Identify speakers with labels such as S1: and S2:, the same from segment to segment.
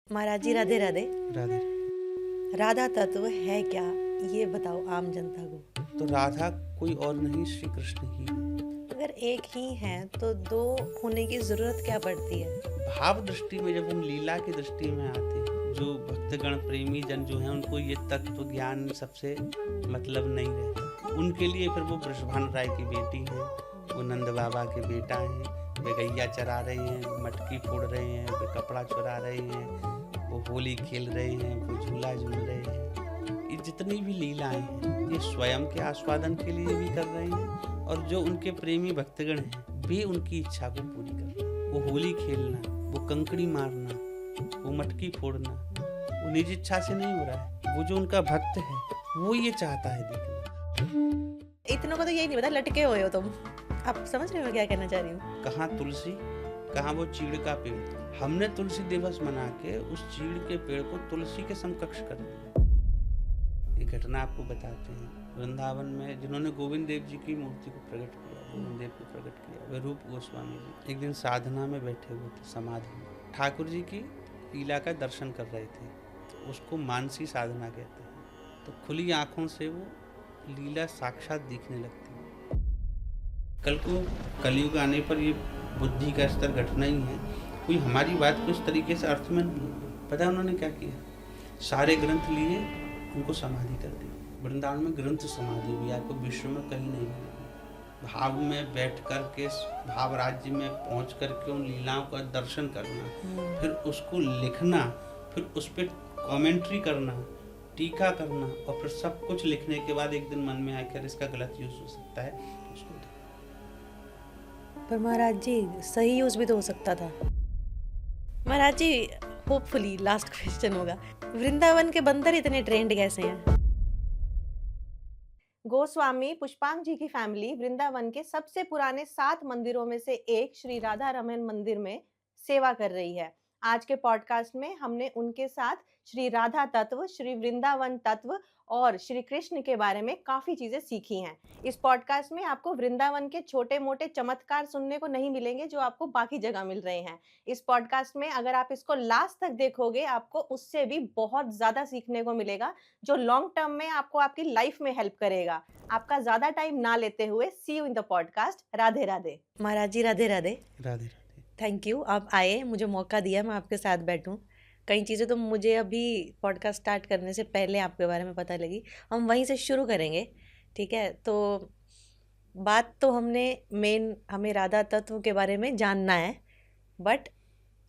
S1: महाराज जी राधे राधे।
S2: राधे।
S1: राधा तत्व है क्या, ये बताओ आम जनता को।
S2: तो राधा कोई और नहीं, श्री कृष्ण ही है।
S1: अगर एक ही है तो दो होने की जरूरत क्या पड़ती है?
S2: भाव दृष्टि में जब हम लीला की दृष्टि में आते हैं, जो भक्तगण प्रेमी जन जो हैं उनको ये तत्व ज्ञान सबसे मतलब नहीं रहता। उनके लिए फिर वो वृषभान राय की बेटी हैं, वो नंद बाबा के बेटा हैं, वे गैया चरा रहे हैं, मटकी फोड़ रहे हैं, वे कपड़ा चुरा रहे हैं, वो होली खेल रहे हैं, वो झूला झूल रहे हैं। ये जितनी भी लीलाएं हैं ये स्वयं के आस्वादन के लिए भी कर रहे हैं, और जो उनके प्रेमी भक्तगण हैं वे उनकी इच्छा को पूरी कर रहे हैं। वो होली खेलना, वो कंकड़ी मारना, वो मटकी फोड़ना, वो निज इच्छा से नहीं हो रहा है। वो जो उनका भक्त है वो ये चाहता है देखना।
S1: इतनों को तो यही नहीं पता लटके हुए हो तुम। आप समझ रहे हो क्या कहना चाह रही हूँ?
S2: कहाँ तुलसी, कहाँ वो चीड़ का पेड़। हमने तुलसी दिवस मना के उस चीड़ के पेड़ को तुलसी के समकक्ष कर दिया। एक घटना आपको बताते हैं। वृंदावन में जिन्होंने गोविंद देव जी की मूर्ति को प्रकट किया, गोविंद देव को प्रकट किया, वे रूप गोस्वामी जी एक दिन साधना में बैठे हुए थे, समाधि में। ठाकुर जी की लीला का दर्शन कर रहे थे, तो उसको मानसी साधना कहते हैं। तो खुली आंखों से वो लीला साक्षात दिखने लगती है। कल को कलयुग आने पर ये बुद्धि का स्तर घटना ही है। कोई हमारी बात को इस तरीके से अर्थ में नहीं। पता है उन्होंने क्या किया? सारे ग्रंथ लिए, उनको समाधि कर दी। वृंदावन में ग्रंथ समाधि हुई, आपको विश्व में कहीं नहीं मिलेगी। भाव में बैठ कर के, भाव राज्य में पहुंच कर के उन लीलाओं का दर्शन करना, फिर उसको लिखना, फिर उस पर कमेंट्री करना, टीका करना, और फिर सब कुछ लिखने के बाद एक दिन मन में आकर इसका गलत यूज हो सकता है तो उसको दो।
S1: पर महाराज जी सही यूज भी तो हो सकता था। महाराज जी होपफुली लास्ट क्वेश्चन होगा, वृंदावन के बंदर इतने ट्रेंड कैसे हैं? गोस्वामी पुष्पांग जी की फैमिली वृंदावन के सबसे पुराने 7 मंदिरों में से एक श्री राधा रमन मंदिर में सेवा कर रही है। आज के पॉडकास्ट में हमने उनके साथ श्री राधा तत्व, श्री वृंदावन तत्व और श्री कृष्ण के बारे में काफी चीजें सीखी हैं। इस पॉडकास्ट में आपको वृंदावन के छोटे मोटे चमत्कार सुनने को नहीं मिलेंगे जो आपको बाकी जगह मिल रहे हैं। इस पॉडकास्ट में अगर आप इसको लास्ट तक देखोगे आपको उससे भी बहुत ज्यादा सीखने को मिलेगा, जो लॉन्ग टर्म में आपको आपकी लाइफ में हेल्प करेगा। आपका ज्यादा टाइम ना लेते हुए see you in the podcast. Radhe Radhe. Maharaj ji Radhe Radhe.
S2: Radhe.
S1: Thank you, आप आए, मुझे मौका दिया मैं आपके साथ बैठूं। कई चीज़ें तो मुझे अभी पॉडकास्ट स्टार्ट करने से पहले आपके बारे में पता लगी। हम वहीं से शुरू करेंगे, ठीक है? तो बात तो हमने मेन, हमें राधा तत्व के बारे में जानना है, बट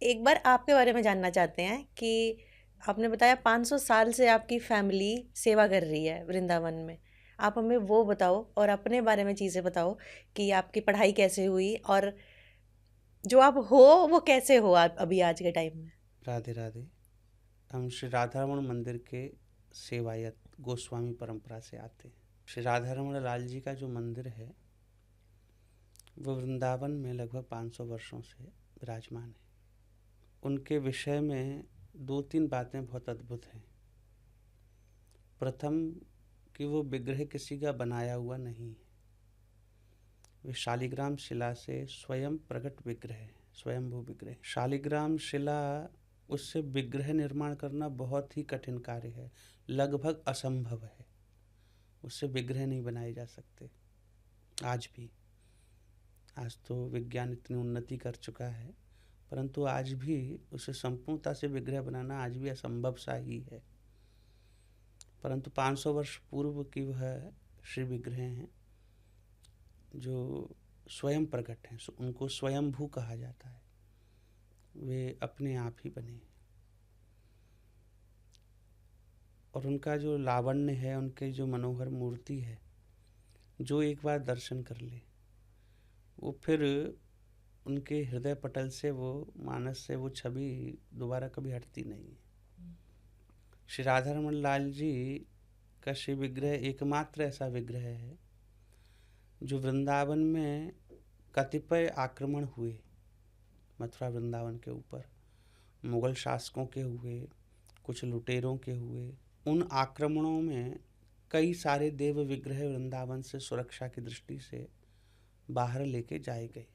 S1: एक बार आपके बारे में जानना चाहते हैं कि आपने बताया 500 साल से आपकी फैमिली सेवा कर रही है वृंदावन में। आप हमें वो बताओ और अपने बारे में चीज़ें बताओ कि आपकी पढ़ाई कैसे हुई और जो आप हो वो कैसे हो आप अभी आज के टाइम में।
S2: राधे राधे। हम श्री राधारमण मंदिर के सेवायत गोस्वामी परंपरा से आते हैं। श्री राधारमण लाल जी का जो मंदिर है वो वृंदावन में लगभग 500 वर्षों से विराजमान है। उनके विषय में 2-3 बातें बहुत अद्भुत हैं। प्रथम कि वो विग्रह किसी का बनाया हुआ नहीं है, वे शालिग्राम शिला से स्वयं प्रकट विग्रह है, स्वयंभू विग्रह। शालिग्राम शिला, उससे विग्रह निर्माण करना बहुत ही कठिन कार्य है, लगभग असंभव है। उससे विग्रह नहीं बनाए जा सकते आज भी। आज तो विज्ञान इतनी उन्नति कर चुका है, परंतु आज भी उसे संपूर्णता से विग्रह बनाना आज भी असंभव सा ही है। परंतु 500 वर्ष पूर्व की वह श्री विग्रह हैं जो स्वयं प्रकट हैं, उनको स्वयंभू कहा जाता है। वे अपने आप ही बने, और उनका जो लावण्य है, उनके जो मनोहर मूर्ति है, जो एक बार दर्शन कर ले वो फिर उनके हृदय पटल से, वो मानस से वो छवि दोबारा कभी हटती नहीं है। श्री राधारमण लाल जी का श्री विग्रह एकमात्र ऐसा विग्रह है जो वृंदावन में कतिपय आक्रमण हुए, मथुरा वृंदावन के ऊपर मुगल शासकों के हुए, कुछ लुटेरों के हुए। उन आक्रमणों में कई सारे देव विग्रह वृंदावन से सुरक्षा की दृष्टि से बाहर लेके जाए गए,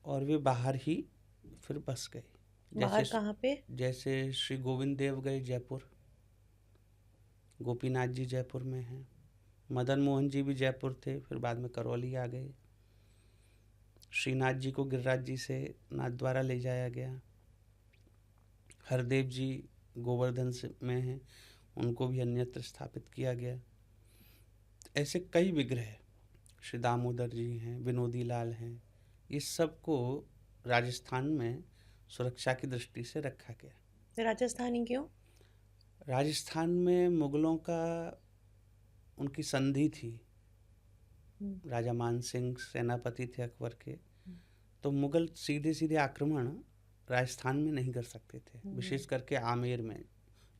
S2: और वे बाहर ही फिर बस गए।
S1: बाहर कहाँ पे?
S2: जैसे श्री गोविंद देव गए जयपुर, गोपीनाथ जी जयपुर में हैं, मदन मोहन जी भी जयपुर थे, फिर बाद में करौली आ गए। श्रीनाथ जी को गिरिराज जी से नाथ द्वारा ले जाया गया। हरदेव जी गोवर्धन से में हैं, उनको भी अन्यत्र स्थापित किया गया। ऐसे कई विग्रह, श्री दामोदर जी हैं, विनोदी लाल हैं, इस सब को राजस्थान में सुरक्षा की दृष्टि से रखा गया।
S1: राजस्थानी क्यों?
S2: राजस्थान में मुगलों का उनकी संधि थी, राजा मान सिंह सेनापति थे अकबर के, तो मुगल सीधे सीधे आक्रमण राजस्थान में नहीं कर सकते थे, विशेष करके आमेर में।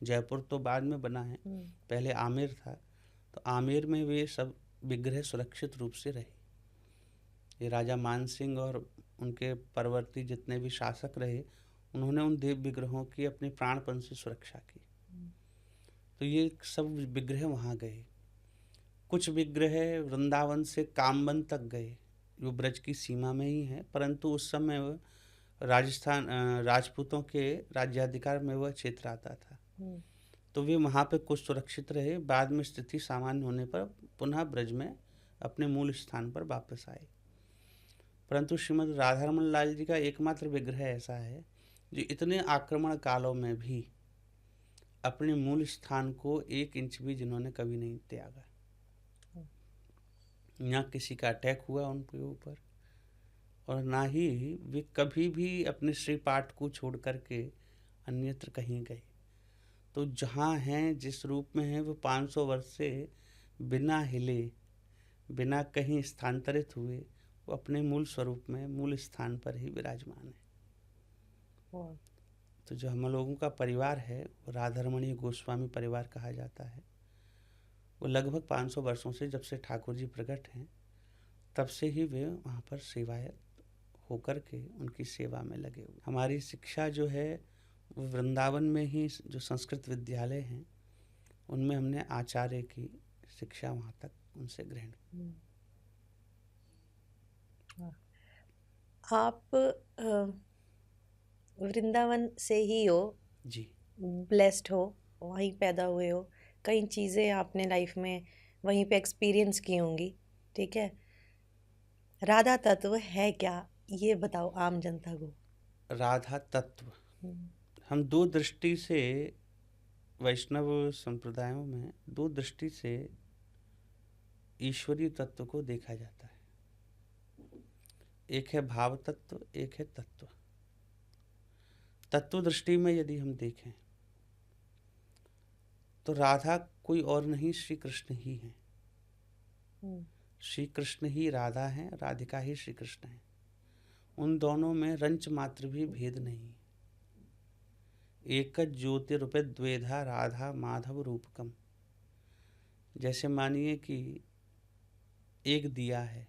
S2: जयपुर तो बाद में बना है, पहले आमेर था, तो आमेर में वे सब विग्रह सुरक्षित रूप से रहे। ये राजा मान सिंह और उनके परवर्ती जितने भी शासक रहे, उन्होंने उन देव विग्रहों की अपने प्राणपण से सुरक्षा की। तो ये सब विग्रह वहाँ गए। कुछ विग्रह वृंदावन से कामबन तक गए, जो ब्रज की सीमा में ही है, परंतु उस समय राजस्थान राजपूतों के राज्याधिकार में वह क्षेत्र आता था, तो वे वहाँ पे कुछ सुरक्षित रहे। बाद में स्थिति सामान्य होने पर पुनः ब्रज में अपने मूल स्थान पर वापस आए। परंतु श्रीमद् राधारमण लाल जी का एकमात्र विग्रह ऐसा है जो इतने आक्रमण कालों में भी अपने मूल स्थान को 1 इंच भी जिन्होंने कभी नहीं त्यागा। ना किसी का अटैक हुआ उनके ऊपर, और ना ही वे कभी भी अपने श्री पाठ को छोड़ करके अन्यत्र कहीं गए। तो जहाँ हैं, जिस रूप में हैं, वो 500 वर्ष से बिना हिले, बिना कहीं स्थानांतरित हुए, वो अपने मूल स्वरूप में, मूल स्थान पर ही विराजमान है। तो जो हम लोगों का परिवार है, वो राधारमणीय गोस्वामी परिवार कहा जाता है। वो लगभग 500 वर्षों से, जब से ठाकुर जी प्रकट हैं, तब से ही वे वहाँ पर सेवायत होकर के उनकी सेवा में लगे हुए। हमारी शिक्षा जो है वो वृंदावन में ही, जो संस्कृत विद्यालय हैं, उनमें हमने आचार्य की शिक्षा वहाँ तक उनसे ग्रहण की।
S1: आप वृंदावन से ही हो
S2: जी,
S1: ब्लेस्ड हो, वहीं पैदा हुए हो, कई चीज़ें आपने लाइफ में वहीं पे एक्सपीरियंस की होंगी, ठीक है। राधा तत्व है क्या, ये बताओ आम जनता को।
S2: राधा तत्व हम 2 दृष्टि से, वैष्णव संप्रदायों में 2 दृष्टि से ईश्वरीय तत्व को देखा जाता है। एक है भाव तत्व, एक है तत्व। तत्व दृष्टि में यदि हम देखें तो राधा कोई और नहीं, श्री कृष्ण ही है। श्री कृष्ण ही राधा हैं, राधिका ही श्री कृष्ण हैं। उन दोनों में रंच मात्र भी भेद नहीं। एक ज्योतिरूपे द्वेधा राधा माधव रूपकम। जैसे मानिए कि एक दिया है,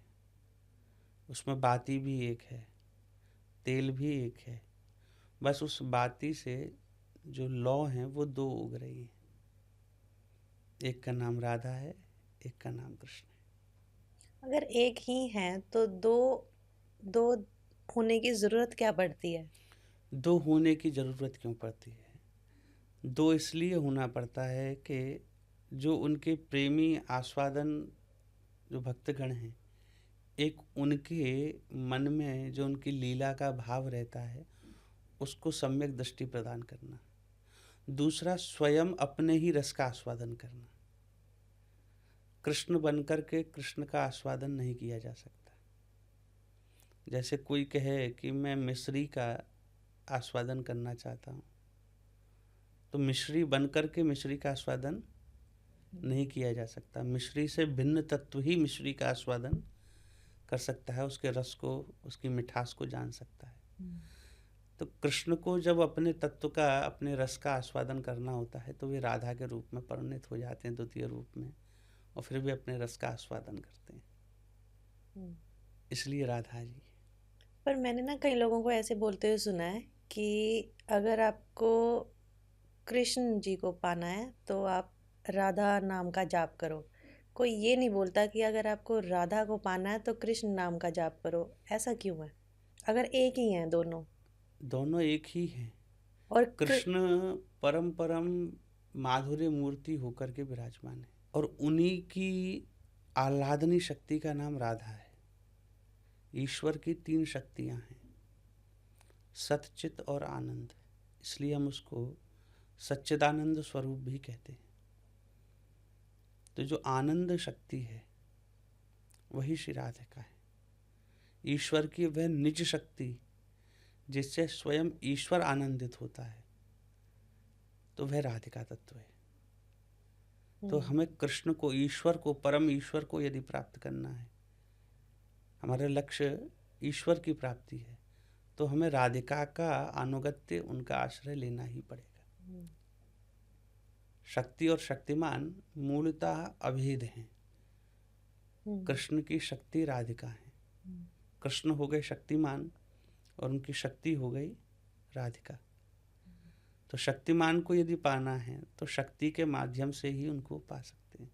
S2: उसमें बाती भी एक है, तेल भी एक है, बस उस बाती से जो लौ हैं वो 2 उग रही हैं। एक का नाम राधा है, एक का नाम कृष्ण है।
S1: अगर एक ही है तो दो होने की ज़रूरत क्या पड़ती है?
S2: 2 होने की ज़रूरत क्यों पड़ती है? 2 इसलिए होना पड़ता है कि जो उनके प्रेमी आस्वादन, जो भक्तगण हैं, एक उनके मन में जो उनकी लीला का भाव रहता है, उसको सम्यक दृष्टि प्रदान करना। दूसरा, स्वयं अपने ही रस का आस्वादन करना। कृष्ण बनकर के कृष्ण का आस्वादन नहीं किया जा सकता। जैसे कोई कहे कि मैं मिश्री का आस्वादन करना चाहता हूँ, तो मिश्री बनकर के मिश्री का आस्वादन नहीं किया जा सकता। मिश्री से भिन्न तत्व ही मिश्री का आस्वादन कर सकता है, उसके रस को, उसकी मिठास को जान सकता है। तो कृष्ण को जब अपने तत्व का, अपने रस का आस्वादन करना होता है, तो वे राधा के रूप में परिणित हो जाते हैं, द्वितीय रूप में, और फिर भी अपने रस का आस्वादन करते हैं। इसलिए राधा जी।
S1: पर मैंने ना कई लोगों को ऐसे बोलते हुए सुना है कि अगर आपको कृष्ण जी को पाना है तो आप राधा नाम का जाप करो। कोई ये नहीं बोलता कि अगर आपको राधा को पाना है तो कृष्ण नाम का जाप करो। ऐसा क्यों है, अगर एक ही हैं दोनों?
S2: दोनों एक ही हैं,
S1: और
S2: कृष्ण परम परम माधुर्य मूर्ति होकर के विराजमान है, और उन्हीं की आह्लादनी शक्ति का नाम राधा है। ईश्वर की 3 शक्तियां हैं, सतचित और आनंद, इसलिए हम उसको सच्चिदानंद स्वरूप भी कहते हैं। तो जो आनंद शक्ति है वही श्री राधिका है। ईश्वर की वह निज शक्ति जिससे स्वयं ईश्वर आनंदित होता है, तो वह राधिका तत्व है। तो हमें कृष्ण को, ईश्वर को, परम ईश्वर को यदि प्राप्त करना है, हमारा लक्ष्य ईश्वर की प्राप्ति है, तो हमें राधिका का अनुगत्य, उनका आश्रय लेना ही पड़ेगा। शक्ति और शक्तिमान मूलतः अभेद हैं। कृष्ण की शक्ति राधिका है, कृष्ण हो गए शक्तिमान और उनकी शक्ति हो गई राधिका। तो शक्तिमान को यदि पाना है तो शक्ति के माध्यम से ही उनको पा सकते हैं।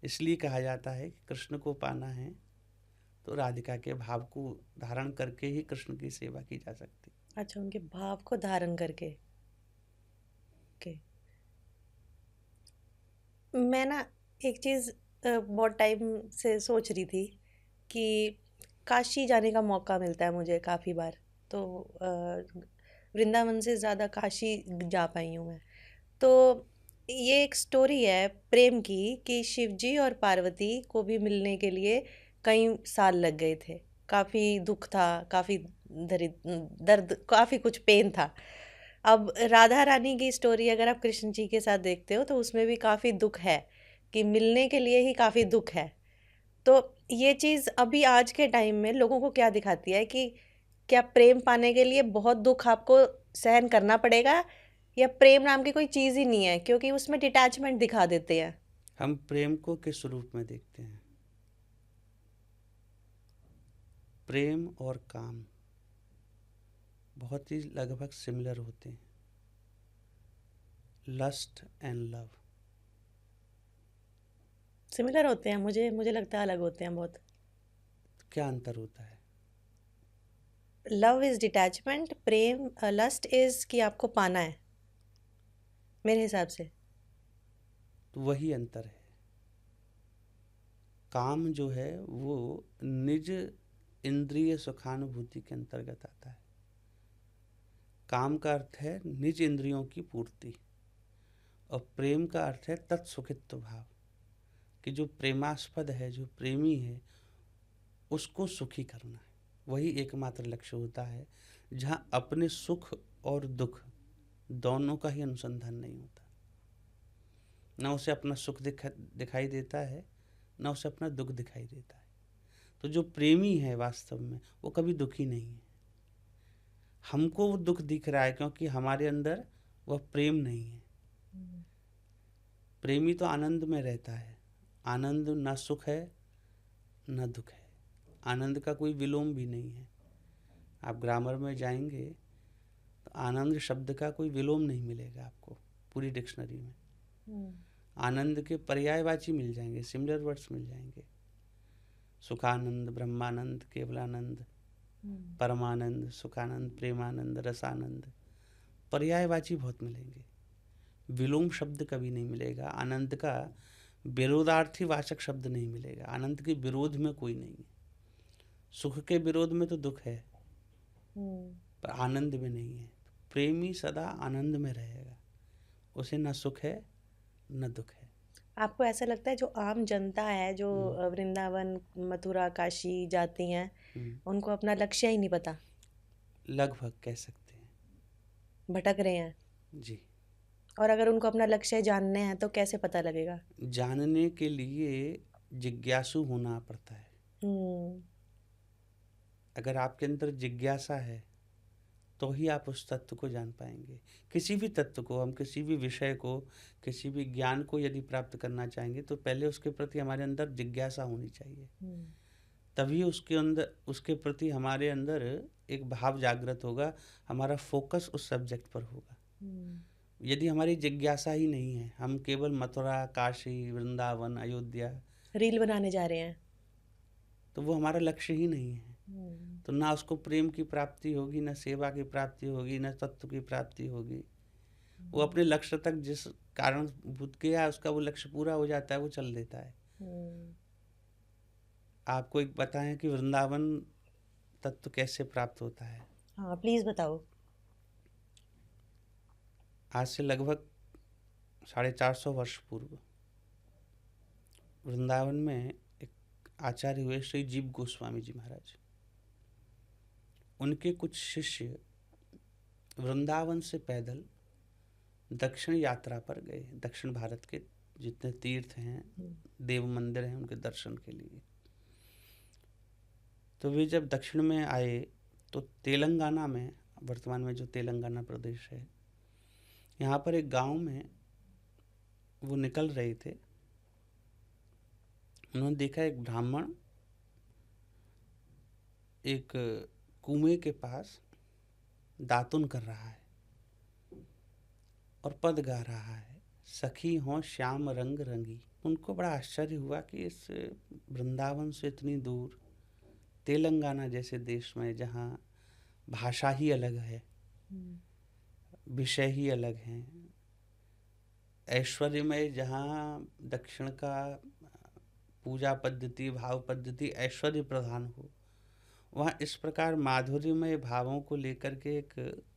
S2: इसलिए कहा जाता है कि कृष्ण को पाना है तो राधिका के भाव को धारण करके ही कृष्ण की सेवा की जा सकती है।
S1: अच्छा, उनके भाव को धारण करके। ओके। मैं ना एक चीज़ बहुत टाइम से सोच रही थी कि काशी जाने का मौका मिलता है मुझे काफ़ी बार, तो वृंदावन से ज़्यादा काशी जा पाई हूँ मैं। तो ये एक स्टोरी है प्रेम की कि शिवजी और पार्वती को भी मिलने के लिए कई साल लग गए थे। काफ़ी दुख था, काफ़ी दर्द, काफ़ी कुछ पेन था। अब राधा रानी की स्टोरी अगर आप कृष्ण जी के साथ देखते हो तो उसमें भी काफ़ी दुख है कि मिलने के लिए ही काफ़ी दुख है। तो ये चीज़ अभी आज के टाइम में लोगों को क्या दिखाती है कि क्या प्रेम पाने के लिए बहुत दुख आपको सहन करना पड़ेगा, या प्रेम नाम की कोई चीज़ ही नहीं है, क्योंकि उसमें डिटैचमेंट दिखा देते हैं।
S2: हम प्रेम को किस रूप में देखते हैं? प्रेम और काम बहुत ही लगभग सिमिलर होते हैं। लस्ट एंड लव
S1: सिमिलर होते हैं, मुझे लगता है अलग होते हैं बहुत।
S2: क्या अंतर होता है?
S1: लव इज़ डिटैचमेंट, प्रेम, लस्ट इज़ कि आपको पाना है, मेरे हिसाब से।
S2: तो वही अंतर है। काम जो है वो निज इंद्रिय सुखानुभूति के अंतर्गत आता है। काम का अर्थ है निज इंद्रियों की पूर्ति, और प्रेम का अर्थ है तत्सुखित्व भाव, कि जो प्रेमास्पद है, जो प्रेमी है, उसको सुखी करना है। वही एकमात्र लक्ष्य होता है, जहाँ अपने सुख और दुख दोनों का ही अनुसंधान नहीं होता। न उसे अपना सुख दिखाई देता है, न उसे अपना दुख दिखाई देता है। तो जो प्रेमी है वास्तव में वो कभी दुखी नहीं है। हमको वो दुख दिख रहा है क्योंकि हमारे अंदर वह प्रेम नहीं है। प्रेमी तो आनंद में रहता है। आनंद न सुख है न दुख है। आनंद का कोई विलोम भी नहीं है। आप ग्रामर में जाएंगे तो आनंद शब्द का कोई विलोम नहीं मिलेगा आपको पूरी डिक्शनरी में। आनंद के पर्यायवाची मिल जाएंगे, सिमिलर वर्ड्स मिल जाएंगे। सुखानंद, ब्रह्मानंद, केवलानंद, परमानंद, सुखानंद, प्रेमानंद, रसानंद, पर्यायवाची बहुत मिलेंगे। विलोम शब्द कभी नहीं मिलेगा। आनंद का विरोधार्थी वाचक शब्द नहीं मिलेगा। आनंद के विरोध में कोई नहीं है। सुख के विरोध में तो दुख है, पर आनंद में नहीं है। प्रेमी सदा आनंद में रहेगा, उसे न सुख है न दुख है।
S1: आपको ऐसा लगता है जो आम जनता है, जो वृंदावन, मथुरा, काशी जाती हैं, उनको अपना लक्ष्य ही नहीं पता?
S2: लगभग कह सकते हैं,
S1: भटक रहे हैं
S2: जी।
S1: और अगर उनको अपना लक्ष्य जानने हैं तो कैसे पता लगेगा?
S2: जानने के लिए जिज्ञासु होना पड़ता है। अगर आपके अंदर जिज्ञासा है तो ही आप उस तत्व को जान पाएंगे। किसी भी तत्व को, हम किसी भी विषय को, किसी भी ज्ञान को यदि प्राप्त करना चाहेंगे तो पहले उसके प्रति हमारे अंदर जिज्ञासा होनी चाहिए। तभी उसके अंदर, उसके प्रति हमारे अंदर एक भाव जागृत होगा, हमारा फोकस उस सब्जेक्ट पर होगा। यदि हमारी जिज्ञासा ही नहीं है, हम केवल मथुरा, काशी, वृंदावन, अयोध्या
S1: रील बनाने जा रहे हैं,
S2: तो वो हमारा लक्ष्य ही नहीं है। तो ना उसको प्रेम की प्राप्ति होगी, ना सेवा की प्राप्ति होगी, ना तत्व की प्राप्ति होगी। वो अपने लक्ष्य तक जिस कारण भूत गया उसका वो लक्ष्य पूरा हो जाता है, वो चल देता है। आपको एक बताएं कि वृंदावन तत्व कैसे प्राप्त होता है।
S1: हाँ, प्लीज बताओ।
S2: आज से लगभग 450 वर्ष पूर्व वृंदावन में एक आचार्य हुए श्री जीव गोस्वामी जी महाराज। उनके कुछ शिष्य वृंदावन से पैदल दक्षिण यात्रा पर गए, दक्षिण भारत के जितने तीर्थ हैं, देव मंदिर हैं, उनके दर्शन के लिए। तो वे जब दक्षिण में आए तो तेलंगाना में, वर्तमान में जो तेलंगाना प्रदेश है, यहाँ पर एक गांव में वो निकल रहे थे। उन्होंने देखा एक ब्राह्मण एक कुएं के पास दातुन कर रहा है और पद गा रहा है, सखी हो श्याम रंग रंगी। उनको बड़ा आश्चर्य हुआ कि इस वृंदावन से इतनी दूर तेलंगाना जैसे देश में, जहाँ भाषा ही अलग है, विषय ही अलग हैं, ऐश्वर्य में जहाँ दक्षिण का पूजा पद्धति, भाव पद्धति ऐश्वर्य प्रधान हो, वहाँ इस प्रकार माधुर्यमय भावों को लेकर के एक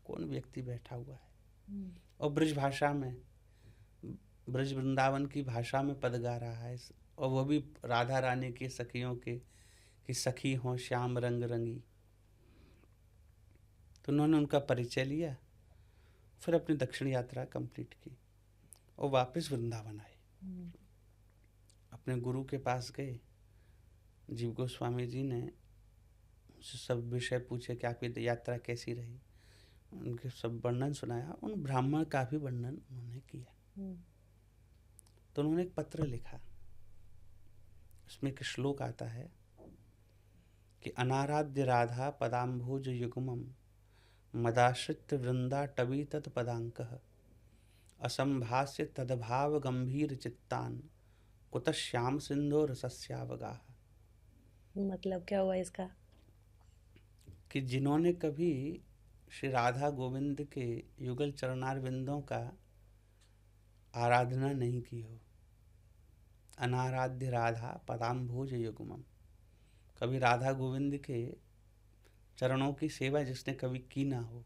S2: कौन व्यक्ति बैठा हुआ है और ब्रज भाषा में, ब्रज वृंदावन की भाषा में पद गा रहा है, और वो भी राधा रानी के सखियों के, कि सखी हो श्याम रंग रंगी। तो उन्होंने उनका परिचय लिया, फिर अपनी दक्षिण यात्रा कंप्लीट की और वापस वृंदावन आए। अपने गुरु के पास गए, जीव गोस्वामी जी ने उनसे सब विषय पूछे कि आपकी यात्रा कैसी रही, उनके सब वर्णन सुनाया। उन ब्राह्मण का भी वर्णन उन्होंने किया। तो उन्होंने एक पत्र लिखा, उसमें एक श्लोक आता है कि अनाराध्य राधा पदाम्भोज युग्मम मदाश्रित वृंदा टवी तत्पदांकः असंभाष्य तदभाव गंभीर चित्तान कुतश्याम सिंधो रसस्यावगाह।
S1: मतलब क्या हुआ इसका?
S2: कि जिन्होंने कभी श्री राधा गोविंद के युगल चरणार बिंदों का आराधना नहीं की हो, अनाराध्य राधा पदाम्भोज युग्मम, कभी राधा गोविंद के चरणों की सेवा जिसने कभी की ना हो,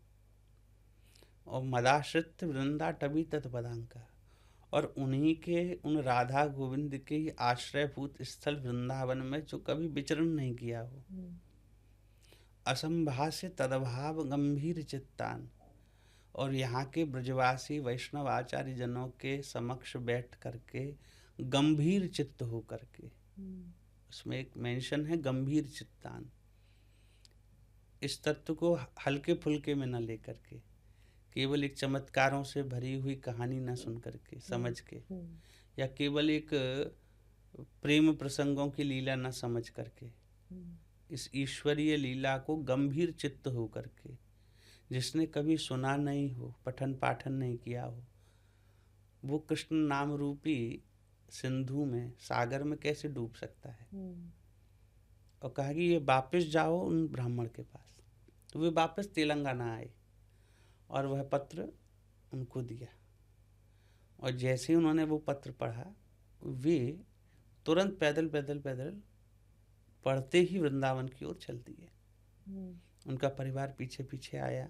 S2: और मदाश्रित वृंदा टवी तत्पदांका, और उन्हीं के, उन राधा गोविंद के ही आश्रयभूत स्थल वृंदावन में जो कभी विचरण नहीं किया हो, असंभाष्य तदभाव गंभीर चित्तान, और यहाँ के ब्रजवासी वैष्णव आचार्य जनों के समक्ष बैठ करके गंभीर चित्त हो करके, उसमें एक मेंशन है गंभीर चित्तान, इस तत्व को हल्के फुल्के में न लेकर के, केवल एक चमत्कारों से भरी हुई कहानी न सुन करके, समझ के, या केवल एक प्रेम प्रसंगों की लीला न समझ करके, इस ईश्वरीय लीला को गंभीर चित्त हो करके, जिसने कभी सुना नहीं हो, पठन पाठन नहीं किया हो, वो कृष्ण नाम रूपी सिंधु में, सागर में कैसे डूब सकता है। और कहा कि ये वापस जाओ उन ब्राह्मण के पास। तो वे वापस तेलंगाना आए और वह पत्र उनको दिया, और जैसे ही उन्होंने वो पत्र पढ़ा, वे तुरंत पैदल पैदल पैदल पढ़ते ही वृंदावन की ओर चल दिए। उनका परिवार पीछे पीछे आया,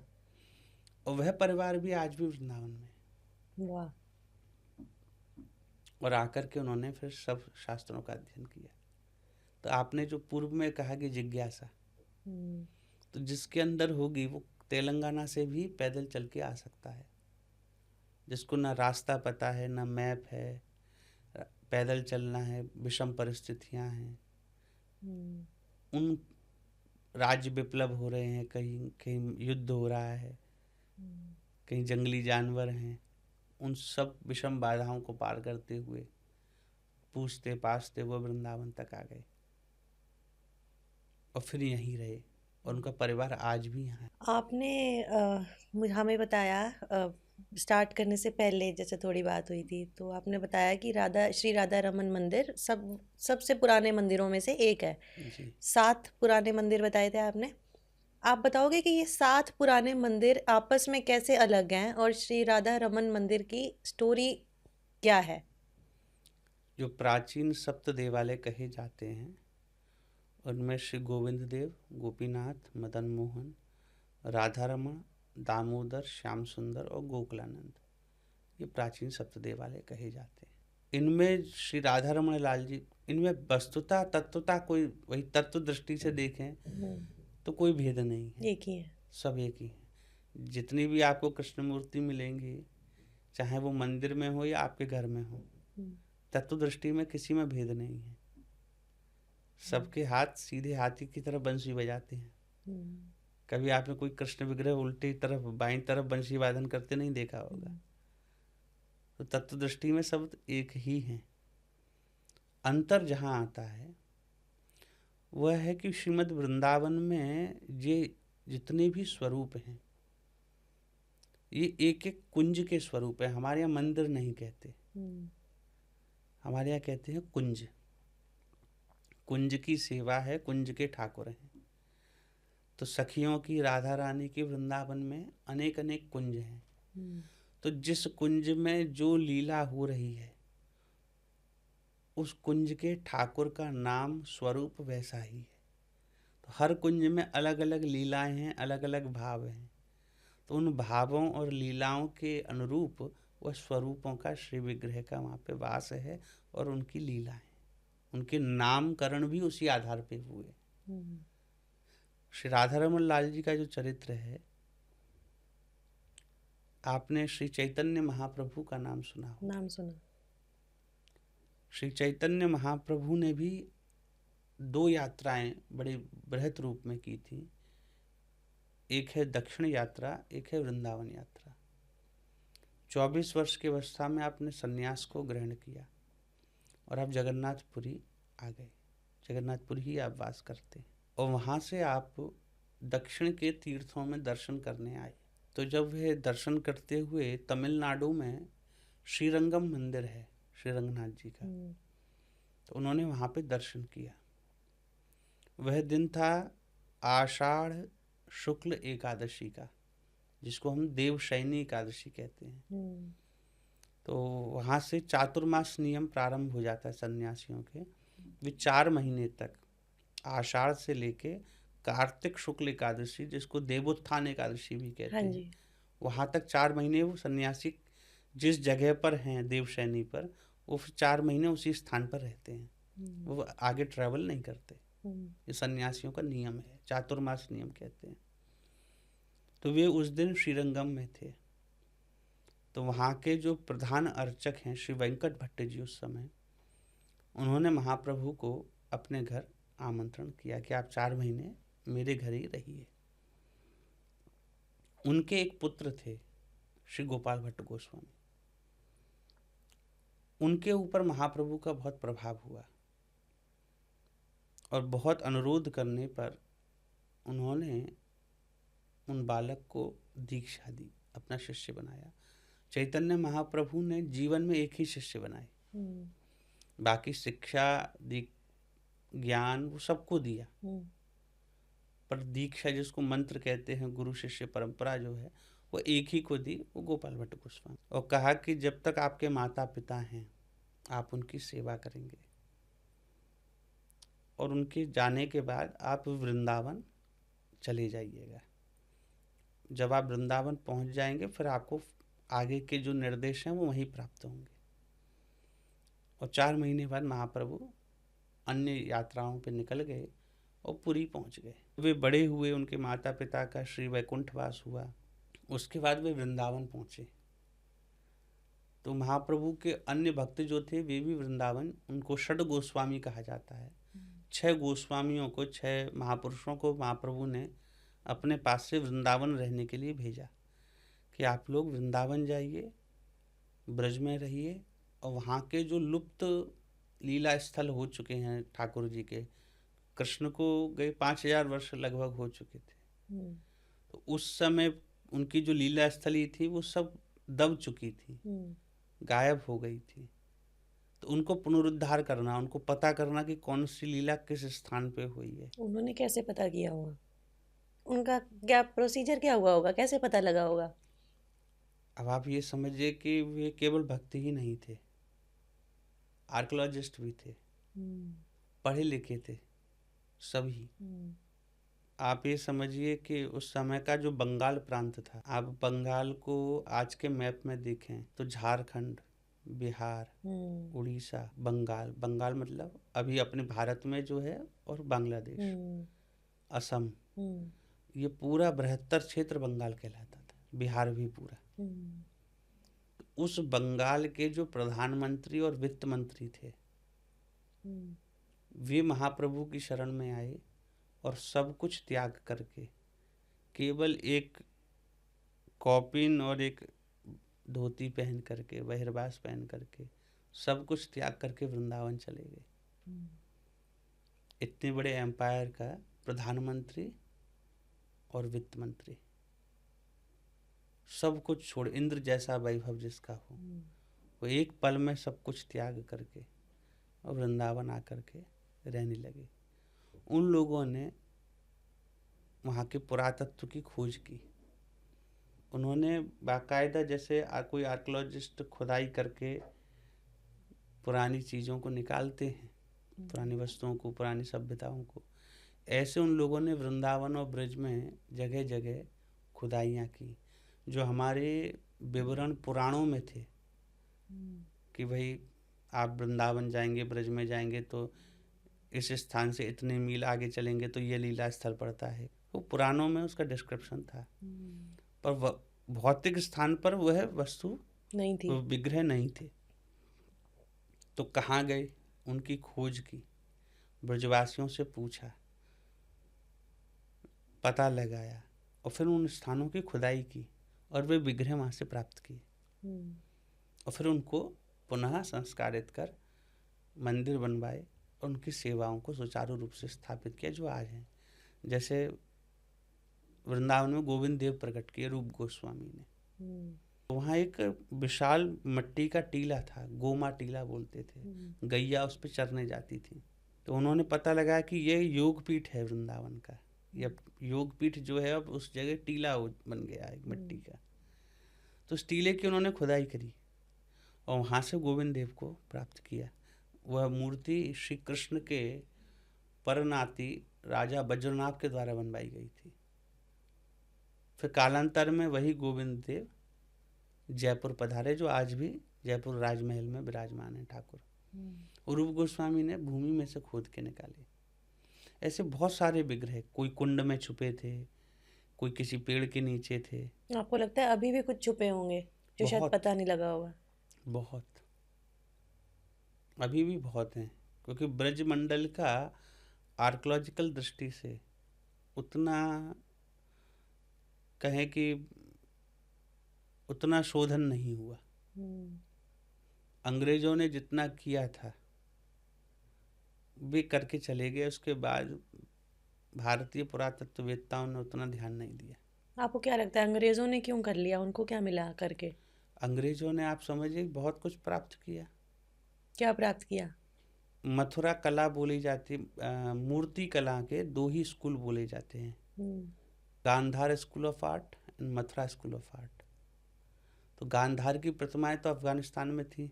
S2: और वह परिवार भी आज भी वृंदावन में।
S1: वाह।
S2: और आकर के उन्होंने फिर सब शास्त्रों का अध्ययन किया। तो आपने जो पूर्व में कहा कि जिज्ञासा, तो जिसके अंदर होगी वो तेलंगाना से भी पैदल चल के आ सकता है। जिसको ना रास्ता पता है, ना मैप है, पैदल चलना है, विषम परिस्थितियां हैं, उन राज्य विप्लव हो रहे हैं, कहीं कहीं युद्ध हो रहा है, कहीं जंगली जानवर हैं, उन सब विषम बाधाओं को पार करते हुए पूछते पाछते वो वृंदावन तक आ गए और फिर यहीं रहे, और उनका परिवार आज भी यहाँ है।
S1: आपने हमें बताया स्टार्ट करने से पहले, जैसे थोड़ी बात हुई थी, तो आपने बताया कि श्री राधा रमन मंदिर सबसे पुराने मंदिरों में से एक है।
S2: जी।
S1: 7 पुराने मंदिर बताए थे आपने। आप बताओगे कि ये 7 पुराने मंदिर आपस में कैसे अलग हैं और श्री राधा रमन मंदिर की स्टोरी क्या है?
S2: जो प्राचीन सप्त देवालय कहे जाते हैं उनमें श्री गोविंद देव, गोपीनाथ, मदन मोहन, राधा रमण, दामोदर, श्याम सुंदर और गोकुलानंद, ये प्राचीन सप्त देवालय कहे जाते हैं। इनमें श्री राधा रमण लाल जी, इनमें वस्तुता तत्वता कोई वही तत्व दृष्टि से देखें तो कोई भेद नहीं है,
S1: एक ही है।
S2: सब एक ही है। जितनी भी आपको कृष्ण मूर्ति मिलेंगी, चाहे वो मंदिर में हो या आपके घर में हो, तत्व दृष्टि में किसी में भेद नहीं है। सबके हाथ सीधे हाथी की तरफ बंसी बजाते हैं। कभी आपने कोई कृष्ण विग्रह उल्टी तरफ बाईं तरफ बंसी वादन करते नहीं देखा होगा। तो तत्व दृष्टि में सब एक ही हैं। अंतर जहाँ आता है वह है कि श्रीमद् वृंदावन में ये जितने भी स्वरूप हैं ये एक एक कुंज के स्वरूप है। हमारे यहाँ मंदिर नहीं कहते, हमारे यहाँ कहते हैं कुंज। कुंज की सेवा है, कुंज के ठाकुर हैं। तो सखियों की, राधा रानी की वृंदावन में अनेक अनेक कुंज हैं। तो जिस कुंज में जो लीला हो रही है उस कुंज के ठाकुर का नाम स्वरूप वैसा ही है। तो हर कुंज में अलग अलग लीलाएं हैं, अलग अलग भाव हैं। तो उन भावों और लीलाओं के अनुरूप वह स्वरूपों का श्री विग्रह का वहाँ पे वास है और उनकी लीलाएं, उनके नामकरण भी उसी आधार पे हुए। श्री राधा रमन लाल जी का जो चरित्र है, आपने श्री चैतन्य महाप्रभु का नाम सुना हो?
S1: नाम सुना।
S2: श्री चैतन्य महाप्रभु ने भी 2 यात्राएं बड़े बृहत रूप में की थी। एक है दक्षिण यात्रा, एक है वृंदावन यात्रा। 24 वर्ष की अवस्था में आपने सन्यास को ग्रहण किया और आप जगन्नाथपुरी आ गए। जगन्नाथपुरी ही आप वास करते हैं और वहाँ से आप दक्षिण के तीर्थों में दर्शन करने आए। तो जब वे दर्शन करते हुए तमिलनाडु में श्रीरंगम मंदिर है श्री रंगनाथ जी का, तो उन्होंने वहाँ पे दर्शन किया। वह दिन था आषाढ़ शुक्ल एकादशी का, जिसको हम देवशयनी एकादशी कहते हैं। तो वहाँ से चातुर्मास नियम प्रारंभ हो जाता है सन्यासियों के। वे 4 महीने तक आषाढ़ से लेके कार्तिक शुक्ल एकादशी, जिसको देवोत्थान एकादशी भी कहते हैं, वहाँ तक 4 महीने वो सन्यासी जिस जगह पर हैं देवशयनी पर, वो 4 महीने उसी स्थान पर रहते हैं। वो आगे ट्रैवल नहीं करते। ये सन्यासियों का नियम है, चातुर्मास नियम कहते हैं। तो वे उस दिन श्रीरंगम में थे। तो वहाँ के जो प्रधान अर्चक हैं श्री वेंकट भट्ट जी, उस समय उन्होंने महाप्रभु को अपने घर आमंत्रण किया कि आप 4 महीने मेरे घर ही रहिए। उनके एक पुत्र थे श्री गोपाल भट्ट गोस्वामी। उनके ऊपर महाप्रभु का बहुत प्रभाव हुआ और बहुत अनुरोध करने पर उन्होंने उन बालक को दीक्षा दी, अपना शिष्य बनाया। चैतन्य महाप्रभु ने जीवन में एक ही शिष्य बनाए, बाकी शिक्षा ज्ञान वो सबको दिया, पर दीक्षा जिसको मंत्र कहते हैं, गुरु शिष्य परंपरा जो है, वो एक ही को दी, वो गोपाल भट्ट गोस्वामी। और कहा कि जब तक आपके माता पिता हैं आप उनकी सेवा करेंगे और उनके जाने के बाद आप वृंदावन चले जाइएगा। जब आप वृंदावन पहुंच जाएंगे फिर आपको आगे के जो निर्देश हैं वो वहीं प्राप्त होंगे। और 4 महीने बाद महाप्रभु अन्य यात्राओं पे निकल गए और पुरी पहुंच गए। वे बड़े हुए, उनके माता पिता का श्री वैकुंठवास हुआ। उसके बाद वे वृंदावन पहुंचे। तो महाप्रभु के अन्य भक्त जो थे वे भी वृंदावन, उनको षड गोस्वामी कहा जाता है। 6 गोस्वामियों को, 6 महापुरुषों को महाप्रभु ने अपने पास से वृंदावन रहने के लिए भेजा कि आप लोग वृंदावन जाइए, ब्रज में रहिए और वहाँ के जो लुप्त लीला स्थल हो चुके हैं ठाकुर जी के, कृष्ण को गए 5000 वर्ष लगभग हो चुके थे। तो उस समय उनकी जो लीला स्थली थी वो सब दब चुकी थी, गायब हो गई थी। तो उनको पुनरुद्धार करना, उनको पता करना कि कौन सी लीला किस स्थान पे हुई है।
S1: उन्होंने कैसे पता किया होगा? उनका क्या प्रोसीजर क्या हुआ होगा, कैसे पता लगा होगा?
S2: अब आप ये समझिए कि वे केवल भक्त ही नहीं थे, आर्कोलॉजिस्ट भी थे, पढ़े लिखे थे सभी। आप ये समझिए कि उस समय का जो बंगाल प्रांत था, आप बंगाल को आज के मैप में देखें तो झारखंड, बिहार, उड़ीसा, बंगाल, बंगाल मतलब अभी अपने भारत में जो है, और बांग्लादेश, असम, ये पूरा बृहत्तर क्षेत्र बंगाल कहलाता था, बिहार भी पूरा। उस बंगाल के जो प्रधानमंत्री और वित्त मंत्री थे, वे महाप्रभु की शरण में आए और सब कुछ त्याग करके, केवल एक कॉपिन और एक धोती पहन करके, बहिर्वास पहन करके, सब कुछ त्याग करके वृंदावन चले गए। इतने बड़े एम्पायर का प्रधानमंत्री और वित्त मंत्री, सब कुछ छोड़, इंद्र जैसा वैभव जिसका हो, वो एक पल में सब कुछ त्याग करके और वृंदावन आकर के रहने लगे। उन लोगों ने वहाँ के पुरातत्व की खोज की। उन्होंने बाकायदा, जैसे कोई आर्कोलॉजिस्ट खुदाई करके पुरानी चीज़ों को निकालते हैं, पुरानी वस्तुओं को, पुरानी सभ्यताओं को, ऐसे उन लोगों ने वृंदावन और ब्रज में जगह जगह खुदाइयाँ की, जो हमारे विवरण पुराणों में थे कि भाई आप वृंदावन जाएंगे, ब्रज में जाएंगे तो इस स्थान से इतने मील आगे चलेंगे तो ये लीला स्थल पड़ता है। वो पुराणों में उसका डिस्क्रिप्शन था, पर भौतिक स्थान पर वह वस्तु
S1: नहीं थी,
S2: विग्रह नहीं थे। तो कहाँ गए, उनकी खोज की, ब्रजवासियों से पूछा, पता लगाया, और फिर उन स्थानों की खुदाई की और वे विग्रह वहाँ से प्राप्त किए, और फिर उनको पुनः संस्कारित कर मंदिर बनवाए और उनकी सेवाओं को सुचारू रूप से स्थापित किया, जो आज हैं। जैसे वृंदावन में गोविंद देव प्रकट किए रूप गोस्वामी ने। वहाँ एक विशाल मिट्टी का टीला था, गोमा टीला बोलते थे, गैया उस पर चरने जाती थी। तो उन्होंने पता लगाया कि ये योग पीठ है वृंदावन का, या योग पीठ जो है अब उस जगह टीला बन गया है मिट्टी का। तो उस टीले की उन्होंने खुदाई करी और वहाँ से गोविंद देव को प्राप्त किया। वह मूर्ति श्री कृष्ण के परनाती राजा वज्रनाभ के द्वारा बनवाई गई थी। फिर कालांतर में वही गोविंद देव जयपुर पधारे, जो आज भी जयपुर राजमहल में विराजमान है ठाकुर। और रूप गोस्वामी ने भूमि में से खोद के निकाले। ऐसे बहुत सारे विग्रह, कोई कुंड में छुपे थे, कोई किसी पेड़ के नीचे थे।
S1: आपको लगता है अभी भी कुछ छुपे होंगे जो शायद पता नहीं लगा होगा?
S2: बहुत, अभी भी बहुत हैं, क्योंकि ब्रज मंडल का आर्कोलॉजिकल दृष्टि से उतना कहें कि उतना शोधन नहीं हुआ। अंग्रेजों ने जितना किया था वे करके चले गए, उसके बाद भारतीय पुरातत्ववेत्ताओं ने उतना ध्यान नहीं दिया।
S1: आपको क्या लगता है अंग्रेजों ने क्यों कर लिया? उनको क्या मिला करके?
S2: अंग्रेजों ने, आप समझिए, बहुत कुछ प्राप्त किया।
S1: क्या प्राप्त किया?
S2: मथुरा कला बोली जाती, मूर्ति कला के दो ही स्कूल बोले जाते हैं, Gandhar school of art and Mathura school of art. तो गांधार की प्रतिमाएं तो अफगानिस्तान में थी,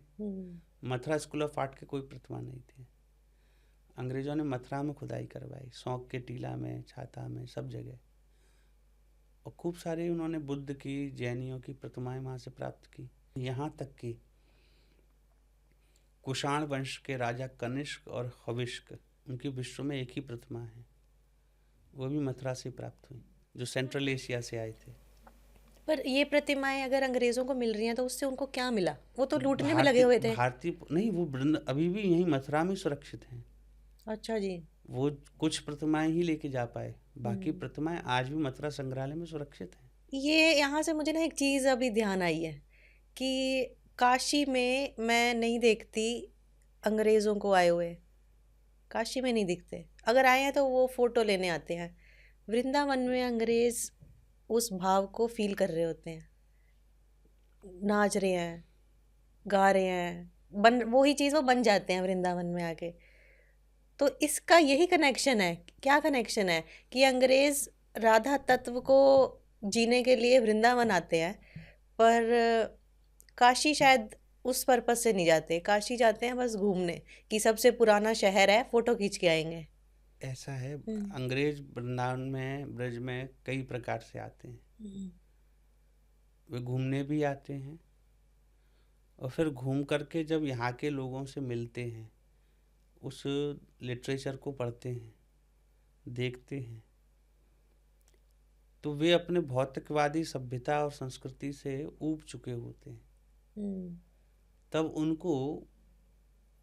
S2: मथुरा स्कूल ऑफ आर्ट के कोई प्रतिमा नहीं थी। अंग्रेजों ने मथुरा में खुदाई करवाई, सौंक के टीला में, छाता में, सब जगह, और खूब सारी उन्होंने बुद्ध की, जैनियों की प्रतिमाएं वहाँ से प्राप्त की। यहाँ तक कि कुषाण वंश के राजा कनिष्क और हविष्क, उनकी विश्व में एक ही प्रतिमा है, वो भी मथुरा से प्राप्त हुई, जो सेंट्रल एशिया से आए थे।
S1: पर ये प्रतिमाएं अगर अंग्रेजों को मिल रही हैं तो उससे उनको क्या मिला? वो तो लूटने में लगे हुए थे।
S2: भारतीय नहीं, वो अभी भी यहीं मथुरा में सुरक्षित हैं।
S1: अच्छा जी।
S2: वो कुछ प्रतिमाएं ही लेके जा पाए, बाकी प्रतिमाएं आज भी मथुरा संग्रहालय में सुरक्षित हैं।
S1: ये यहाँ से मुझे ना एक चीज़ अभी ध्यान आई है कि काशी में मैं नहीं देखती अंग्रेज़ों को आए हुए, काशी में नहीं दिखते। अगर आए हैं तो वो फ़ोटो लेने आते हैं। वृंदावन में अंग्रेज़ उस भाव को फील कर रहे होते हैं, नाच रहे हैं, गा रहे हैं, वही चीज़ वो बन जाते हैं वृंदावन में आके। तो इसका यही कनेक्शन है, क्या कनेक्शन है कि अंग्रेज़ राधा तत्व को जीने के लिए वृंदावन आते हैं, पर काशी शायद उस पर्पस से नहीं जाते। काशी जाते हैं बस घूमने, कि सबसे पुराना शहर है, फोटो खींच के आएंगे।
S2: ऐसा है, अंग्रेज वृंदावन में, ब्रज में कई प्रकार से आते हैं। वे घूमने भी आते हैं और फिर घूम करके जब यहाँ के लोगों से मिलते हैं, उस लिटरेचर को पढ़ते हैं, देखते हैं, तो वे अपने भौतिकवादी सभ्यता और संस्कृति से ऊब चुके होते हैं। तब उनको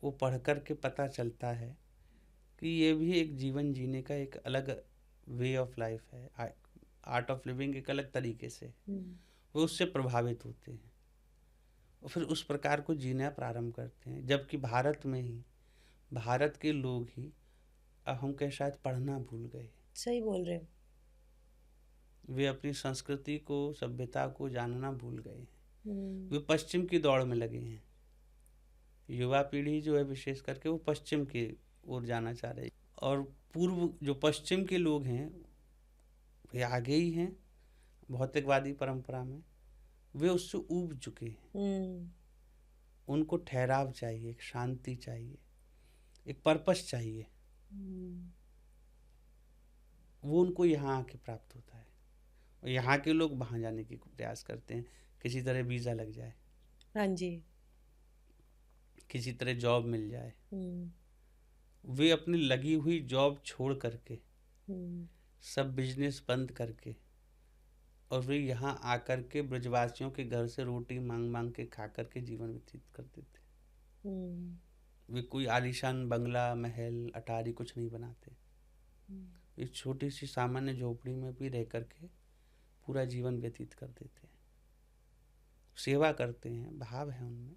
S2: वो पढ़ कर के पता चलता है कि ये भी एक जीवन जीने का एक अलग वे ऑफ लाइफ है, आर्ट ऑफ लिविंग एक अलग तरीके से। वो उससे प्रभावित होते हैं और फिर उस प्रकार को जीना प्रारंभ करते हैं। जबकि भारत में ही, भारत के लोग ही, अब हम कह शायद पढ़ना भूल गए।
S1: सही बोल रहे हो।
S2: वे अपनी संस्कृति को, सभ्यता को जानना भूल गए हैं। वे पश्चिम की दौड़ में लगे हैं। युवा पीढ़ी जो है विशेष करके वो पश्चिम की ओर जाना चाह रही है, और पूर्व जो पश्चिम के लोग हैं वे आगे ही हैं भौतिकवादी परंपरा में। वे उससे ऊब चुके हैं। उनको ठहराव चाहिए, एक शांति चाहिए, एक पर्पस चाहिए। वो उनको यहाँ आके प्राप्त होता है और यहाँ के लोग वहाँ जाने की प्रयास करते हैं, किसी तरह वीज़ा लग जाए,
S1: हाँ जी,
S2: किसी तरह जॉब मिल जाए। वे अपनी लगी हुई जॉब छोड़ करके, सब बिजनेस बंद करके, और वे यहाँ आकर के ब्रजवासियों के घर से रोटी मांग मांग के खा करके जीवन व्यतीत करते थे। वे कोई आलीशान बंगला, महल, अटारी कुछ नहीं बनाते। एक छोटी सी सामान्य झोपड़ी में भी रह करके पूरा जीवन व्यतीत कर देते हैं। सेवा करते हैं, भाव है उनमें।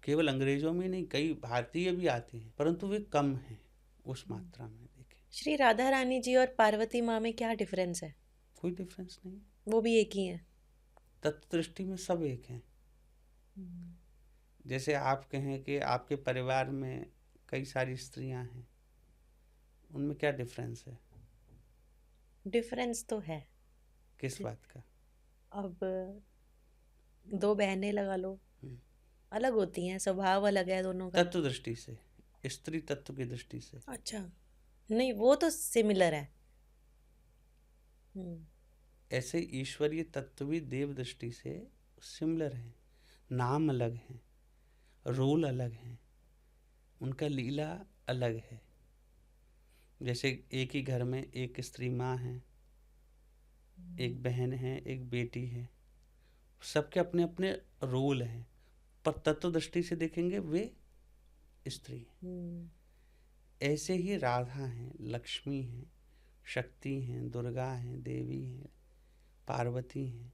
S2: केवल अंग्रेजों में नहीं, कई भारतीय भी आते हैं, परंतु वे कम हैं उस मात्रा में। देखें,
S1: श्री राधा रानी जी और पार्वती माँ में क्या डिफरेंस है?
S2: कोई डिफरेंस नहीं,
S1: वो भी एक ही हैं।
S2: तत्व दृष्टि में सब एक हैं। जैसे आप कहें कि आपके परिवार में कई सारी स्त्रियां हैं, उनमें क्या डिफरेंस है?
S1: डिफरेंस तो है।
S2: किस बात का?
S1: अब दो बहनें लगा लो, अलग होती हैं, स्वभाव अलग है दोनों का।
S2: तत्व दृष्टि से, स्त्री तत्व की दृष्टि से।
S1: अच्छा, नहीं वो तो सिमिलर है।
S2: ऐसे ईश्वरीय तत्व भी देव दृष्टि से सिमिलर हैं। नाम अलग हैं, रोल अलग हैं, उनका लीला अलग है। जैसे एक ही घर में एक स्त्री माँ है, एक बहन है, एक बेटी है, सबके अपने अपने रोल हैं, पर तत्व दृष्टि से देखेंगे वे स्त्री हैं। ऐसे ही राधा हैं, लक्ष्मी हैं, शक्ति हैं, दुर्गा हैं, देवी हैं, पार्वती हैं।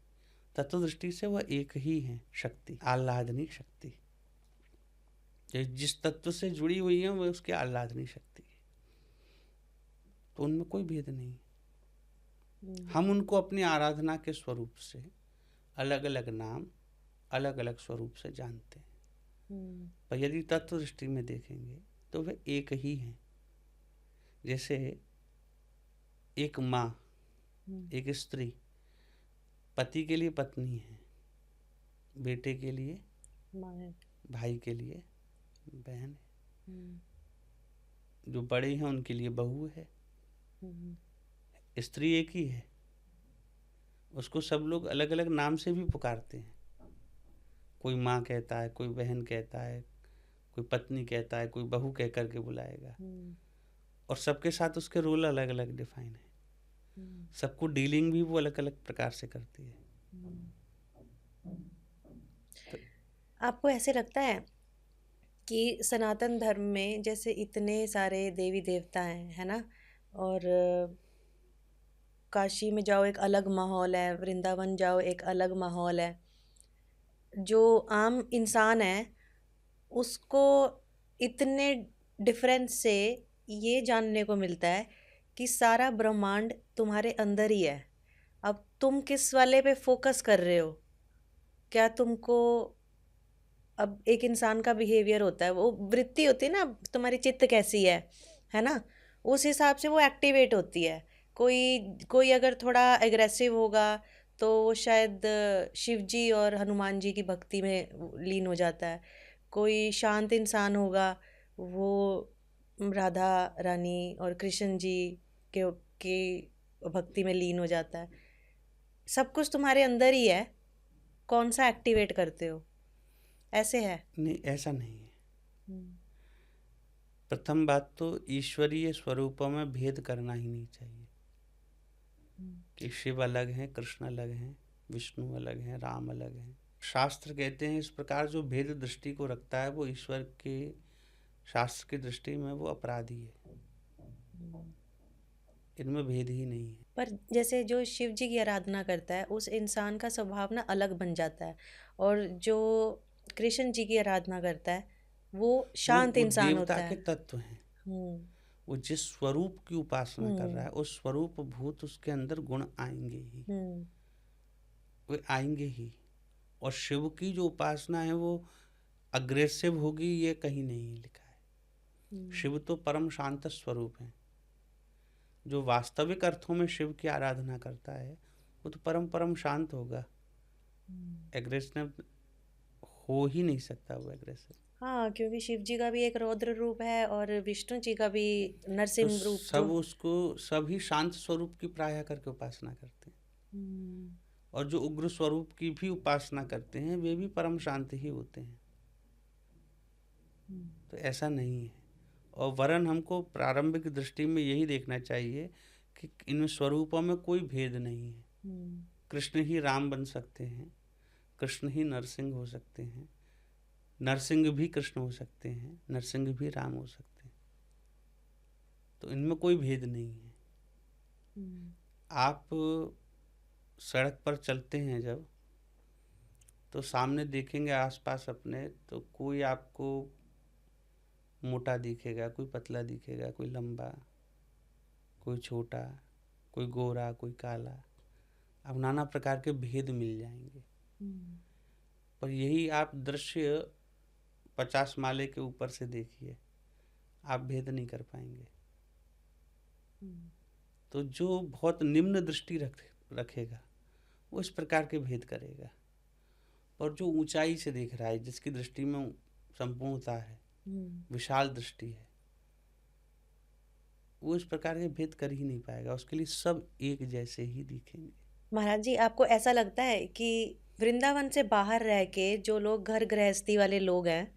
S2: तत्व दृष्टि से वह एक ही है, शक्ति, आह्लादनी शक्ति। जिस तत्व से जुड़ी हुई है वह उसकी आह्लादनी शक्ति है, तो उनमें कोई भेद नहीं। हम उनको अपनी आराधना के स्वरूप से अलग अलग नाम, अलग अलग स्वरूप से जानते हैं, पर यदि तत्व दृष्टि में देखेंगे तो वे एक ही हैं। जैसे एक माँ, एक स्त्री पति के लिए पत्नी है, बेटे के लिए
S1: माँ है,
S2: भाई के लिए बहन है, जो बड़े हैं उनके लिए बहू है। स्त्री एक ही है, उसको सब लोग अलग अलग नाम से भी पुकारते हैं। कोई माँ कहता है, कोई बहन कहता है, कोई पत्नी कहता है, कोई बहू कह करके बुलाएगा, और सबके साथ उसके रोल अलग अलग डिफाइन है। सबको डीलिंग भी वो अलग अलग प्रकार से करती है।
S1: तो आपको ऐसे लगता है कि सनातन धर्म में जैसे इतने सारे देवी देवता हैं, है ना, और काशी में जाओ एक अलग माहौल है, वृंदावन जाओ एक अलग माहौल है, जो आम इंसान है उसको इतने डिफरेंस से ये जानने को मिलता है कि सारा ब्रह्मांड तुम्हारे अंदर ही है। अब तुम किस वाले पे फोकस कर रहे हो? क्या तुमको, अब एक इंसान का बिहेवियर होता है, वो वृत्ति होती है ना, तुम्हारी चित्त कैसी है ना, उस हिसाब से वो एक्टिवेट होती है। कोई कोई अगर थोड़ा एग्रेसिव होगा तो वो शायद शिव जी और हनुमान जी की भक्ति में लीन हो जाता है। कोई शांत इंसान होगा वो राधा रानी और कृष्ण जी के भक्ति में लीन हो जाता है। सब कुछ तुम्हारे अंदर ही है, कौन सा एक्टिवेट करते हो, ऐसे है?
S2: नहीं, ऐसा नहीं है।
S1: हम्म,
S2: प्रथम बात तो ईश्वरीय स्वरूपों में भेद करना ही नहीं चाहिए कि शिव अलग हैं, कृष्ण अलग हैं, विष्णु अलग हैं, राम अलग हैं। शास्त्र कहते हैं इस प्रकार जो भेद दृष्टि को रखता है वो ईश्वर के शास्त्र की दृष्टि में वो अपराधी है। इनमें भेद ही नहीं है।
S1: पर जैसे जो शिव जी की आराधना करता है उस इंसान का स्वभाव ना अलग बन जाता है, और जो कृष्ण जी की आराधना करता है वो शांत
S2: वो
S1: इंसान
S2: देवता
S1: होता
S2: के
S1: है।
S2: तत्व हैं।
S1: हम्म।
S2: वो जिस स्वरूप की उपासना कर रहा
S1: हम्म।
S2: है उस स्वरूप भूत उसके अंदर गुण आएंगे ही,
S1: हम्म।
S2: वे आएंगे ही। और शिव की जो उपासना है वो अग्रेसिव होगी ये कहीं नहीं लिखा है। शिव तो परम शांत स्वरूप है। जो वास्तविक अर्थों में शिव की आराधना करता है वो तो परम परम शांत होगा। एग्रेसिव हो ही नहीं सकता वो एग्रेसिव।
S1: हाँ, क्योंकि शिव जी का भी एक रौद्र रूप है और विष्णु जी का भी
S2: तो
S1: नरसिंह रूप जो।
S2: सब उसको सभी शांत स्वरूप की प्रार्थना करके उपासना करते हैं,
S1: हम्म।
S2: और जो उग्र स्वरूप की भी उपासना करते हैं वे भी परम शांत ही होते हैं। तो ऐसा नहीं है। और वरन हमको प्रारंभिक दृष्टि में यही देखना चाहिए कि इन स्वरूपों में कोई भेद नहीं है। कृष्ण ही राम बन सकते हैं, कृष्ण ही नरसिंह हो सकते हैं, नरसिंह भी कृष्ण हो सकते हैं, नरसिंह भी राम हो सकते हैं। तो इनमें कोई भेद नहीं है। आप सड़क पर चलते हैं जब, तो सामने देखेंगे आसपास अपने, तो कोई आपको मोटा दिखेगा, कोई पतला दिखेगा, कोई लंबा, कोई छोटा, कोई गोरा, कोई काला। अब नाना प्रकार के भेद मिल जाएंगे। पर यही आप दृश्य 50 माले के ऊपर से देखिए, आप भेद नहीं कर पाएंगे। तो जो बहुत निम्न दृष्टि रखेगा वो इस प्रकार के भेद करेगा। और जो ऊंचाई से देख रहा है, जिसकी दृष्टि में संपूर्णता है, विशाल दृष्टि है, वो इस प्रकार के भेद कर ही नहीं पाएगा। उसके लिए सब एक जैसे ही दिखेंगे।
S1: महाराज जी, आपको ऐसा लगता है कि वृंदावन से बाहर रह के जो लोग घर गृहस्थी वाले लोग हैं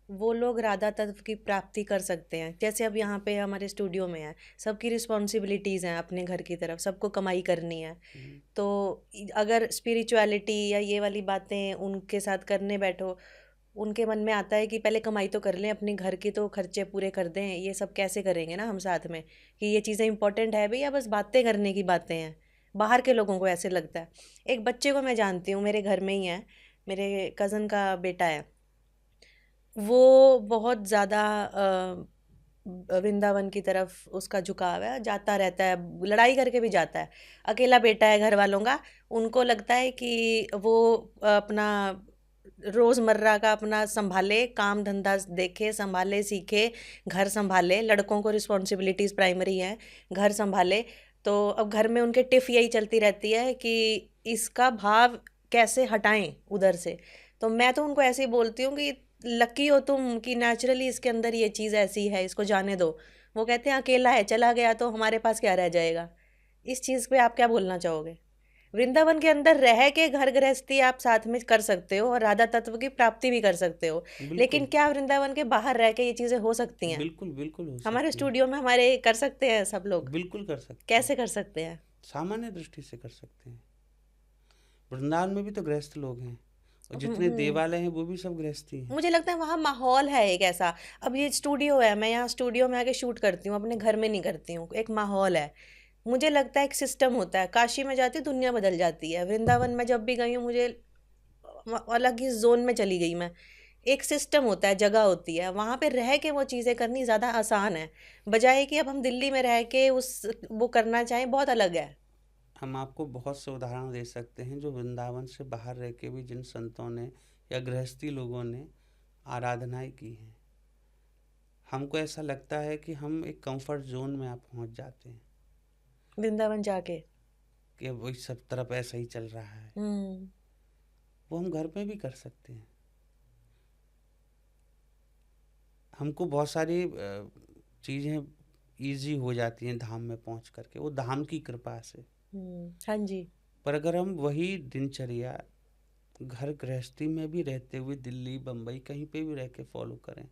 S1: वो लोग राधा तत्व की प्राप्ति कर सकते हैं? जैसे अब यहाँ पे हमारे स्टूडियो में है, सबकी रिस्पॉन्सिबिलिटीज़ हैं अपने घर की तरफ, सबको कमाई करनी है। तो अगर स्पिरिचुअलिटी या ये वाली बातें उनके साथ करने बैठो, उनके मन में आता है कि पहले कमाई तो कर लें, अपने घर के तो खर्चे पूरे कर दें, ये सब कैसे करेंगे ना हम साथ में, कि ये चीज़ें इंपॉर्टेंट है भैया, बस बातें करने की बातें हैं। बाहर के लोगों को ऐसे लगता है। एक बच्चे को मैं जानती हूँ, मेरे घर में ही है, मेरे कज़न का बेटा है, वो बहुत ज़्यादा वृंदावन की तरफ उसका झुकाव है, जाता रहता है, लड़ाई करके भी जाता है। अकेला बेटा है घर वालों का, उनको लगता है कि वो अपना रोज़मर्रा का अपना संभाले, काम धंधा देखे, संभाले, सीखे, घर संभाले। लड़कों को रिस्पॉन्सिबिलिटीज़ प्राइमरी हैं, घर संभाले। तो अब घर में उनके टिफ यही चलती रहती है कि इसका भाव कैसे हटाएं उधर से। तो मैं तो उनको ऐसे ही बोलती हूँ कि लकी हो तुम कि नेचुरली इसके अंदर ये चीज़ ऐसी है, इसको जाने दो। वो कहते हैं अकेला है, चला गया तो हमारे पास क्या रह जाएगा। इस चीज़ पे आप क्या बोलना चाहोगे? वृंदावन के अंदर रह के घर गृहस्थी आप साथ में कर सकते हो और राधा तत्व की प्राप्ति भी कर सकते हो, लेकिन
S2: बिल्कुल
S1: क्या वृंदावन के बाहर रह के ये चीज़ें हो सकती हैं?
S2: बिल्कुल बिल्कुल हो
S1: हमारे
S2: सकती है।
S1: स्टूडियो में हमारे कर सकते हैं सब लोग?
S2: बिल्कुल कर सकते हैं।
S1: कैसे कर सकते हैं?
S2: सामान्य दृष्टि से कर सकते हैं। वृंदावन में भी तो गृहस्थ लोग हैं, और जितने
S1: हम्म।
S2: देवालय हैं वो भी सब गृहस्थी हैं।
S1: मुझे लगता है वहाँ माहौल है एक ऐसा। अब ये स्टूडियो है, मैं यहाँ स्टूडियो में आके शूट करती हूँ, अपने घर में नहीं करती हूँ। एक माहौल है, मुझे लगता है एक सिस्टम होता है। काशी में जाती दुनिया बदल जाती है, वृंदावन में जब भी गई हूँ मुझे अलग ही जोन में चली गई मैं। एक सिस्टम होता है, जगह होती है, वहाँ पे रह के वो चीज़ें करनी ज़्यादा आसान है, बजाय कि अब हम दिल्ली में रह के उस वो करना चाहें, बहुत अलग है।
S2: हम आपको बहुत से उदाहरण दे सकते हैं जो वृंदावन से बाहर रह के भी जिन संतों ने या गृहस्थी लोगों ने आराधनाएं की हैं। हमको ऐसा लगता है कि हम एक कंफर्ट जोन में आप पहुंच जाते हैं,
S1: वृंदावन जाके
S2: कि वही सब तरफ ऐसा ही चल रहा है, वो हम घर में भी कर सकते हैं। हमको बहुत सारी चीज़ें ईजी हो जाती हैं धाम में पहुंच करके, वो धाम की कृपा से।
S1: हाँ जी।
S2: पर अगर हम वही दिनचर्या घर गृहस्थी में भी रहते हुए दिल्ली बम्बई कहीं पे भी रह के फॉलो करें,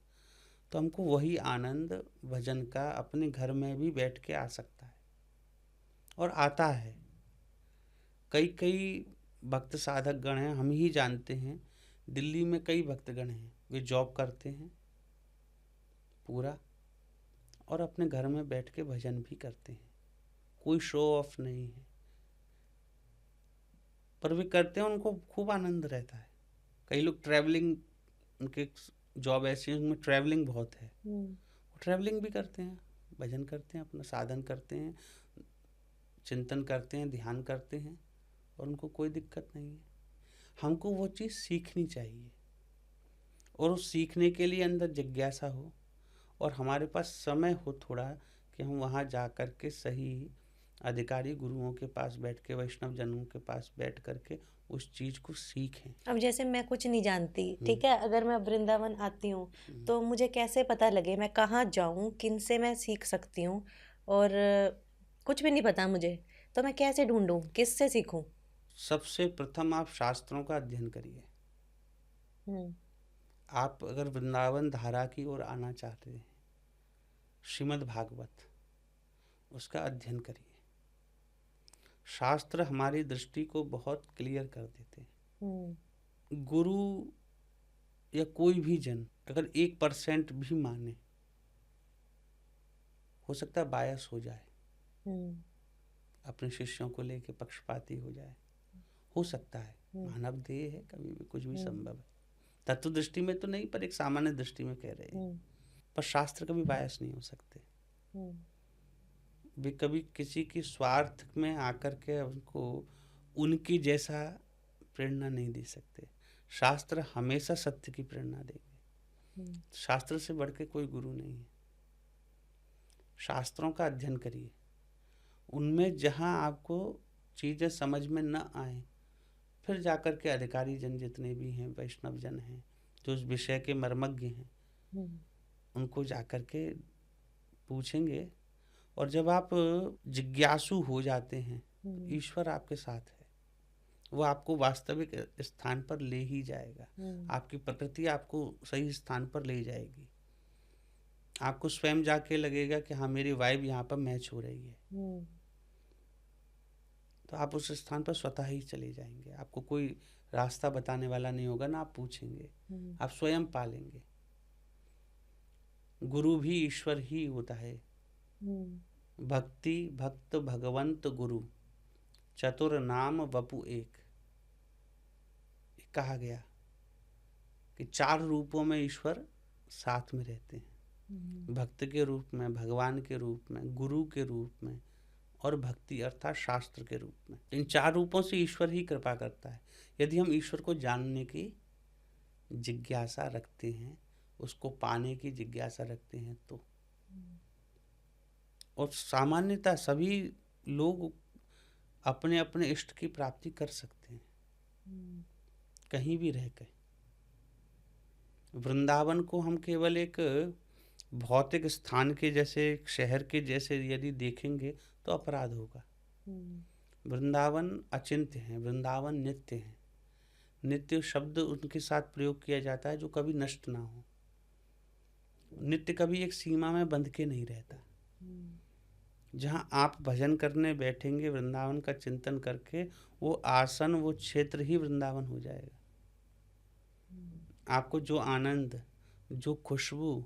S2: तो हमको वही आनंद भजन का अपने घर में भी बैठ के आ सकता है, और आता है। कई कई भक्त साधक गण हैं, हम ही जानते हैं, दिल्ली में कई भक्तगण हैं, वे जॉब करते हैं पूरा, और अपने घर में बैठ के भजन भी करते हैं। कोई शो ऑफ नहीं है, पर वे करते हैं, उनको खूब आनंद रहता है। कई लोग ट्रैवलिंग, उनके जॉब ऐसी है उनमें ट्रैवलिंग बहुत है, वो ट्रैवलिंग भी करते हैं, भजन करते हैं, अपना साधन करते हैं, चिंतन करते हैं, ध्यान करते हैं, और उनको कोई दिक्कत नहीं है। हमको वो चीज़ सीखनी चाहिए, और उस सीखने के लिए अंदर जिज्ञासा हो, और हमारे पास समय हो थोड़ा कि हम वहाँ जा कर के सही अधिकारी गुरुओं के पास बैठ के, वैष्णव जनों के पास बैठ करके उस चीज़ को सीखें।
S1: अब जैसे मैं कुछ नहीं जानती, ठीक है, अगर मैं वृंदावन आती हूँ तो मुझे कैसे पता लगे मैं कहाँ जाऊँ, किन से मैं सीख सकती हूँ, और कुछ भी नहीं पता मुझे, तो मैं कैसे ढूंढूं, किससे सीखूं?
S2: सबसे प्रथम आप शास्त्रों का अध्ययन करिए। आप अगर वृंदावन धारा की ओर आना चाहते हैं, श्रीमद् भागवत उसका अध्ययन करिए। शास्त्र हमारी दृष्टि को बहुत क्लियर कर देते हैं। गुरु या कोई भी जन अगर 1% भी माने, हो सकता है बायस हो जाए, अपने शिष्यों को लेके पक्षपाती हो जाए, हो सकता है, मानव देह है, कभी भी कुछ भी संभव है। तत्व दृष्टि में तो नहीं, पर एक सामान्य दृष्टि में कह रहे हैं। पर शास्त्र कभी बायस नहीं हो सकते। वे कभी किसी की स्वार्थ में आकर के उनको उनकी जैसा प्रेरणा नहीं दे सकते। शास्त्र हमेशा सत्य की प्रेरणा देंगे। शास्त्र से बढ़ के कोई गुरु नहीं है। शास्त्रों का अध्ययन करिए, उनमें जहाँ आपको चीज़ें समझ में न आए, फिर जाकर के अधिकारी जन जितने भी हैं, वैष्णव जन हैं, जो उस विषय के मर्मज्ञ हैं, उनको जाकर के पूछेंगे। और जब आप जिज्ञासु हो जाते हैं, ईश्वर आपके साथ है, वो आपको वास्तविक स्थान पर ले ही जाएगा। आपकी प्रकृति आपको सही स्थान पर ले जाएगी। आपको स्वयं जाके लगेगा कि हाँ, मेरी वाइब यहाँ पर मैच हो रही है, तो आप उस स्थान पर स्वतः ही चले जाएंगे। आपको कोई रास्ता बताने वाला नहीं होगा, ना आप पूछेंगे, आप स्वयं पालेंगे। गुरु भी ईश्वर ही होता है। भक्ति भक्त भगवंत गुरु, चतुर नाम वपु एक। कहा गया कि 4 रूपों में ईश्वर साथ में रहते हैं, भक्त के रूप में, भगवान के रूप में, गुरु के रूप में, और भक्ति अर्थात शास्त्र के रूप में। इन 4 रूपों से ईश्वर ही कृपा करता है। यदि हम ईश्वर को जानने की जिज्ञासा रखते हैं, उसको पाने की जिज्ञासा रखते हैं तो। और सामान्यतः सभी लोग अपने अपने इष्ट की प्राप्ति कर सकते हैं, कहीं भी रह के। वृंदावन को हम केवल एक भौतिक स्थान के जैसे, शहर के जैसे यदि देखेंगे तो अपराध होगा। वृंदावन अचिंत्य है, वृंदावन नित्य है। नित्य शब्द उनके साथ प्रयोग किया जाता है जो कभी नष्ट ना हो। नित्य कभी एक सीमा में बंध के नहीं रहता। जहाँ आप भजन करने बैठेंगे वृंदावन का चिंतन करके, वो आसन, वो क्षेत्र ही वृंदावन हो जाएगा। आपको जो आनंद, जो खुशबू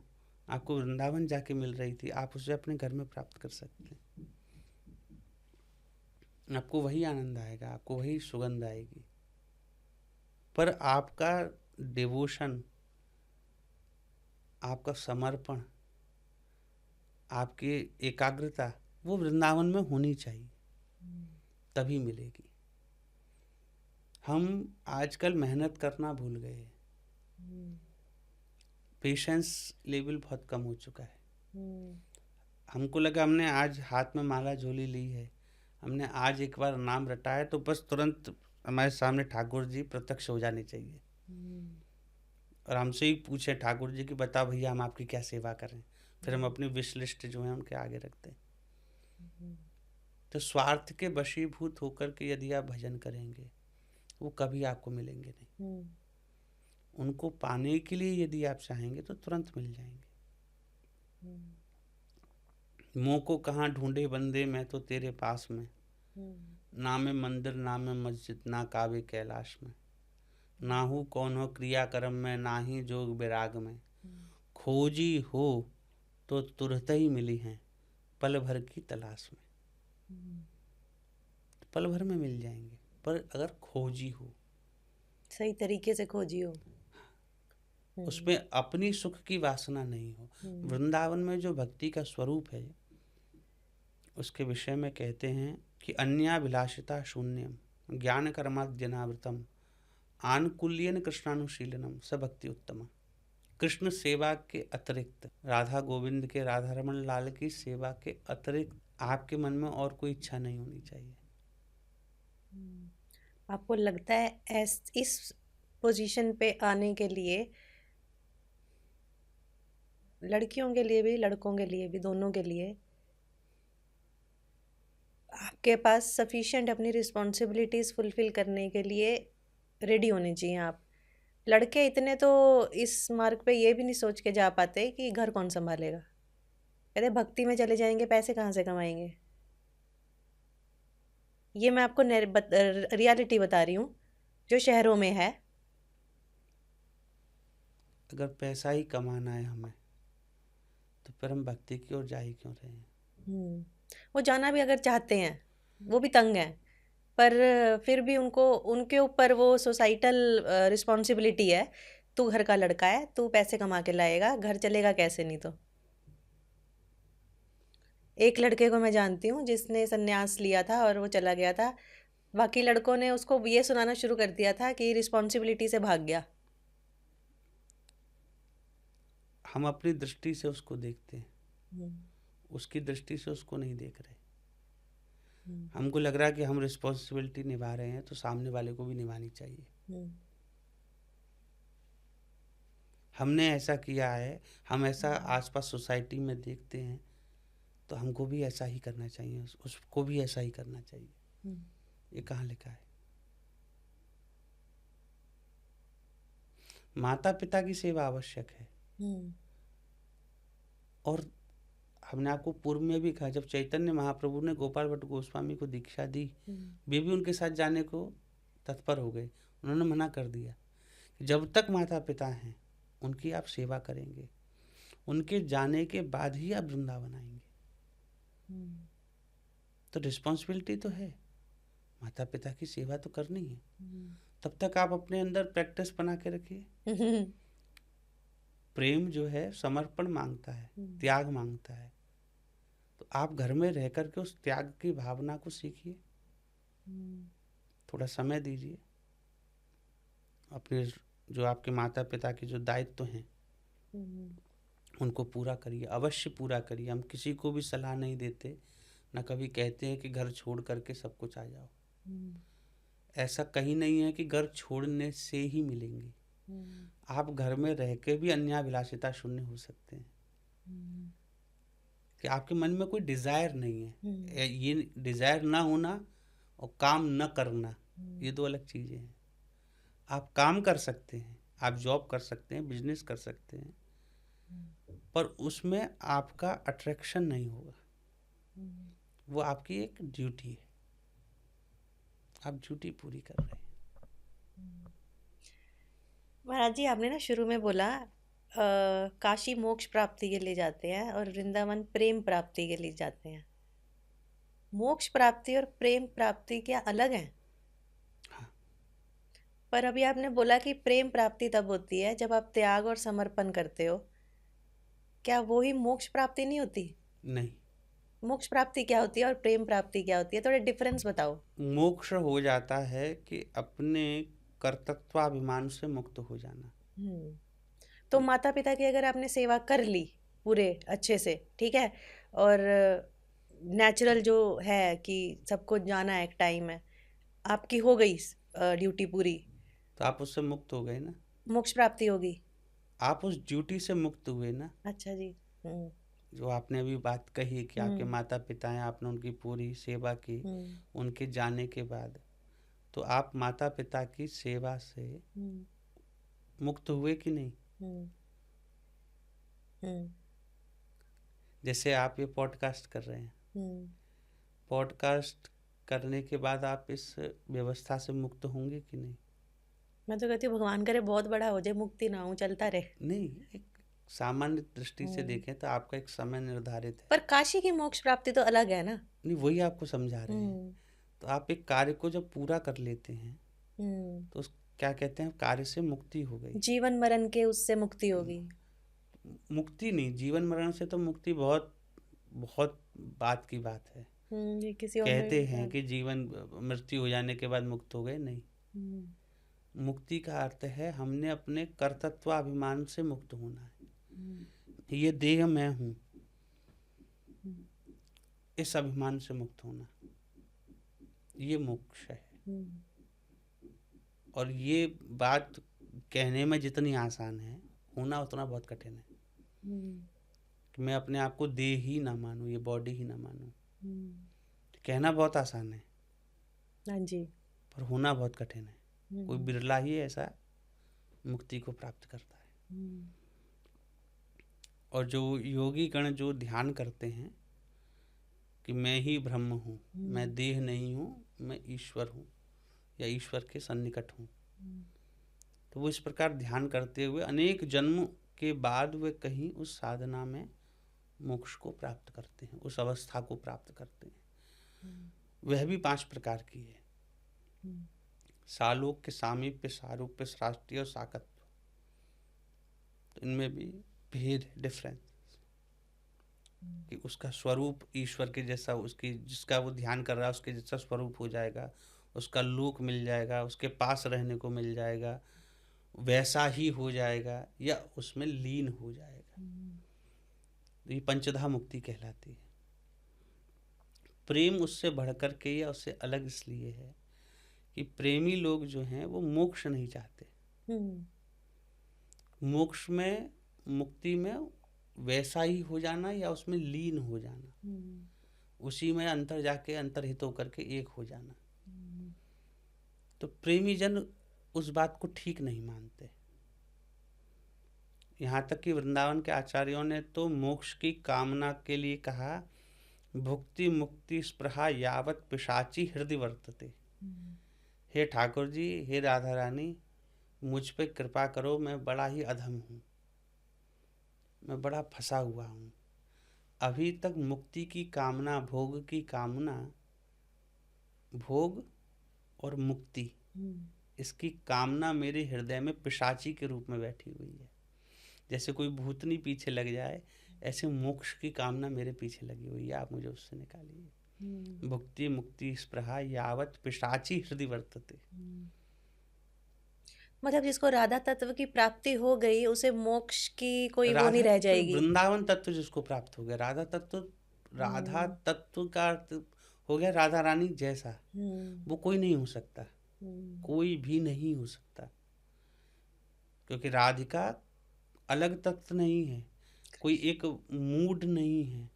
S2: आपको वृंदावन जाके मिल रही थी, आप उसे अपने घर में प्राप्त कर सकते हैं। आपको वही आनंद आएगा, आपको वही सुगंध आएगी। पर आपका डिवोशन, आपका समर्पण, आपकी एकाग्रता वो वृंदावन में होनी चाहिए, तभी मिलेगी। हम आजकल मेहनत करना भूल गए हैं। पेशेंस लेवल बहुत कम हो चुका है। हमको लगा हमने आज हाथ में माला झोली ली है, हमने आज एक बार नाम रटा है तो बस तुरंत हमारे सामने ठाकुर जी प्रत्यक्ष हो जाने चाहिए और हमसे ही पूछे ठाकुर जी कि बताओ भैया हम आपकी क्या सेवा करें, फिर हम अपनी विश लिस्ट जो है उनके आगे रखते हैं। तो स्वार्थ के वशीभूत होकर के यदि आप भजन करेंगे वो कभी आपको मिलेंगे नहीं। उनको पाने के लिए यदि आप चाहेंगे तो तुरंत मिल जाएंगे। मोह को कहाँ ढूंढे बंदे, मैं तो तेरे पास में, ना में मंदिर ना में मस्जिद, ना काबे कैलाश में, ना हूँ कौन हो क्रिया कर्म में, ना ही जोग विराग में, खोजी हो तो तुरंत ही मिली हैं पल भर की तलाश में। पल भर में मिल जाएंगे, पर अगर खोजी हो,
S1: सही तरीके से खोजी हो,
S2: उसमें अपनी सुख की वासना नहीं हो। वृंदावन में जो भक्ति का स्वरूप है उसके विषय में कहते हैं कि अन्याभिलाषिता शून्यम ज्ञान कर्माद्यनावृतम आनुकूल्यन कृष्णानुशीलनम स भक्ति उत्तम। कृष्ण सेवा के अतिरिक्त, राधा गोविंद के, राधा रमन लाल की सेवा के अतिरिक्त आपके मन में और कोई इच्छा नहीं होनी चाहिए।
S1: आपको लगता है इस पोजीशन पे आने के लिए लड़कियों के लिए भी लड़कों के लिए भी दोनों के लिए आपके पास सफिशिएंट अपनी रिस्पॉन्सिबिलिटीज़ फुलफिल करने के लिए रेडी होने चाहिए आप? लड़के इतने तो इस मार्ग पे ये भी नहीं सोच के जा पाते कि घर कौन संभालेगा, कहते भक्ति में चले जाएंगे, पैसे कहाँ से कमाएंगे। ये मैं आपको रियलिटी बता रही हूँ जो शहरों में है।
S2: अगर पैसा ही कमाना है हमें तो फिर हम भक्ति की ओर जा ही क्यों रहे हैं।
S1: वो जाना भी अगर चाहते हैं वो भी तंग है, पर फिर भी उनको उनके ऊपर वो सोसाइटल रिस्पॉन्सिबिलिटी है, तू घर का लड़का है, तू पैसे कमा के लाएगा, घर चलेगा कैसे नहीं। तो एक लड़के को मैं जानती हूँ जिसने संन्यास लिया था और वो चला गया था, बाकी लड़कों ने उसको ये सुनाना शुरू कर दिया था कि रिस्पॉन्सिबिलिटी से भाग गया।
S2: हम अपनी दृष्टि से उसको देखते हैं, उसकी दृष्टि से उसको नहीं देख रहे। हमको लग रहा है कि हम रिस्पॉन्सिबिलिटी निभा रहे हैं तो सामने वाले को भी निभानी चाहिए। हमने ऐसा किया है, हम ऐसा आसपास सोसाइटी में देखते हैं तो हमको भी ऐसा ही करना चाहिए, उसको भी ऐसा ही करना चाहिए। ये कहाँ लिखा है? माता पिता की सेवा आवश्यक है। और हमने आपको पूर्व में भी कहा, जब चैतन्य महाप्रभु ने गोपाल भट्ट गोस्वामी को दीक्षा दी, वे भी उनके साथ जाने को तत्पर हो गए। उन्होंने मना कर दिया कि जब तक माता पिता हैं उनकी आप सेवा करेंगे, उनके जाने के बाद ही आप वृंदावन आएंगे। तो रिस्पॉन्सिबिलिटी तो है, माता पिता की सेवा तो करनी है। तब तक आप अपने अंदर प्रैक्टिस बना के रखिए। प्रेम जो है समर्पण मांगता है, त्याग मांगता है, तो आप घर में रह करके उस त्याग की भावना को सीखिए। थोड़ा समय दीजिए, अपने जो आपके माता पिता के जो दायित्व हैं उनको पूरा करिए, अवश्य पूरा करिए। हम किसी को भी सलाह नहीं देते, ना कभी कहते हैं कि घर छोड़ करके सब कुछ आ जाओ। ऐसा कहीं नहीं है कि घर छोड़ने से ही मिलेंगे। आप घर में रह के भी अन्याभिलाषिता शून्य हो सकते हैं कि आपके मन में कोई डिजायर नहीं है। ये डिजायर ना होना और काम न करना, ये दो अलग चीजें हैं। आप काम कर सकते हैं, आप जॉब कर सकते हैं, बिजनेस कर सकते हैं, पर उसमें आपका अट्रैक्शन नहीं होगा। वो आपकी एक ड्यूटी है, आप ड्यूटी पूरी कर रहे हैं।
S1: महाराज जी, आपने ना शुरू में बोला काशी मोक्ष प्राप्ति के लिए जाते हैं और वृंदावन प्रेम प्राप्ति के लिए जाते हैं। मोक्ष प्राप्ति और प्रेम प्राप्ति क्या अलग हैं?
S2: हाँ।
S1: पर अभी आपने बोला कि प्रेम प्राप्ति तब होती है जब आप त्याग और समर्पण करते हो, क्या वो ही मोक्ष प्राप्ति नहीं होती?
S2: नहीं।
S1: मोक्ष प्राप्ति क्या होती है और प्रेम प्राप्ति क्या होती है, थोड़ा डिफरेंस बताओ।
S2: मोक्ष हो जाता है कि अपने कर्तृत्वाभिमान से मुक्त हो जाना।
S1: तो माता पिता की अगर आपने सेवा कर ली पूरे अच्छे से, ठीक है, और नेचुरल जो है कि सबको जाना है, एक टाइम है, आपकी हो गई ड्यूटी पूरी,
S2: तो आप उससे मुक्त हो गए ना,
S1: मोक्ष प्राप्ति होगी।
S2: आप उस ड्यूटी से मुक्त हुए ना।
S1: अच्छा जी। हम्म।
S2: जो आपने अभी बात कही कि आपके
S1: हम्म।
S2: माता पिता हैं, आपने उनकी पूरी सेवा की,
S1: हम्म।
S2: उनके जाने के बाद तो आप माता पिता की सेवा से
S1: हम्म।
S2: मुक्त हुए कि नहीं?
S1: हम्म। हम्म।
S2: जैसे आप ये पॉडकास्ट कर रहे हैं,
S1: हम्म।
S2: पॉडकास्ट करने के बाद आप इस व्यवस्था से मुक्त होंगे कि नहीं?
S1: मैं तो कहती हूँ भगवान करे बहुत बड़ा हो जाए, मुक्ति ना हो, चलता रहे।
S2: नहीं, एक सामान्य दृष्टि से
S1: हम्म।
S2: देखें तो आपका एक समय निर्धारित है।
S1: पर काशी की मोक्ष प्राप्ति तो अलग है ना।
S2: नहीं, वही आपको समझा रहे हैं।
S1: हम्म।
S2: तो आप एक कार्य को जब पूरा कर लेते हैं
S1: हम्म।
S2: तो उस क्या कहते हैं, कार्य से मुक्ति हो गई।
S1: जीवन मरण के उससे मुक्ति होगी।
S2: मुक्ति नहीं, जीवन मरण से तो मुक्ति बहुत बहुत बात की बात है।
S1: ये किसी और ने भी
S2: कहते
S1: बता
S2: हैं कि जीवन मृत्यु हो जाने के बाद मुक्त हो गए, नहीं।
S1: हम्म।
S2: मुक्ति का अर्थ है हमने अपने कर्तृत्वाभिमान से मुक्त होना है।
S1: हम्म।
S2: ये देह मैं हूँ,
S1: हम्म।
S2: इस अभिमान से मुक्त होना, ये मोक्ष है।
S1: हम्म।
S2: और ये बात कहने में जितनी आसान है, होना उतना बहुत कठिन है।
S1: हम्म।
S2: कि मैं अपने आप को देह ही ना मानूं, ये बॉडी ही ना मानूं।
S1: हम्म।
S2: कहना बहुत आसान है,
S1: हाँ जी।
S2: पर होना बहुत कठिन है। कोई बिरला ही ऐसा मुक्ति को प्राप्त करता है।
S1: हम्म।
S2: और जो योगी गण जो ध्यान करते हैं कि मैं ही ब्रह्म हूँ, मैं देह नहीं हूँ, मैं ईश्वर हूँ या ईश्वर के सन्निकट हूँ, तो वो इस प्रकार ध्यान करते हुए अनेक जन्म के बाद वे कहीं उस साधना में मोक्ष को प्राप्त करते हैं, उस अवस्था को प्राप्त करते हैं। वह भी 5 प्रकार की है। सालोक्य, सामीप्य, सारूप्य, साष्ट्रीय और साकत्व। तो इनमें भी भेद है, डिफरेंस, कि उसका स्वरूप ईश्वर के जैसा, उसकी जिसका वो ध्यान कर रहा है उसके जैसा स्वरूप हो जाएगा, उसका लोक मिल जाएगा, उसके पास रहने को मिल जाएगा, वैसा ही हो जाएगा या उसमें लीन हो जाएगा। तो ये पंचधा मुक्ति कहलाती है। प्रेम उससे बढ़कर के या उससे अलग इसलिए है कि प्रेमी लोग जो हैं वो मोक्ष नहीं चाहते। मोक्ष में, मुक्ति में वैसा ही हो जाना या उसमें लीन हो जाना, उसी में अंतर जाके अंतर्हित होकर के एक हो जाना। तो प्रेमी जन उस बात को ठीक नहीं मानते। यहाँ तक कि वृंदावन के आचार्यों ने तो मोक्ष की कामना के लिए कहा, भुक्ति मुक्ति स्पृहा यावत पिशाची हृदय वर्तते। हे ठाकुर जी, हे राधा रानी, मुझ पे कृपा करो, मैं बड़ा ही अधम हूँ, मैं बड़ा फंसा हुआ हूँ। अभी तक मुक्ति की कामना, भोग की कामना, भोग और मुक्ति, इसकी कामना मेरे हृदय में पिशाची के रूप में बैठी हुई है। जैसे कोई भूतनी पीछे लग जाए, ऐसे मोक्ष की कामना मेरे पीछे लगी हुई है, आप मुझे उससे निकालिए। भुक्ति मुक्ति स्पृहा यावत पिशाची हृदय वर्तते।
S1: मतलब जिसको राधा तत्व की प्राप्ति हो गई, उसे मोक्ष की कोई वो नहीं रह जाएगी।
S2: वृंदावन तत्व जिसको प्राप्त हो गया, राधा तत्व का अर्थ हो गया राधा रानी जैसा, वो कोई नहीं हो सकता, कोई भी नहीं हो सकता, क्योंकि राधिका अलग तत्व नहीं है, कोई एक मूड नहीं है,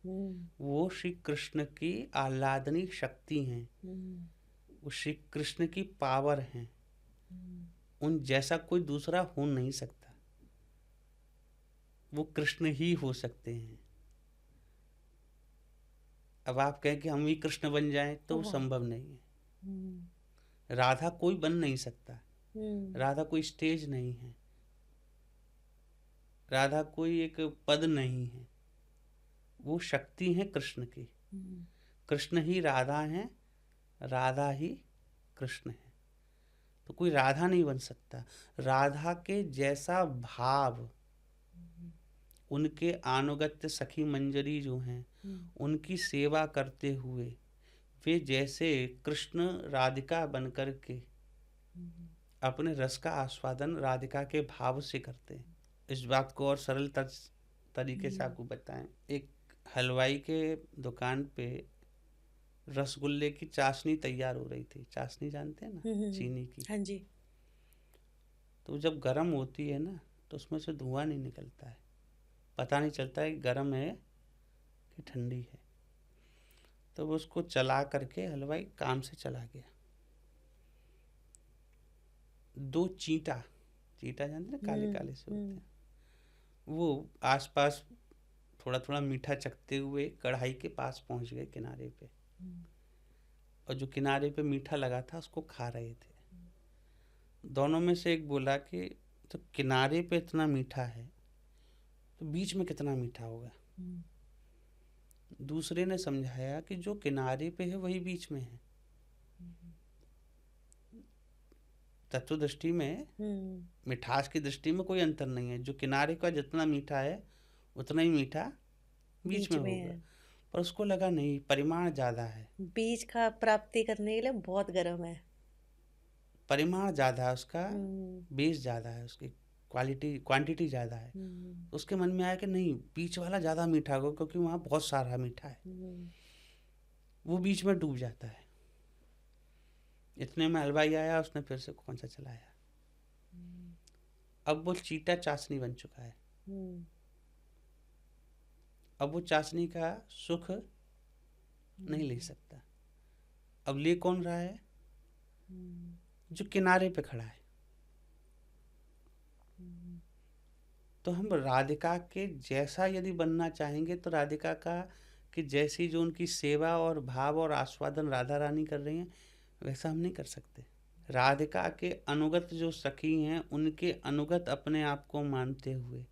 S2: वो श्री कृष्ण की आह्लादनी शक्ति हैं, वो श्री कृष्ण की पावर हैं, उन जैसा कोई दूसरा हो नहीं सकता, वो कृष्ण ही हो सकते हैं। अब आप कहें कि हम ही कृष्ण बन जाएं तो संभव नहीं है। राधा कोई बन नहीं सकता, राधा कोई स्टेज नहीं है, राधा कोई एक पद नहीं है, वो शक्ति है कृष्ण की। कृष्ण ही राधा है, राधा ही कृष्ण है, तो कोई राधा नहीं बन सकता। राधा के जैसा भाव, उनके अनुगत्य सखी मंजरी जो हैं, उनकी सेवा करते हुए वे जैसे कृष्ण राधिका बनकर के अपने रस का आस्वादन राधिका के भाव से करते हैं। इस बात को और सरल तरीके से आपको बताएं। एक हलवाई के दुकान पे रसगुल्ले की चाशनी तैयार हो रही थी। चाशनी जानते हैं ना, चीनी की।
S1: हाँ जी।
S2: तो जब गर्म होती है ना तो उसमें से धुआं नहीं निकलता है, पता नहीं चलता है कि गर्म है कि ठंडी है। तो वो उसको चला करके हलवाई काम से चला गया। दो चींटा, चींटा जानते हैं, काले काले से होते हैं, वो आसपास थोड़ा थोड़ा मीठा चखते हुए कढ़ाई के पास पहुंच गए किनारे पे, और जो किनारे पे मीठा लगा था उसको खा रहे थे। दोनों में से एक बोला कि तो किनारे पे इतना मीठा है तो बीच में कितना मीठा होगा। दूसरे ने समझाया कि जो किनारे पे है वही बीच में है। तत्व दृष्टि में, मिठास की दृष्टि में कोई अंतर नहीं है। जो किनारे का जितना मीठा है उतना ही मीठा बीच में होगा। पर उसको लगा नहीं, परिमाण ज्यादा है,
S1: बीज का प्राप्ति करने के लिए बहुत गर्म है,
S2: परिमाण ज्यादा है उसका, बेस ज्यादा है, उसकी क्वांटिटी ज्यादा है। तो उसके मन में आया कि नहीं, बीच वाला ज्यादा मीठा होगा क्योंकि वहां बहुत सारा मीठा है। वो बीच में डूब जाता है। इतने में हलवाई आया, उसने फिर से कौन सा चलाया। अब वो चीटा चाशनी बन चुका है। अब वो चाशनी का सुख नहीं ले सकता। अब ले कौन रहा है? जो किनारे पे खड़ा है। तो हम राधिका के जैसा यदि बनना चाहेंगे तो राधिका का कि जैसी जो उनकी सेवा और भाव और आस्वादन राधा रानी कर रही हैं वैसा हम नहीं कर सकते। राधिका के अनुगत जो सखी हैं उनके अनुगत अपने आप को मानते हुए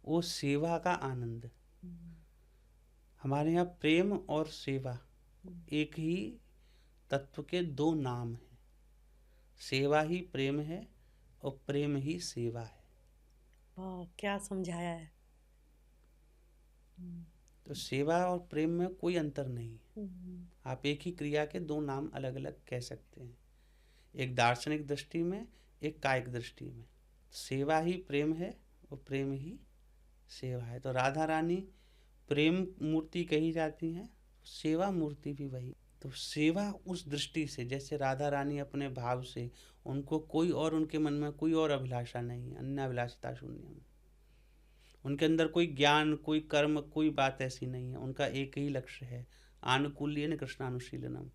S2: वो सेवा का आनंद। हमारे यहाँ प्रेम और सेवा एक ही तत्व के दो नाम हैं। सेवा ही प्रेम है और प्रेम ही सेवा है।
S1: क्या समझाया है।
S2: तो सेवा और प्रेम में कोई अंतर नहीं है। आप एक ही क्रिया के दो नाम अलग अलग कह सकते हैं, एक दार्शनिक दृष्टि में, एक कायिक दृष्टि में। सेवा ही प्रेम है और प्रेम ही सेवा है। तो राधा रानी प्रेम मूर्ति कही जाती हैं, सेवा मूर्ति भी वही। तो सेवा उस दृष्टि से, जैसे राधा रानी अपने भाव से, उनको कोई और, उनके मन में कोई और अभिलाषा नहीं है, अन्य अभिलाषिता शून्य। उनके अंदर कोई ज्ञान, कोई कर्म, कोई बात ऐसी नहीं है। उनका एक ही लक्ष्य है, आनुकूल्येन कृष्णानुशीलनम,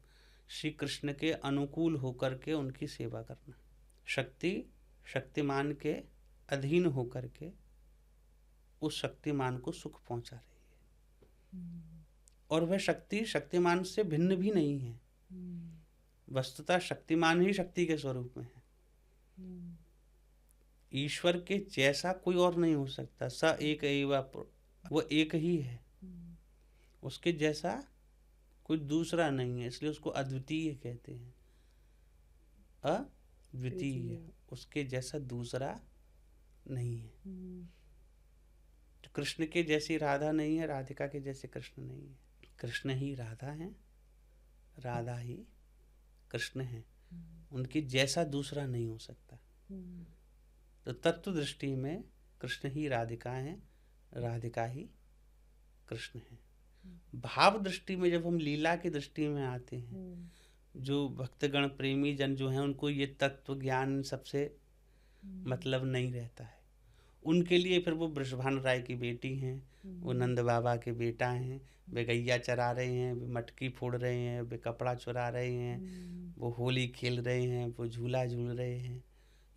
S2: श्री कृष्ण के अनुकूल होकर के उनकी सेवा करना। शक्ति शक्तिमान के अधीन होकर के उस शक्तिमान को सुख पहुंचा रही है। और वह शक्ति शक्तिमान से भिन्न भी नहीं है। वस्तुतः शक्तिमान ही शक्ति के स्वरूप में है। ईश्वर के जैसा कोई और नहीं हो सकता। स एक एव, वो एक ही है, उसके जैसा कोई दूसरा नहीं है, इसलिए उसको अद्वितीय कहते हैं। अद्वितीय, उसके जैसा दूसरा नहीं है। तो कृष्ण के जैसी राधा नहीं है, राधिका के जैसे कृष्ण नहीं है। कृष्ण ही राधा है, राधा ही कृष्ण है, उनके जैसा दूसरा नहीं हो सकता। तो तत्व दृष्टि में कृष्ण ही राधिका है, राधिका ही कृष्ण है। भाव दृष्टि में जब हम लीला की दृष्टि में आते हैं, जो भक्तगण प्रेमी जन जो हैं उनको ये तत्व ज्ञान सबसे मतलब नहीं रहता है। उनके लिए फिर वो बृषभानु राय की बेटी हैं, वो नंद बाबा के बेटा हैं, वे गैया चरा रहे हैं, वे मटकी फोड़ रहे हैं, वे कपड़ा चुरा रहे हैं, वो होली खेल रहे हैं, वो झूला झूल रहे हैं।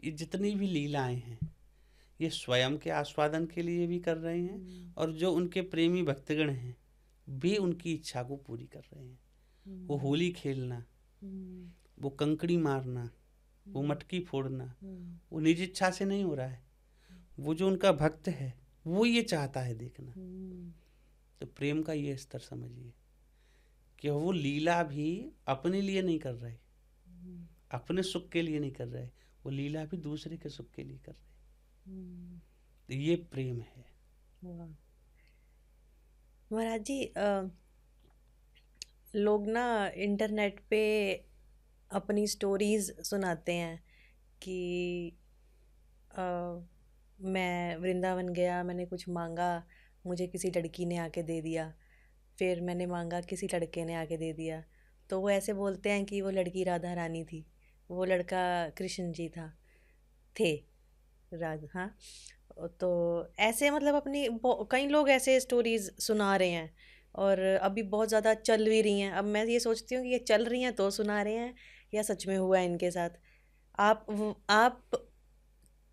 S2: ये जितनी भी लीलाएं हैं ये स्वयं के आस्वादन के लिए भी कर रहे हैं, और जो उनके प्रेमी भक्तगण हैं वे उनकी इच्छा को पूरी कर रहे हैं। वो होली खेलना, वो कंकड़ी मारना, वो मटकी फोड़ना, वो निज इच्छा से नहीं हो रहा है। वो जो उनका भक्त है वो ये चाहता है देखना। तो प्रेम का ये स्तर समझिए कि वो लीला भी अपने लिए नहीं कर रहे, अपने सुख के लिए नहीं कर रहे, वो लीला भी दूसरे के सुख के लिए कर रहे। तो ये प्रेम है।
S1: महाराज जी, लोग ना इंटरनेट पे अपनी स्टोरीज सुनाते हैं कि मैं वृंदावन गया, मैंने कुछ मांगा, मुझे किसी लड़की ने आके दे दिया, फिर मैंने मांगा किसी लड़के ने आके दे दिया। तो वो ऐसे बोलते हैं कि वो लड़की राधा रानी थी, वो लड़का कृष्ण जी थे राधा। हाँ, तो ऐसे मतलब कई लोग ऐसे स्टोरीज सुना रहे हैं और अभी बहुत ज़्यादा चल भी रही हैं। अब मैं ये सोचती हूँ कि ये चल रही हैं तो सुना रहे हैं या सच में हुआ है इनके साथ। आप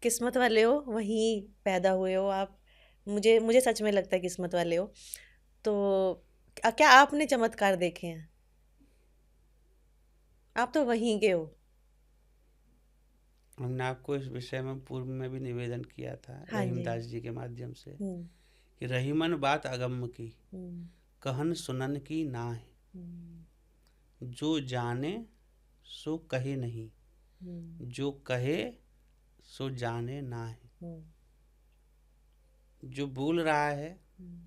S1: किस्मत वाले हो, वहीं पैदा हुए हो आप। मुझे मुझे सच में लगता है किस्मत वाले हो। तो क्या आपने चमत्कार देखे हैं? आप तो वहीं के हो।
S2: हमने आपको इस विषय में पूर्व में भी निवेदन किया था
S1: हाँ जी।
S2: रहीमदास जी के माध्यम से
S1: हम्म।
S2: कि रहीमन बात अगम की,
S1: हम्म।
S2: कहन सुनन की नाहि, जो जाने सो कहे नहीं, जो कहे सो जाने नाहि। जो बोल रहा है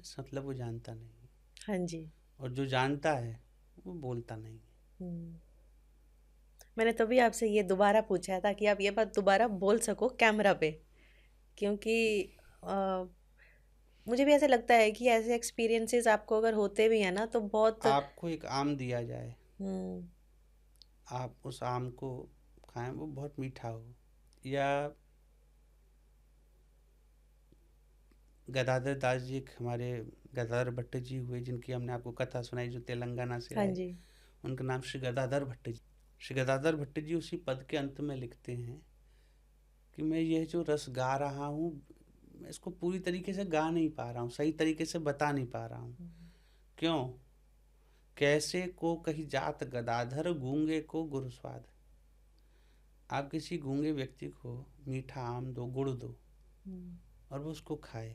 S2: इसका मतलब वो जानता नहीं,
S1: हाँ जी।
S2: और जो जानता है वो बोलता नहीं है।
S1: मैंने तभी आपसे ये दोबारा पूछा है ताकि आप ये बात दोबारा बोल सको कैमरा पे, क्योंकि अ, मुझे भी ऐसा लगता है कि ऐसे एक्सपीरियंसेस आपको अगर होते भी हैं ना तो बहुत।
S2: आपको एक आम दिया जाए,
S1: हम्म।
S2: आप उस आम को खाएं, वो बहुत मीठा हो, या गदाधर दास जी एक हमारे गदाधर भट्ट जी हुए जिनकी हमने आपको कथा सुनाई, जो तेलंगाना से
S1: हाँ
S2: आए,
S1: जी।
S2: उनका नाम श्री गदाधर भट्ट जी। श्री गदाधर भट्ट जी उसी पद के अंत में लिखते हैं कि मैं यह जो रस गा रहा हूँ, मैं इसको पूरी तरीके से गा नहीं पा रहा हूँ, सही तरीके से बता नहीं पा रहा हूँ। क्यों? कैसे को कही जात गदाधर, गूंगे को गुरु स्वाद। आप किसी गूंगे व्यक्ति को मीठा आम दो, गुड़ दो, और वो उसको खाए,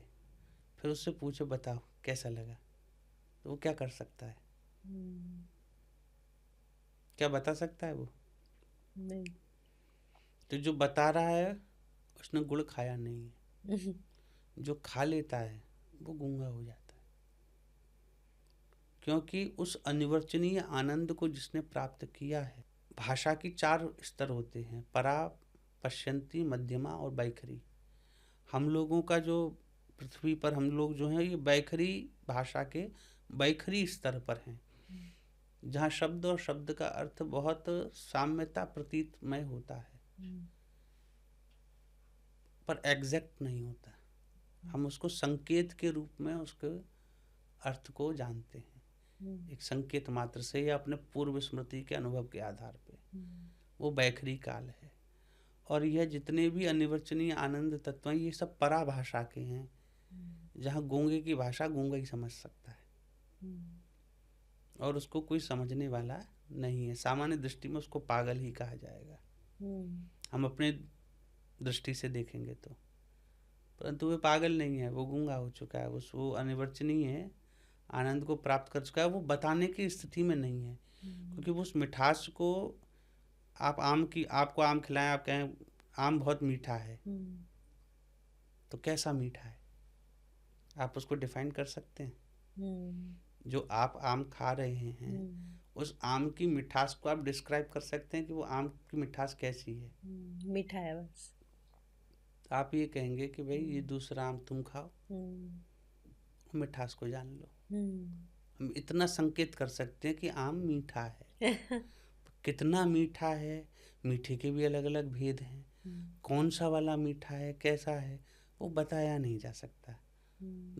S2: फिर उससे पूछो बताओ कैसा लगा, तो वो क्या कर सकता है? क्या बता सकता है वो?
S1: नहीं।
S2: तो जो बता रहा है उसने गुड़ खाया नहीं है, जो खा लेता है वो गूंगा हो जाता है, क्योंकि उस अनिवर्चनीय आनंद को जिसने प्राप्त किया है। भाषा की 4 स्तर होते हैं, परा, पश्यंती, मध्यमा और बैखरी। हम लोगों का जो पृथ्वी पर हम लोग जो हैं, ये बैखरी भाषा के बैखरी स्तर पर हैं, जहाँ शब्द और शब्द का अर्थ बहुत साम्यता प्रतीतमय होता है, पर एग्जैक्ट नहीं होता। हम उसको संकेत के रूप में उसके अर्थ को जानते हैं, एक संकेत मात्र से या अपने पूर्व स्मृति के अनुभव के आधार पे। वो बैखरी काल है। और यह जितने भी अनिर्वचनीय आनंद तत्व हैं, ये सब पराभाषा के हैं, जहाँ गूंगे की भाषा गूंगा ही समझ सकता है, और उसको कोई समझने वाला नहीं है। सामान्य दृष्टि में उसको पागल ही कहा जाएगा, हम अपने दृष्टि से देखेंगे तो, परंतु वे पागल नहीं है, वो गूंगा हो चुका है, वो अनिर्वचनीय है, आनंद को प्राप्त कर चुका है, वो बताने की स्थिति में नहीं है। क्योंकि वो उस मिठास को, आपको आम खिलाएं, आप कहें आम बहुत मीठा है, तो कैसा मीठा है आप उसको डिफाइन कर सकते हैं? जो आप आम खा रहे हैं, उस आम की मिठास को आप डिस्क्राइब कर सकते हैं कि वो आम की मिठास कैसी है?
S1: मीठा है बस।
S2: आप ये कहेंगे कि भाई ये दूसरा आम तुम खाओ, मिठास को जान लो। हम इतना संकेत कर सकते हैं कि आम मीठा है। कितना मीठा है, मीठे के भी अलग अलग भेद हैं, कौन सा वाला मीठा है, कैसा है, वो बताया नहीं जा सकता।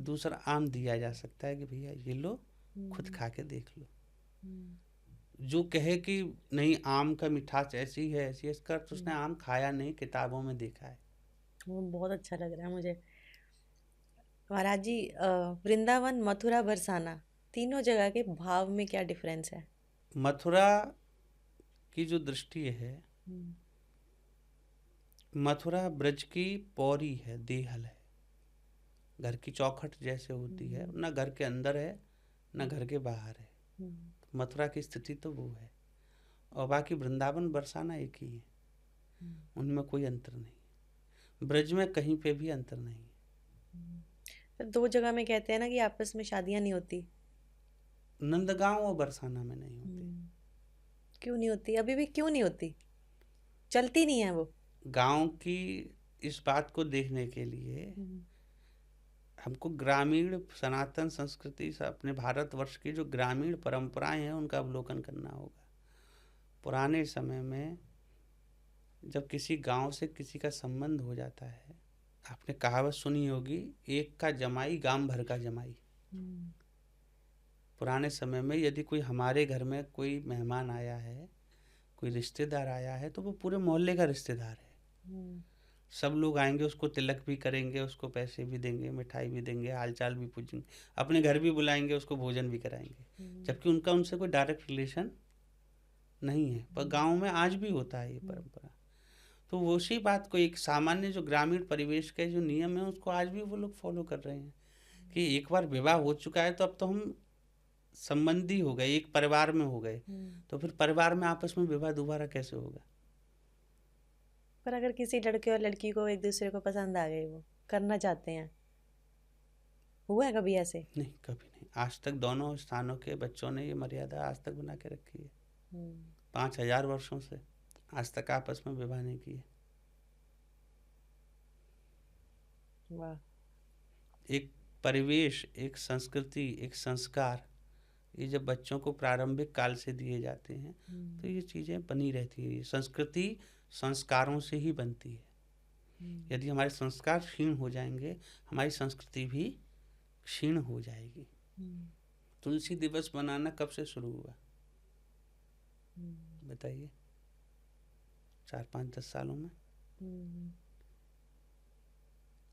S2: दूसरा आम दिया जा सकता है कि भैया ये लो, खुद खा के देख लो। जो कहे कि नहीं आम का मिठास ऐसी है ऐसी है, इसका अर्थ उसने आम खाया नहीं, किताबों में देखा है।
S1: वो बहुत अच्छा लग रहा है मुझे। महाराज जी, वृंदावन, मथुरा, बरसाना, तीनों जगह के भाव में क्या डिफरेंस है?
S2: मथुरा की जो दृष्टि है, मथुरा ब्रज की पौरी है, देहल है, घर की चौखट जैसे होती है, ना घर के अंदर है ना घर के बाहर है। तो मथुरा की स्थिति तो वो है, और बाकी वृंदावन बरसाना एक ही है, उनमें कोई अंतर नहीं। ब्रज में कहीं पे भी अंतर नहीं है।
S1: दो जगह में कहते हैं ना कि आपस में शादियां नहीं होती।
S2: नंदगांव और बरसाना में नहीं होती।
S1: क्यों नहीं होती? अभी भी क्यों नहीं होती? चलती नहीं है वो?
S2: गांव की इस बात को देखने के लिए हमको ग्रामीण सनातन संस्कृति से अपने भारतवर्ष की जो ग्रामीण परंपराएं हैं उनका अवलोकन करना होगा। पुराने समय में जब किसी गांव से किसी का संबंध हो जाता है, आपने कहावत सुनी होगी, एक का जमाई गांव भर का जमाई। पुराने समय में यदि कोई हमारे घर में कोई मेहमान आया है, कोई रिश्तेदार आया है, तो वो पूरे मोहल्ले का रिश्तेदार है। सब लोग आएंगे, उसको तिलक भी करेंगे, उसको पैसे भी देंगे, मिठाई भी देंगे, हालचाल भी पूछेंगे, अपने घर भी बुलाएंगे, उसको भोजन भी कराएंगे, जबकि उनका उनसे कोई डायरेक्ट रिलेशन नहीं है। पर गांव में आज भी होता है ये परंपरा। तो वो उसी बात को, एक सामान्य जो ग्रामीण परिवेश के जो नियम है, उसको आज भी वो लोग फॉलो कर रहे हैं कि एक बार विवाह हो चुका है तो अब तो हम संबंधी हो गए, एक परिवार में हो गए, तो फिर परिवार में आपस में विवाह दोबारा कैसे होगा?
S3: पर अगर किसी लड़के और लड़की को एक दूसरे को पसंद आ गई, वो करना चाहते हैं, हुआ है कभी ऐसे?
S2: नहीं, कभी नहीं। आज तक दोनों स्थानों के बच्चों ने ये मर्यादा आज तक बना के रखी है। 5000 वर्षों से आज तक आपस में विवाह नहीं किए।
S3: वाह।
S2: एक परिवेश, एक संस्कृति, एक संस्कार, ये जब बच्चों को प्रारंभिक काल से दिए जाते हैं तो ये चीज़ें बनी रहती है। संस्कृति संस्कारों से ही बनती है। यदि हमारे संस्कार क्षीण हो जाएंगे, हमारी संस्कृति भी क्षीण हो जाएगी। तुलसी दिवस मनाना कब से शुरू हुआ बताइए? 4-5-10 सालों में।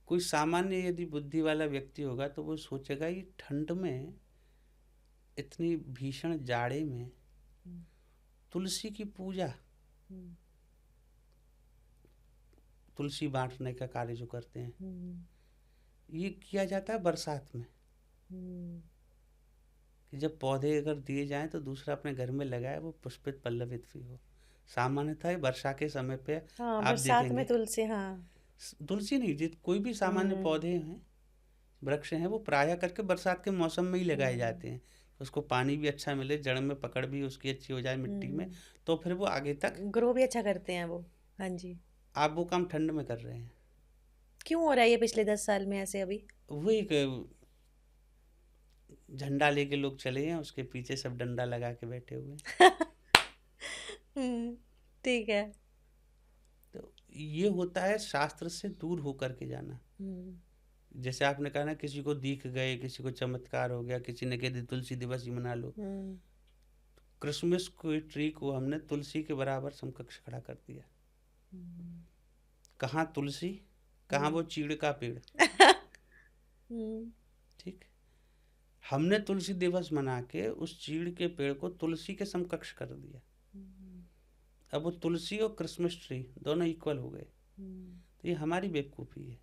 S2: कोई सामान्य यदि बुद्धि वाला व्यक्ति होगा तो वो सोचेगा ये ठंड में, इतनी भीषण जाड़े में तुलसी की पूजा, तुलसी बांटने का कार्य जो करते हैं, ये किया जाता है बरसात में। कि जब पौधे अगर दिए जाएं तो दूसरा अपने घर में लगाए, वो पुष्पित पल्लवित भी हो। सामान्यतः वर्षा के समय पे
S3: हाँ,
S2: आप
S3: बरसात
S2: देखेंगे,
S3: में तुलसी, हाँ,
S2: तुलसी नहीं, जित कोई भी सामान्य पौधे हैं, वृक्ष हैं, वो प्रायः करके बरसात के मौसम में ही लगाए जाते हैं। उसको पानी भी अच्छा मिले, जड़ में पकड़ भी उसकी अच्छी हो जाए मिट्टी में, तो फिर वो आगे तक
S3: ग्रो भी अच्छा करते हैं वो। हाँ जी।
S2: आप वो काम ठंड में कर रहे हैं।
S3: क्यों हो रहा है ये पिछले 10 साल में ऐसे? अभी
S2: वो एक झंडा लेके लोग चले हैं, उसके पीछे सब डंडा लगा के बैठे हुए हैं।
S3: ठीक है।
S2: तो ये होता है शास्त्र से दूर होकर के जाना। जैसे आपने कहा ना, किसी को दिख गए, किसी को चमत्कार हो गया, किसी ने कह दी तुलसी दिवस ही मना लो। क्रिसमस को ट्री को हमने तुलसी के बराबर समकक्ष खड़ा कर दिया। कहाँ तुलसी, कहाँ वो चीड़ का पेड़। ठीक, हमने तुलसी दिवस मना के उस चीड़ के पेड़ को तुलसी के समकक्ष कर दिया। अब वो तुलसी और क्रिसमस ट्री दोनों इक्वल हो गए। तो ये हमारी बेवकूफ़ी है।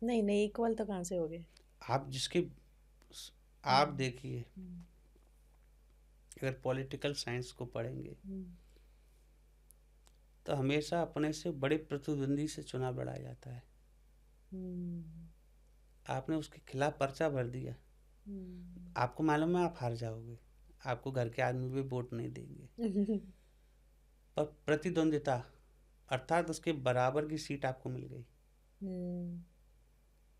S3: नहीं नहीं, इक्वल तो कहाँ से हो गए?
S2: आप देखिए, अगर पॉलिटिकल साइंस को पढ़ेंगे तो हमेशा अपने से बड़े प्रतिद्वंदी से चुनाव लड़ा जाता है। आपने उसके खिलाफ पर्चा भर दिया, आपको मालूम है आप हार जाओगे, आपको घर के आदमी भी वोट नहीं देंगे, पर प्रतिद्वंदिता अर्थात उसके बराबर की सीट आपको मिल गई,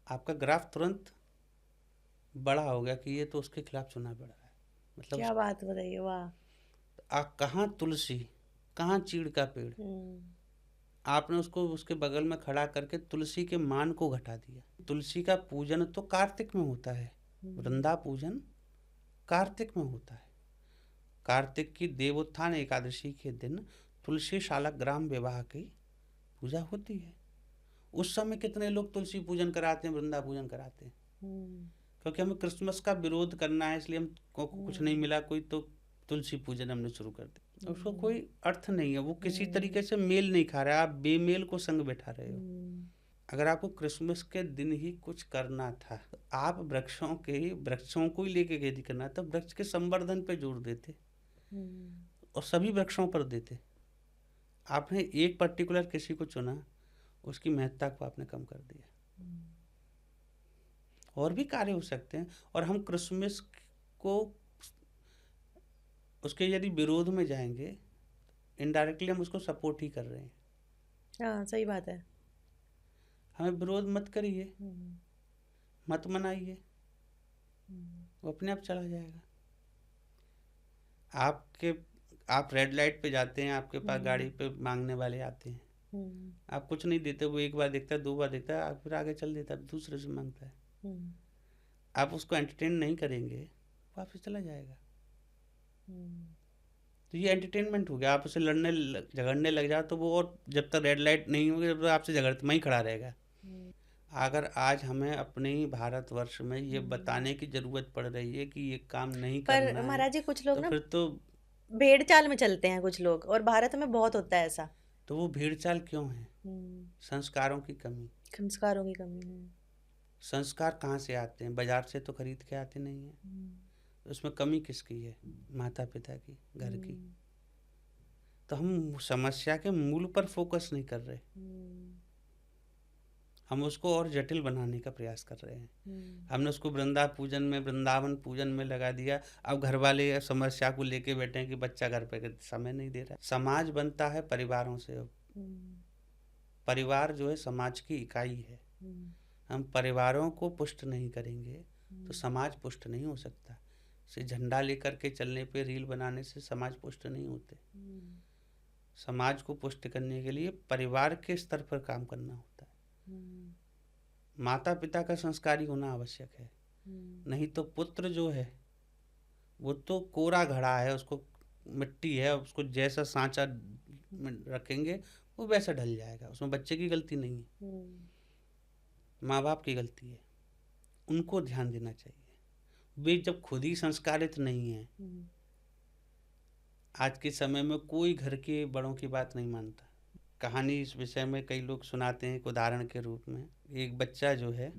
S2: आपका ग्राफ तुरंत बड़ा हो गया कि ये तो उसके खिलाफ चुनाव लड़ रहा है। मतलब
S3: क्या बात बताइए, वाह।
S2: कहाँ तुलसी, कहाँ चीड़ का पेड़, आपने उसको उसके बगल में खड़ा करके तुलसी के मान को घटा दिया। तुलसी का पूजन तो कार्तिक में होता है, वृंदा पूजन कार्तिक में होता है। कार्तिक की देवोत्थान एकादशी के दिन तुलसी शालग्राम विवाह की पूजा होती है। उस समय कितने लोग तुलसी पूजन कराते हैं, वृंदा पूजन कराते हैं, क्योंकि हमें क्रिसमस का विरोध करना है, इसलिए हमको कुछ नहीं मिला कोई, तो तुलसी पूजन हमने शुरू कर दिया। उसको कोई अर्थ नहीं है, वो किसी तरीके से मेल नहीं खा रहा है, आप बेमेल को संग बैठा रहे हो। अगर आपको क्रिसमस के दिन ही कुछ करना था तो आप वृक्षों को ही लेके यदि करना था, वृक्ष के संवर्धन पे जोर देते और सभी वृक्षों पर देते। आपने एक पर्टिकुलर किसी को चुना, उसकी महत्ता को आपने कम कर दिया। और भी कार्य हो सकते हैं, और हम क्रिसमस को उसके यदि विरोध में जाएंगे, इनडायरेक्टली हम उसको सपोर्ट ही कर रहे हैं।
S3: हाँ, सही बात है।
S2: हमें विरोध मत करिए, मत मनाइए, वो अपने आप चला जाएगा। आप रेड लाइट पे जाते हैं, आपके पास गाड़ी पे मांगने वाले आते हैं, आप कुछ नहीं देते, वो एक बार देखता है, 2 बार देखता है, आप फिर आगे चल देता है, दूसरे से मांगता है। आप उसको एंटरटेन नहीं करेंगे, वापस चला जाएगा। तो ये एंटरटेनमेंट हो गया। आप उसे झगड़ने लग जाओ तो वो, और जब तक रेड लाइट नहीं होगी जब तक आपसे झगड़ते वहीं खड़ा रहेगा। अगर आज हमें अपने ही भारतवर्ष में ये बताने की जरूरत पड़ रही है कि ये काम नहीं
S3: पर
S2: करना है,
S3: महाराज जी कुछ लोग
S2: तो
S3: ना
S2: फिर तो
S3: भेड़ चाल में चलते हैं कुछ लोग, और भारत में बहुत होता है ऐसा।
S2: तो वो भीड़ चाल क्यों है? संस्कारों की कमी।
S3: संस्कारों की कमी है।
S2: संस्कार कहाँ से आते हैं? बाजार से तो खरीद के आते नहीं है। उसमें कमी किसकी है? माता पिता की, घर की। तो हम समस्या के मूल पर फोकस नहीं कर रहे, हम उसको और जटिल बनाने का प्रयास कर रहे हैं। हमने उसको वृंदावन पूजन में लगा दिया। अब घर वाले समस्या को लेके बैठे हैं कि बच्चा घर पे समय नहीं दे रहा। समाज बनता है परिवारों से। अब परिवार जो है समाज की इकाई है। हम परिवारों को पुष्ट नहीं करेंगे तो समाज पुष्ट नहीं हो सकता। से झंडा लेकर के चलने पे, रील बनाने से समाज पुष्ट नहीं होते। समाज को पुष्ट करने के लिए परिवार के स्तर पर काम करना होता है। माता पिता का संस्कारी होना आवश्यक है। नहीं तो पुत्र जो है वो तो कोरा घड़ा है, उसको मिट्टी है, उसको जैसा सांचा में रखेंगे वो वैसा ढल जाएगा। उसमें बच्चे की गलती नहीं है, माँ बाप की गलती है। उनको ध्यान देना चाहिए। वे जब खुद ही संस्कारित नहीं है, आज के समय में कोई घर के बड़ों की बात नहीं मानता। कहानी इस विषय में कई लोग सुनाते हैं। एक उदाहरण के रूप में, एक बच्चा जो है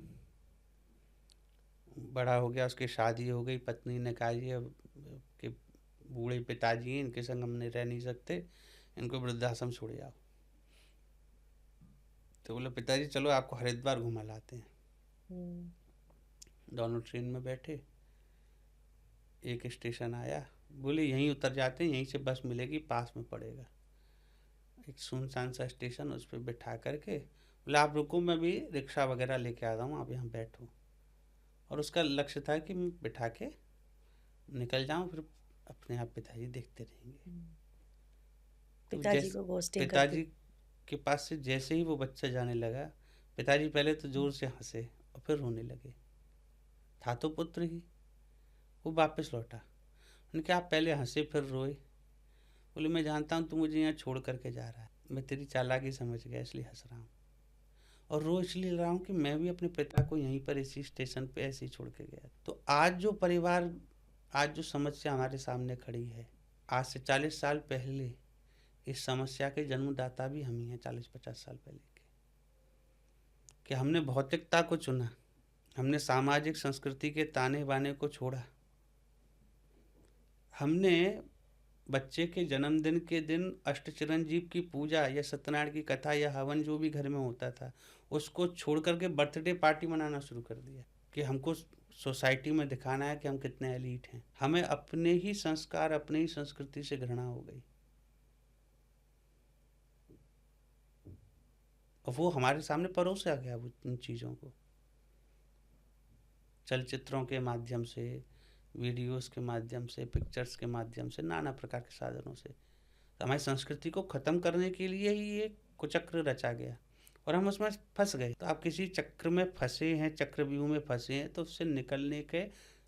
S2: बड़ा हो गया, उसकी शादी हो गई, पत्नी ने कहा ये कि बूढ़े पिताजी हैं, इनके संग हमने रह नहीं सकते, इनको वृद्धाश्रम छोड़ जाओ। तो बोले पिताजी चलो आपको हरिद्वार घुमा लाते हैं। दोनों ट्रेन में बैठे, एक स्टेशन आया, बोले यहीं उतर जाते हैं, यहीं से बस मिलेगी, पास में पड़ेगा। एक सुनसान सा स्टेशन, उस पर बिठा करके बोले आप रुको, मैं भी रिक्शा वगैरह लेके आता हूँ, आप यहाँ बैठो। और उसका लक्ष्य था कि मैं बिठा के निकल जाऊँ, फिर अपने आप पिताजी देखते रहेंगे। पिताजी के पास से जैसे ही वो बच्चा जाने लगा, पिताजी पहले तो जोर से हंसे और फिर रोने लगे। था तो पुत्र ही। वो वापस लौटा, उन्होंने कहा आप पहले हंसे फिर रोए। बोले मैं जानता हूँ तू मुझे यहाँ छोड़ करके जा रहा है, मैं तेरी चालाकी समझ गया इसलिए हंस रहा हूँ, और रो इसलिए रहा हूँ कि मैं भी अपने पिता को यहीं पर इसी स्टेशन पे ऐसे ही छोड़ के गया। तो आज जो परिवार, आज जो समस्या हमारे सामने खड़ी है, आज से 40 साल पहले इस समस्या के जन्मदाता भी हम ही हैं। 40-50 साल पहले के, कि हमने भौतिकता को चुना, हमने सामाजिक संस्कृति के ताने बाने को छोड़ा, हमने बच्चे के जन्मदिन के दिन अष्टचिरंजीव की पूजा या सत्यनारायण की कथा या हवन जो भी घर में होता था उसको छोड़ करके बर्थडे पार्टी मनाना शुरू कर दिया कि हमको सोसाइटी में दिखाना है कि हम कितने एलीट हैं। हमें अपने ही संस्कार, अपने ही संस्कृति से घृणा हो गई, और वो हमारे सामने परोसा गया वो इन चीज़ों को, चलचित्रों के माध्यम से, वीडियोस के माध्यम से, पिक्चर्स के माध्यम से, नाना प्रकार के साधनों से। तो हमारी संस्कृति को ख़त्म करने के लिए ही ये कुचक्र रचा गया और हम उसमें फंस गए। तो आप किसी चक्र में फंसे हैं, चक्रव्यूह में फंसे हैं, तो उससे निकलने के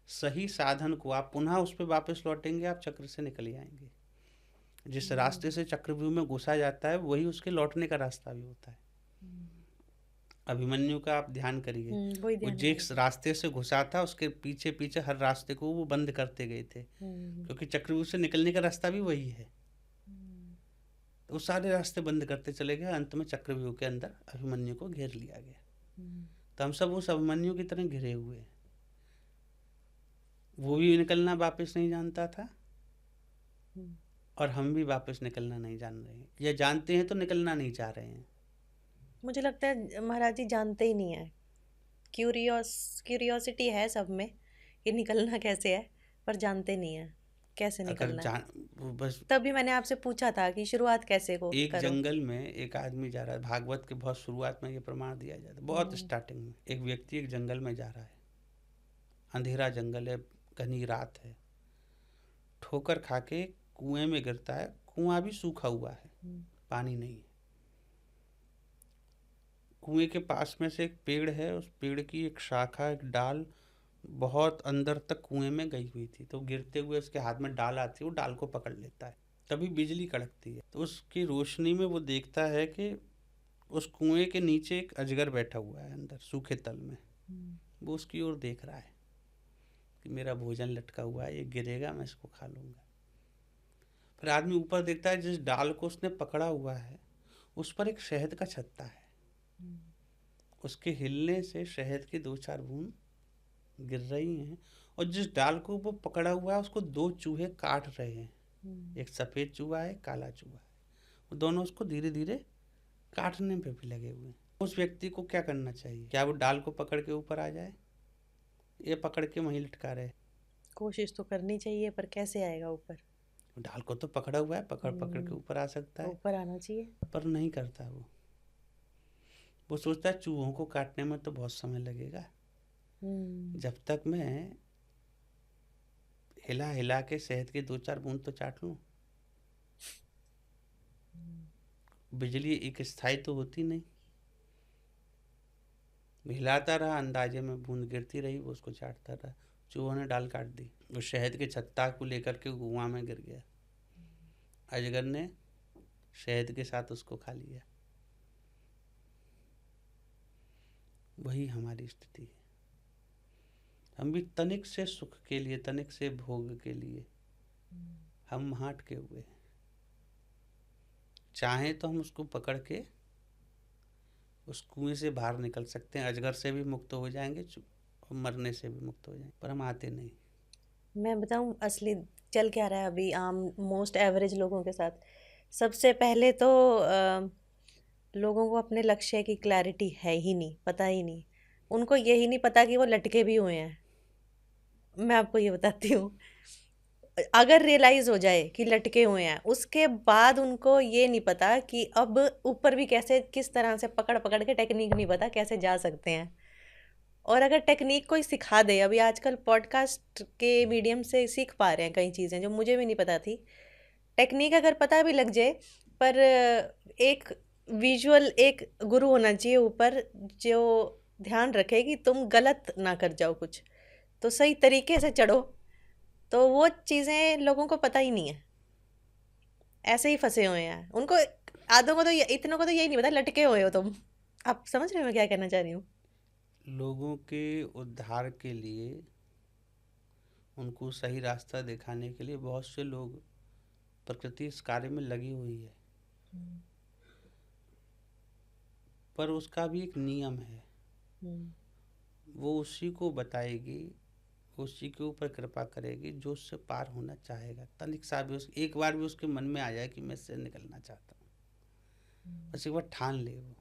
S2: सही साधन को आप पुनः उस पर वापस लौटेंगे, आप चक्र से निकल जाएंगे। जिस रास्ते से चक्रव्यूह में घुसा जाता है वही उसके लौटने का रास्ता भी होता है। अभिमन्यु का आप ध्यान करिए, वो जिस रास्ते से घुसा था उसके पीछे पीछे हर रास्ते को वो बंद करते गए थे, क्योंकि चक्रव्यूह से निकलने का रास्ता भी वही है। तो वो सारे रास्ते बंद करते चले गए, अंत में चक्रव्यूह के अंदर अभिमन्यु को घेर लिया गया। तो हम सब उस अभिमन्यु की तरह घिरे हुए हैं। वो भी निकलना वापस नहीं जानता था और हम भी वापस निकलना नहीं जान रहे हैं, या जानते हैं तो निकलना नहीं चाह रहे हैं।
S3: मुझे लगता है महाराज जी जानते ही नहीं है। क्यूरियोसिटी है सब में कि निकलना कैसे है, पर जानते नहीं है कैसे निकलना है।
S2: बस
S3: तभी मैंने आपसे पूछा था कि शुरुआत कैसे को
S2: एक
S3: करो।
S2: जंगल में एक आदमी जा रहा है, भागवत के बहुत शुरुआत में ये प्रमाण दिया जाता है, बहुत स्टार्टिंग में। एक व्यक्ति एक जंगल में जा रहा है, अंधेरा जंगल है, घनी रात है, ठोकर खा के कुएं में गिरता है, कुआं भी सूखा हुआ है, पानी नहीं है। कुएं के पास में से एक पेड़ है, उस पेड़ की एक शाखा, एक डाल बहुत अंदर तक कुएं में गई हुई थी, तो गिरते हुए उसके हाथ में डाल आती है, वो डाल को पकड़ लेता है, तभी बिजली कड़कती है। तो उसकी रोशनी में वो देखता है कि उस कुएं के नीचे एक अजगर बैठा हुआ है अंदर सूखे तल में। वो उसकी ओर देख रहा है कि मेरा भोजन लटका हुआ है, ये गिरेगा, मैं इसको खा लूंगा। फिर आदमी ऊपर देखता है, जिस डाल को उसने पकड़ा हुआ है उस पर एक शहद का छत्ता है। उसके हिलने से शहद की 2-4 बूंद गिर रही हैं, और जिस डाल को वो पकड़ा हुआ है उसको 2 चूहे काट रहे हैं। एक सफ़ेद चूहा है, काला चूहा है, वो दोनों उसको धीरे धीरे काटने पे भी लगे हुए हैं। उस व्यक्ति को क्या करना चाहिए? क्या वो डाल को पकड़ के ऊपर आ जाए, ये पकड़ के वहीं लटका रहे?
S3: कोशिश तो करनी चाहिए, पर कैसे आएगा ऊपर?
S2: डाल को तो पकड़ा हुआ है, पकड़ पकड़ के ऊपर आ सकता है,
S3: ऊपर आना चाहिए,
S2: पर नहीं करता। वो सोचता है चूहों को काटने में तो बहुत समय लगेगा, जब तक मैं हिला हिला के शहद के 2-4 बूंद तो चाट लूं। बिजली एक स्थायी तो होती नहीं, हिलाता रहा, अंदाजे में बूंद गिरती रही, वो उसको चाटता रहा। चूहों ने डाल काट दी, वो शहद के छत्ता को लेकर के कुआं में गिर गया। अजगर ने शहद के साथ उसको खा लिया। वही हमारी स्थिति है। हम भी तनिक से सुख के लिए, तनिक से भोग के लिए हम वहाँ अटके हुए हैं। चाहें तो हम उसको पकड़ के उस कुएं से बाहर निकल सकते हैं, अजगर से भी मुक्त हो जाएंगे और मरने से भी मुक्त हो जाएंगे, पर हम आते नहीं।
S3: मैं बताऊं असली चल क्या रहा है अभी आम मोस्ट एवरेज लोगों के साथ। सबसे पहले तो लोगों को अपने लक्ष्य की क्लैरिटी है ही नहीं, पता ही नहीं। उनको यही नहीं पता कि वो लटके भी हुए हैं। मैं आपको ये बताती हूँ, अगर रियलाइज हो जाए कि लटके हुए हैं, उसके बाद उनको ये नहीं पता कि अब ऊपर भी कैसे, किस तरह से पकड़ पकड़ के, टेक्निक नहीं पता कैसे जा सकते हैं। और अगर टेक्निक कोई सिखा दे, अभी आजकल पॉडकास्ट के मीडियम से सीख पा रहे हैं कई चीज़ें जो मुझे भी नहीं पता थी। टेक्निक अगर पता भी लग जाए, पर एक विजुअल एक गुरु होना चाहिए ऊपर, जो ध्यान रखे कि तुम गलत ना कर जाओ कुछ, तो सही तरीके से चढ़ो। तो वो चीज़ें लोगों को पता ही नहीं है, ऐसे ही फंसे हुए हैं। उनको आधों को तो इतनों को तो यही नहीं पता लटके हुए हो तुम। आप समझ रहे हो मैं क्या कहना चाह रही हूँ?
S2: लोगों के उद्धार के लिए, उनको सही रास्ता दिखाने के लिए बहुत से लोग, प्रकृति इस कार्य में लगी हुई है, पर उसका भी एक नियम है। वो उसी को बताएगी, उसी के ऊपर कृपा करेगी जो उससे पार होना चाहेगा। तनिक सा भी एक बार भी उसके मन में आ जाए कि मैं इससे निकलना चाहता हूँ, बस एक बार ठान ले वो,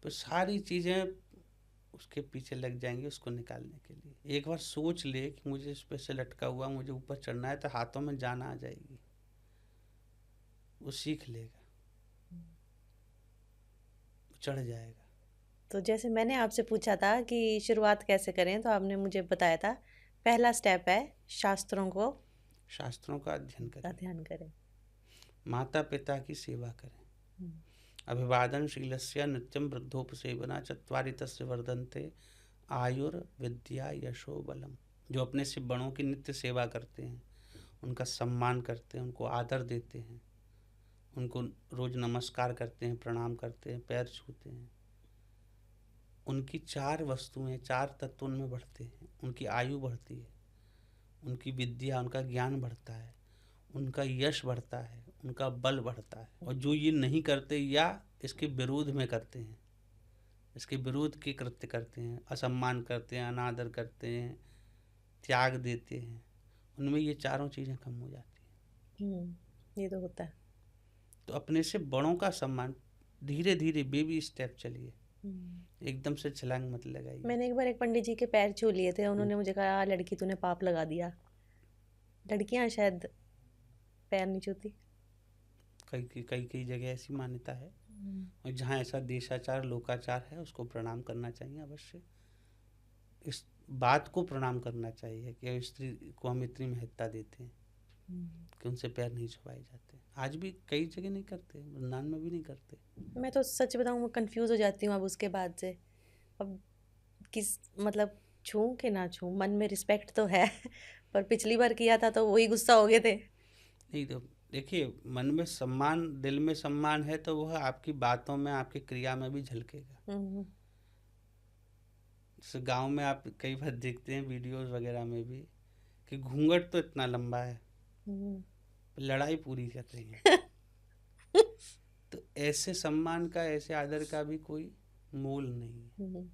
S2: तो सारी चीज़ें उसके पीछे लग जाएंगी उसको निकालने के लिए। एक बार सोच ले कि मुझे इस पे से लटका हुआ, मुझे ऊपर चढ़ना है, तो हाथों में जान आ जाएगी, वो सीख लेगा, चढ़ जाएगा।
S3: तो जैसे मैंने आपसे पूछा था कि शुरुआत कैसे करें, तो आपने मुझे बताया था पहला स्टेप है शास्त्रों का अध्ययन करें,
S2: माता पिता की सेवा करें, अभिवादन शीलस्य नित्यम वृद्धोपसेवना चत्वारि तस्य वर्धन्ते आयुर्विद्या यशो बलम। जो अपने से बड़ों की नित्य सेवा करते हैं, उनका सम्मान करते हैं, उनको आदर देते हैं, उनको रोज नमस्कार करते हैं, प्रणाम करते हैं, पैर छूते हैं, उनकी 4 वस्तुएं, 4 तत्व उनमें बढ़ते हैं, उनकी आयु बढ़ती है, उनकी विद्या, उनका ज्ञान बढ़ता है, उनका यश बढ़ता है, उनका बल बढ़ता है। और जो ये नहीं करते या इसके विरोध में करते हैं, इसके विरोध के कृत्य करते हैं, असम्मान करते हैं, अनादर करते हैं, त्याग देते हैं, उनमें ये चारों चीज़ें कम हो जाती हैं।
S3: ये तो होता है।
S2: तो अपने से बड़ों का सम्मान, धीरे धीरे बेबी स्टेप चलिए, एकदम से छलांग मत लगाइए।
S3: मैंने एक बार एक पंडित जी के पैर छू लिए थे, उन्होंने मुझे कहा लड़की तूने पाप लगा दिया। लड़कियां शायद पैर नहीं छूती,
S2: कई जगह ऐसी मान्यता है, और जहाँ ऐसा देशाचार लोकाचार है उसको प्रणाम करना चाहिए अवश्य। इस बात को प्रणाम करना चाहिए कि स्त्री को हम इतनी महत्ता देते हैं। कि उनसे पैर नहीं छुआए जाते। आज भी कई जगह नहीं करते, वृंदावन में भी नहीं करते।
S3: मैं तो सच बताऊँ, मैं कंफ्यूज हो जाती हूँ अब उसके बाद से। अब किस मतलब छूं कि ना छूं, मन में रिस्पेक्ट तो है पर पिछली बार किया था तो वही गुस्सा हो गए थे।
S2: नहीं तो देखिए, मन में सम्मान, दिल में सम्मान है तो वह आपकी बातों में, आपकी क्रिया में भी झलकेगा।
S3: हम्म,
S2: जैसे गांव में आप कई बार देखते हैं वीडियोस वगैरह में भी कि घूंघट तो इतना लंबा है,
S3: हम्म,
S2: लड़ाई पूरी कर रही है। तो ऐसे सम्मान का, ऐसे आदर का भी कोई मोल नहीं है।
S3: हम्म,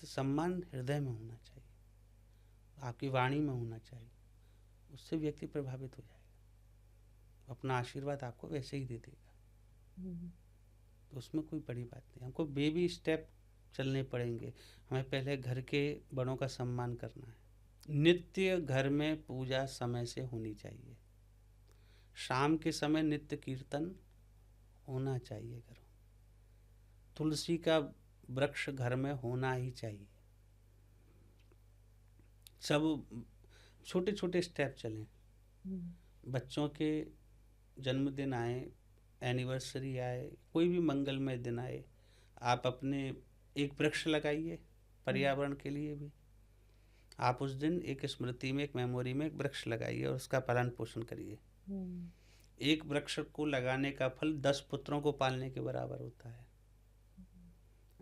S2: तो सम्मान हृदय में होना चाहिए, आपकी वाणी में होना चाहिए, उससे व्यक्ति प्रभावित हो जाएगा, अपना आशीर्वाद आपको वैसे ही दे देगा।
S3: हम्म,
S2: तो उसमें कोई बड़ी बात नहीं। हमको बेबी स्टेप चलने पड़ेंगे। हमें पहले घर के बड़ों का सम्मान करना है। नित्य घर में पूजा समय से होनी चाहिए। शाम के समय नित्य कीर्तन होना चाहिए घरों। तुलसी का वृक्ष घर में होना ही चाहिए। सब छोटे छोटे स्टेप चलें। बच्चों के जन्मदिन आए, एनिवर्सरी आए, कोई भी मंगलमय दिन आए, आप अपने एक वृक्ष लगाइए पर्यावरण के लिए भी। आप उस दिन एक स्मृति में, एक मेमोरी में एक वृक्ष लगाइए और उसका पालन पोषण करिए। एक वृक्ष को लगाने का फल 10 पुत्रों को पालने के बराबर होता है।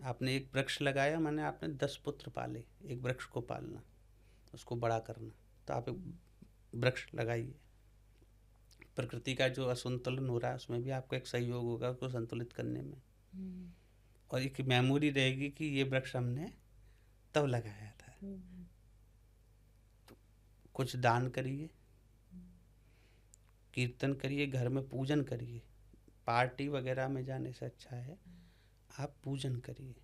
S2: आपने एक वृक्ष लगाया, माने आपने 10 पुत्र पाले। एक वृक्ष को पालना, उसको बड़ा करना। तो आप एक वृक्ष लगाइए। प्रकृति का जो असंतुलन हो रहा है उसमें भी आपका एक सहयोग होगा उसको संतुलित करने में। और एक मेमोरी रहेगी कि ये वृक्ष हमने तब लगाया था। तो कुछ दान करिए, कीर्तन करिए, घर में पूजन करिए। पार्टी वगैरह में जाने से अच्छा है आप पूजन करिए।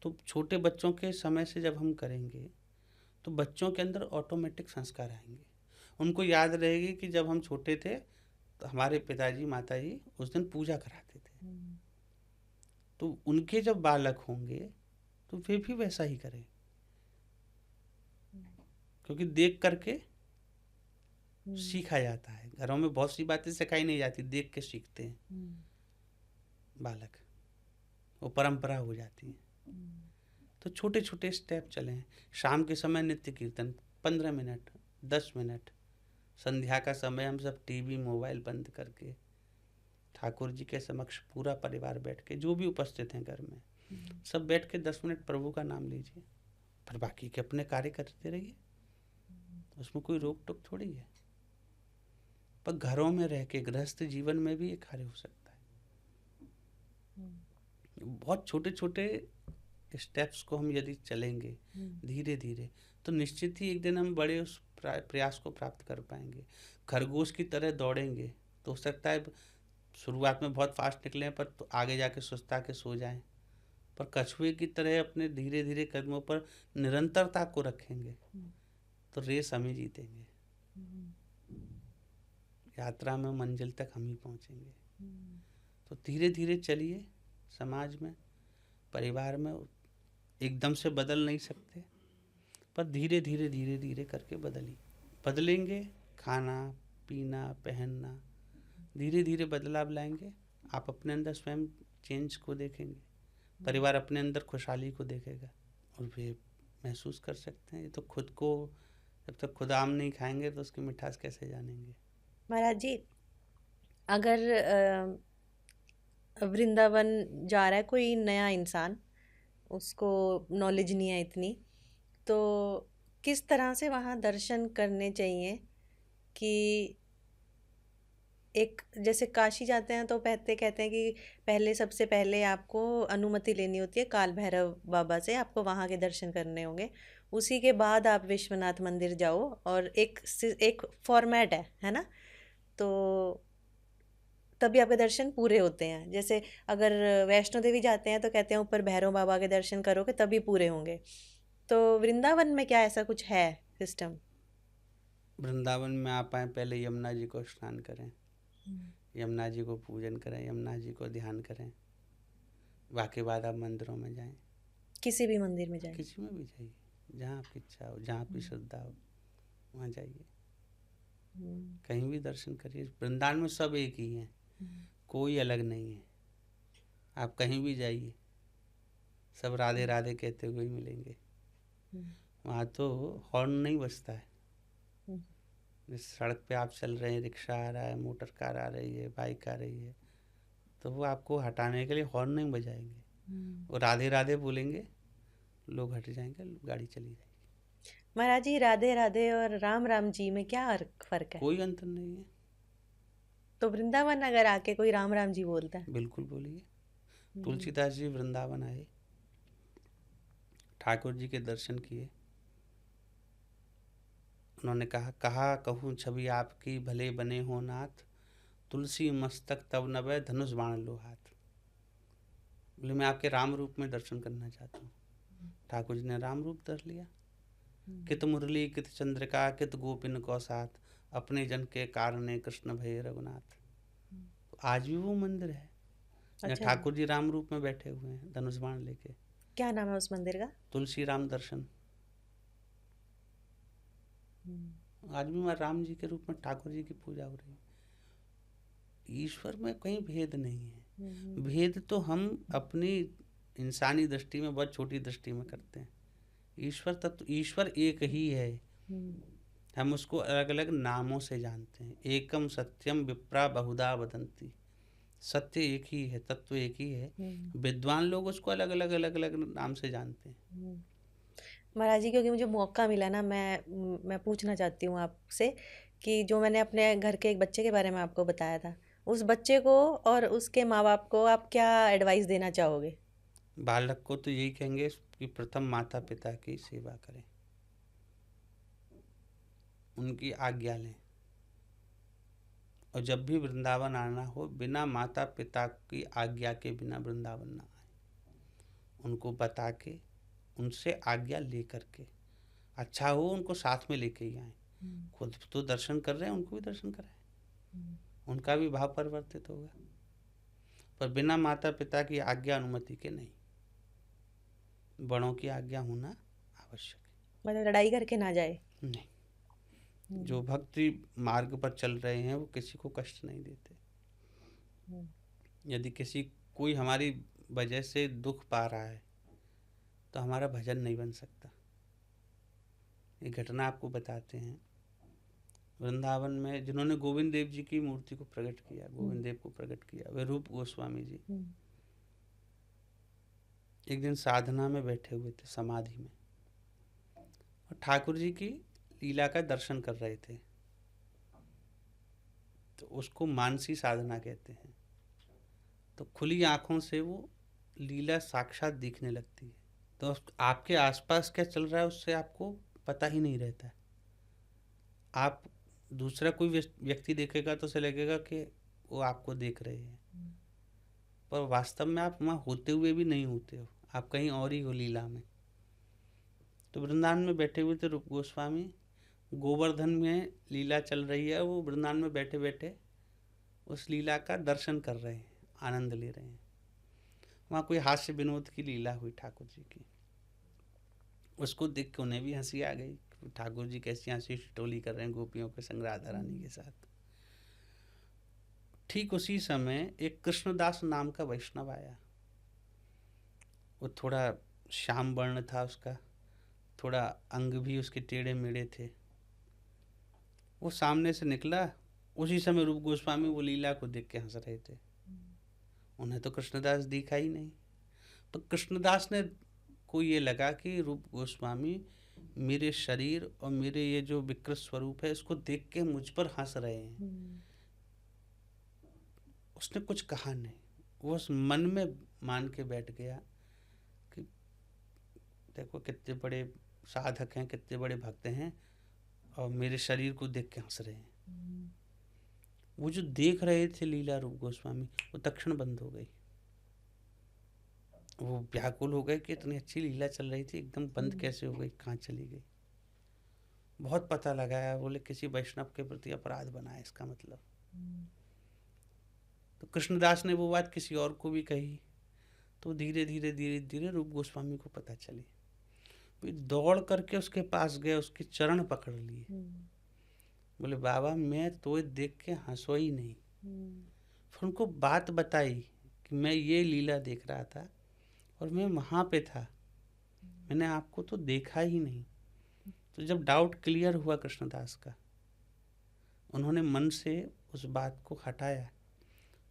S2: तो छोटे बच्चों के समय से जब हम करेंगे तो बच्चों के अंदर ऑटोमेटिक संस्कार आएंगे। उनको याद रहेगी कि जब हम छोटे थे तो हमारे पिताजी माताजी उस दिन पूजा कराते थे। तो उनके जब बालक होंगे तो वे भी वैसा ही करें, क्योंकि देख करके सीखा जाता है। घरों में बहुत सी बातें सिखाई नहीं जाती, देख के सीखते हैं बालक, वो परंपरा हो जाती है। तो छोटे छोटे स्टेप चलें। शाम के समय नित्य कीर्तन 15 मिनट, 10 मिनट। संध्या का समय हम सब टीवी मोबाइल बंद करके ठाकुर जी के समक्ष पूरा परिवार बैठ के, जो भी उपस्थित हैं घर में, सब बैठ के 10 मिनट प्रभु का नाम लीजिए। फिर बाकी के अपने कार्य करते रहिए, उसमें कोई रोक टोक थोड़ी है। पर घरों में रह के गृहस्थ जीवन में भी ये कार्य हो सकता है। बहुत छोटे छोटे स्टेप्स को हम यदि चलेंगे धीरे धीरे तो निश्चित ही एक दिन हम बड़े उस प्रयास को प्राप्त कर पाएंगे। खरगोश की तरह दौड़ेंगे तो हो सकता है शुरुआत में बहुत फास्ट निकलें पर तो आगे जाके सुस्ता के सो जाएं। पर कछुए की तरह अपने धीरे धीरे कदमों पर निरंतरता को रखेंगे तो रेस हम ही जीतेंगे। यात्रा में मंजिल तक हम ही पहुंचेंगे। तो धीरे धीरे चलिए। समाज में, परिवार में एकदम से बदल नहीं सकते, पर धीरे धीरे धीरे धीरे करके बदलेंगे। खाना पीना पहनना, धीरे धीरे बदलाव लाएंगे। आप अपने अंदर स्वयं चेंज को देखेंगे, परिवार अपने अंदर खुशहाली को देखेगा और वे महसूस कर सकते हैं। ये तो खुद को, जब तक खुद आम नहीं खाएंगे तो उसकी मिठास कैसे जानेंगे।
S3: महाराज जी, अगर वृंदावन जा रहा है कोई नया इंसान, उसको नॉलेज नहीं है इतनी, तो किस तरह से वहाँ दर्शन करने चाहिए? कि एक जैसे काशी जाते हैं तो कहते हैं कि पहले, सबसे पहले आपको अनुमति लेनी होती है काल भैरव बाबा से, आपको वहाँ के दर्शन करने होंगे। उसी के बाद आप विश्वनाथ मंदिर जाओ और एक फॉर्मेट है ना, तो तभी आपके दर्शन पूरे होते हैं। जैसे अगर वैष्णो देवी जाते हैं तो कहते हैं ऊपर भैरव बाबा के दर्शन करोगे तभी पूरे होंगे। तो वृंदावन में क्या ऐसा कुछ है सिस्टम?
S2: वृंदावन में आप आए, पहले यमुना जी को स्नान करें, यमुना जी को पूजन करें, यमुना जी को ध्यान करें। बाकी बाद आप मंदिरों में जाएं,
S3: किसी भी मंदिर में जाएं,
S2: किसी में भी जाइए, जहाँ आपकी इच्छा हो, जहाँ आपकी श्रद्धा हो। वहाँ जाइए,
S3: हम्म,
S2: कहीं भी दर्शन करिए। वृंदावन में सब एक ही हैं, कोई अलग नहीं है। आप कहीं भी जाइए, सब राधे राधे कहते हुए ही मिलेंगे।
S3: हम्म,
S2: वहाँ तो हॉर्न नहीं बजता है।
S3: हम्म,
S2: जिस सड़क पे आप चल रहे हैं, रिक्शा आ रहा है, मोटर कार आ रही है, बाइक आ रही है, तो वो आपको हटाने के लिए हॉर्न नहीं बजाएंगे, वो राधे राधे बोलेंगे, लोग हट जाएंगे, गाड़ी चली जाएगी।
S3: महाराज जी, राधे राधे और राम राम जी में क्या फर्क है?
S2: कोई अंतर नहीं है।
S3: तो वृंदावन अगर आके कोई राम राम जी बोलता है?
S2: बिल्कुल बोलिए।
S3: हम्म,
S2: तुलसीदास जी वृंदावन आए, ठाकुर जी के दर्शन किए, उन्होंने कहा कहूँ छवि आपकी, भले बने हो नाथ, तुलसी मस्तक तब नभै, धनुष बाण लो हाथ। बोले मैं आपके राम रूप में दर्शन करना चाहता हूँ। ठाकुर जी ने राम रूप धर लिया। कित मुरली कित चंद्रिका, कित गोपिन को साथ, अपने जन के कारणे कृष्ण भय रघुनाथ। तो आज भी वो मंदिर है जहाँ
S3: अच्छा जी,
S2: ठाकुर जी राम रूप में बैठे हुए हैं, धनुष बाण लेके।
S3: क्या नाम है उस मंदिर का?
S2: तुलसी राम दर्शन।
S3: हम्म,
S2: आज भी वहाँ राम जी के रूप में ठाकुर जी की पूजा हो रही है। ईश्वर में कहीं भेद नहीं है।
S3: हम्म,
S2: भेद तो हम अपनी इंसानी दृष्टि में, बहुत छोटी दृष्टि में करते हैं। ईश्वर तत्व, ईश्वर एक ही है,
S3: हम्म,
S2: हम उसको अलग अलग नामों से जानते हैं। एकम सत्यम विप्रा बहुधा वदंती, सत्य एक ही है, तत्व एक ही है,
S3: हम्म,
S2: विद्वान लोग उसको अलग अलग अलग अलग नाम से जानते हैं।
S3: हम्म। महाराज जी, क्योंकि मुझे मौका मिला ना, मैं पूछना चाहती हूँ आपसे कि जो मैंने अपने घर के एक बच्चे के बारे में आपको बताया था, उस बच्चे को और उसके माँ बाप को आप क्या एडवाइस देना चाहोगे?
S2: बालक को तो यही कहेंगे कि प्रथम माता पिता की सेवा करें, उनकी आज्ञा लें, और जब भी वृंदावन आना हो, बिना माता पिता की आज्ञा के बिना वृंदावन ना आए। उनको बता के, उनसे आज्ञा ले करके, अच्छा हो उनको साथ में लेके ही आए। खुद तो दर्शन कर रहे हैं, उनको भी दर्शन कराएं, उनका भी भाव परिवर्तित होगा। पर बिना माता पिता की आज्ञा अनुमति के नहीं, बड़ों की आज्ञा होना आवश्यक
S3: मतलब लड़ाई करके ना जाए।
S2: है। नहीं, जो भक्ति मार्ग पर चल रहे हैं वो किसी को कष्ट नहीं देते। यदि कोई हमारी वजह से दुख पा रहा है तो हमारा भजन नहीं बन सकता। ये घटना आपको बताते हैं। वृंदावन में जिन्होंने गोविंद देव जी की मूर्ति को प्रकट किया, गोविंद देव को प्रकट किया, वे रूप गोस्वामी जी एक दिन साधना में बैठे हुए थे, समाधि में, और ठाकुर जी की लीला का दर्शन कर रहे थे। तो उसको मानसी साधना कहते हैं। तो खुली आंखों से वो लीला साक्षात दिखने लगती है। तो आपके आसपास क्या चल रहा है उससे आपको पता ही नहीं रहता है। आप दूसरा कोई व्यक्ति देखेगा तो उसे लगेगा कि वो आपको देख रहे हैं, पर वास्तव में आप वहाँ होते हुए भी नहीं होते हो, आप कहीं और ही हो लीला में। तो वृंदावन में बैठे हुए थे रूप गोस्वामी, गोवर्धन में लीला चल रही है, वो वृंदावन में बैठे बैठे उस लीला का दर्शन कर रहे हैं, आनंद ले रहे हैं। वहाँ कोई हास्य विनोद की लीला हुई ठाकुर जी की, उसको देख के उन्हें भी हंसी आ गई। ठाकुर जी कैसी हंसी ठिठोली कर रहे हैं गोपियों के संग, राधा रानी के साथ। ठीक उसी समय एक कृष्णदास नाम का वैष्णव आया। वो थोड़ा श्याम वर्ण था उसका, थोड़ा अंग भी उसके टेढ़े मेढ़े थे। वो सामने से निकला, उसी समय रूप गोस्वामी वो लीला को देख के हंस रहे थे। उन्हें तो कृष्णदास दिखा ही नहीं, तो कृष्णदास ने को ये लगा कि रूप गोस्वामी मेरे शरीर और मेरे ये जो विकृत स्वरूप है इसको देख के मुझ पर हंस रहे हैं। उसने कुछ कहा नहीं, वो उस मन में मान के बैठ गया कि देखो कितने बड़े साधक हैं, कितने बड़े भक्त हैं, और मेरे शरीर को देख के हंस रहे हैं। वो जो देख रहे थे लीला रूप गोस्वामी, वो तक्षण बंद हो गई। वो व्याकुल हो गए कि इतनी अच्छी लीला चल रही थी, एकदम बंद कैसे हो गई, कहाँ चली गई। बहुत पता लगाया, बोले किसी वैष्णव के प्रति अपराध बना है इसका मतलब। तो कृष्णदास ने वो बात किसी और को भी कही, तो धीरे धीरे धीरे धीरे रूप गोस्वामी को पता चली। फिर दौड़ करके उसके पास गए, उसके चरण पकड़ लिए। बोले बाबा मैं तो देख के हंसो ही नहीं। फिर उनको बात बताई कि मैं ये लीला देख रहा था और मैं वहाँ पे था, मैंने आपको तो देखा ही नहीं। तो जब डाउट क्लियर हुआ कृष्णदास का, उन्होंने मन से उस बात को हटाया।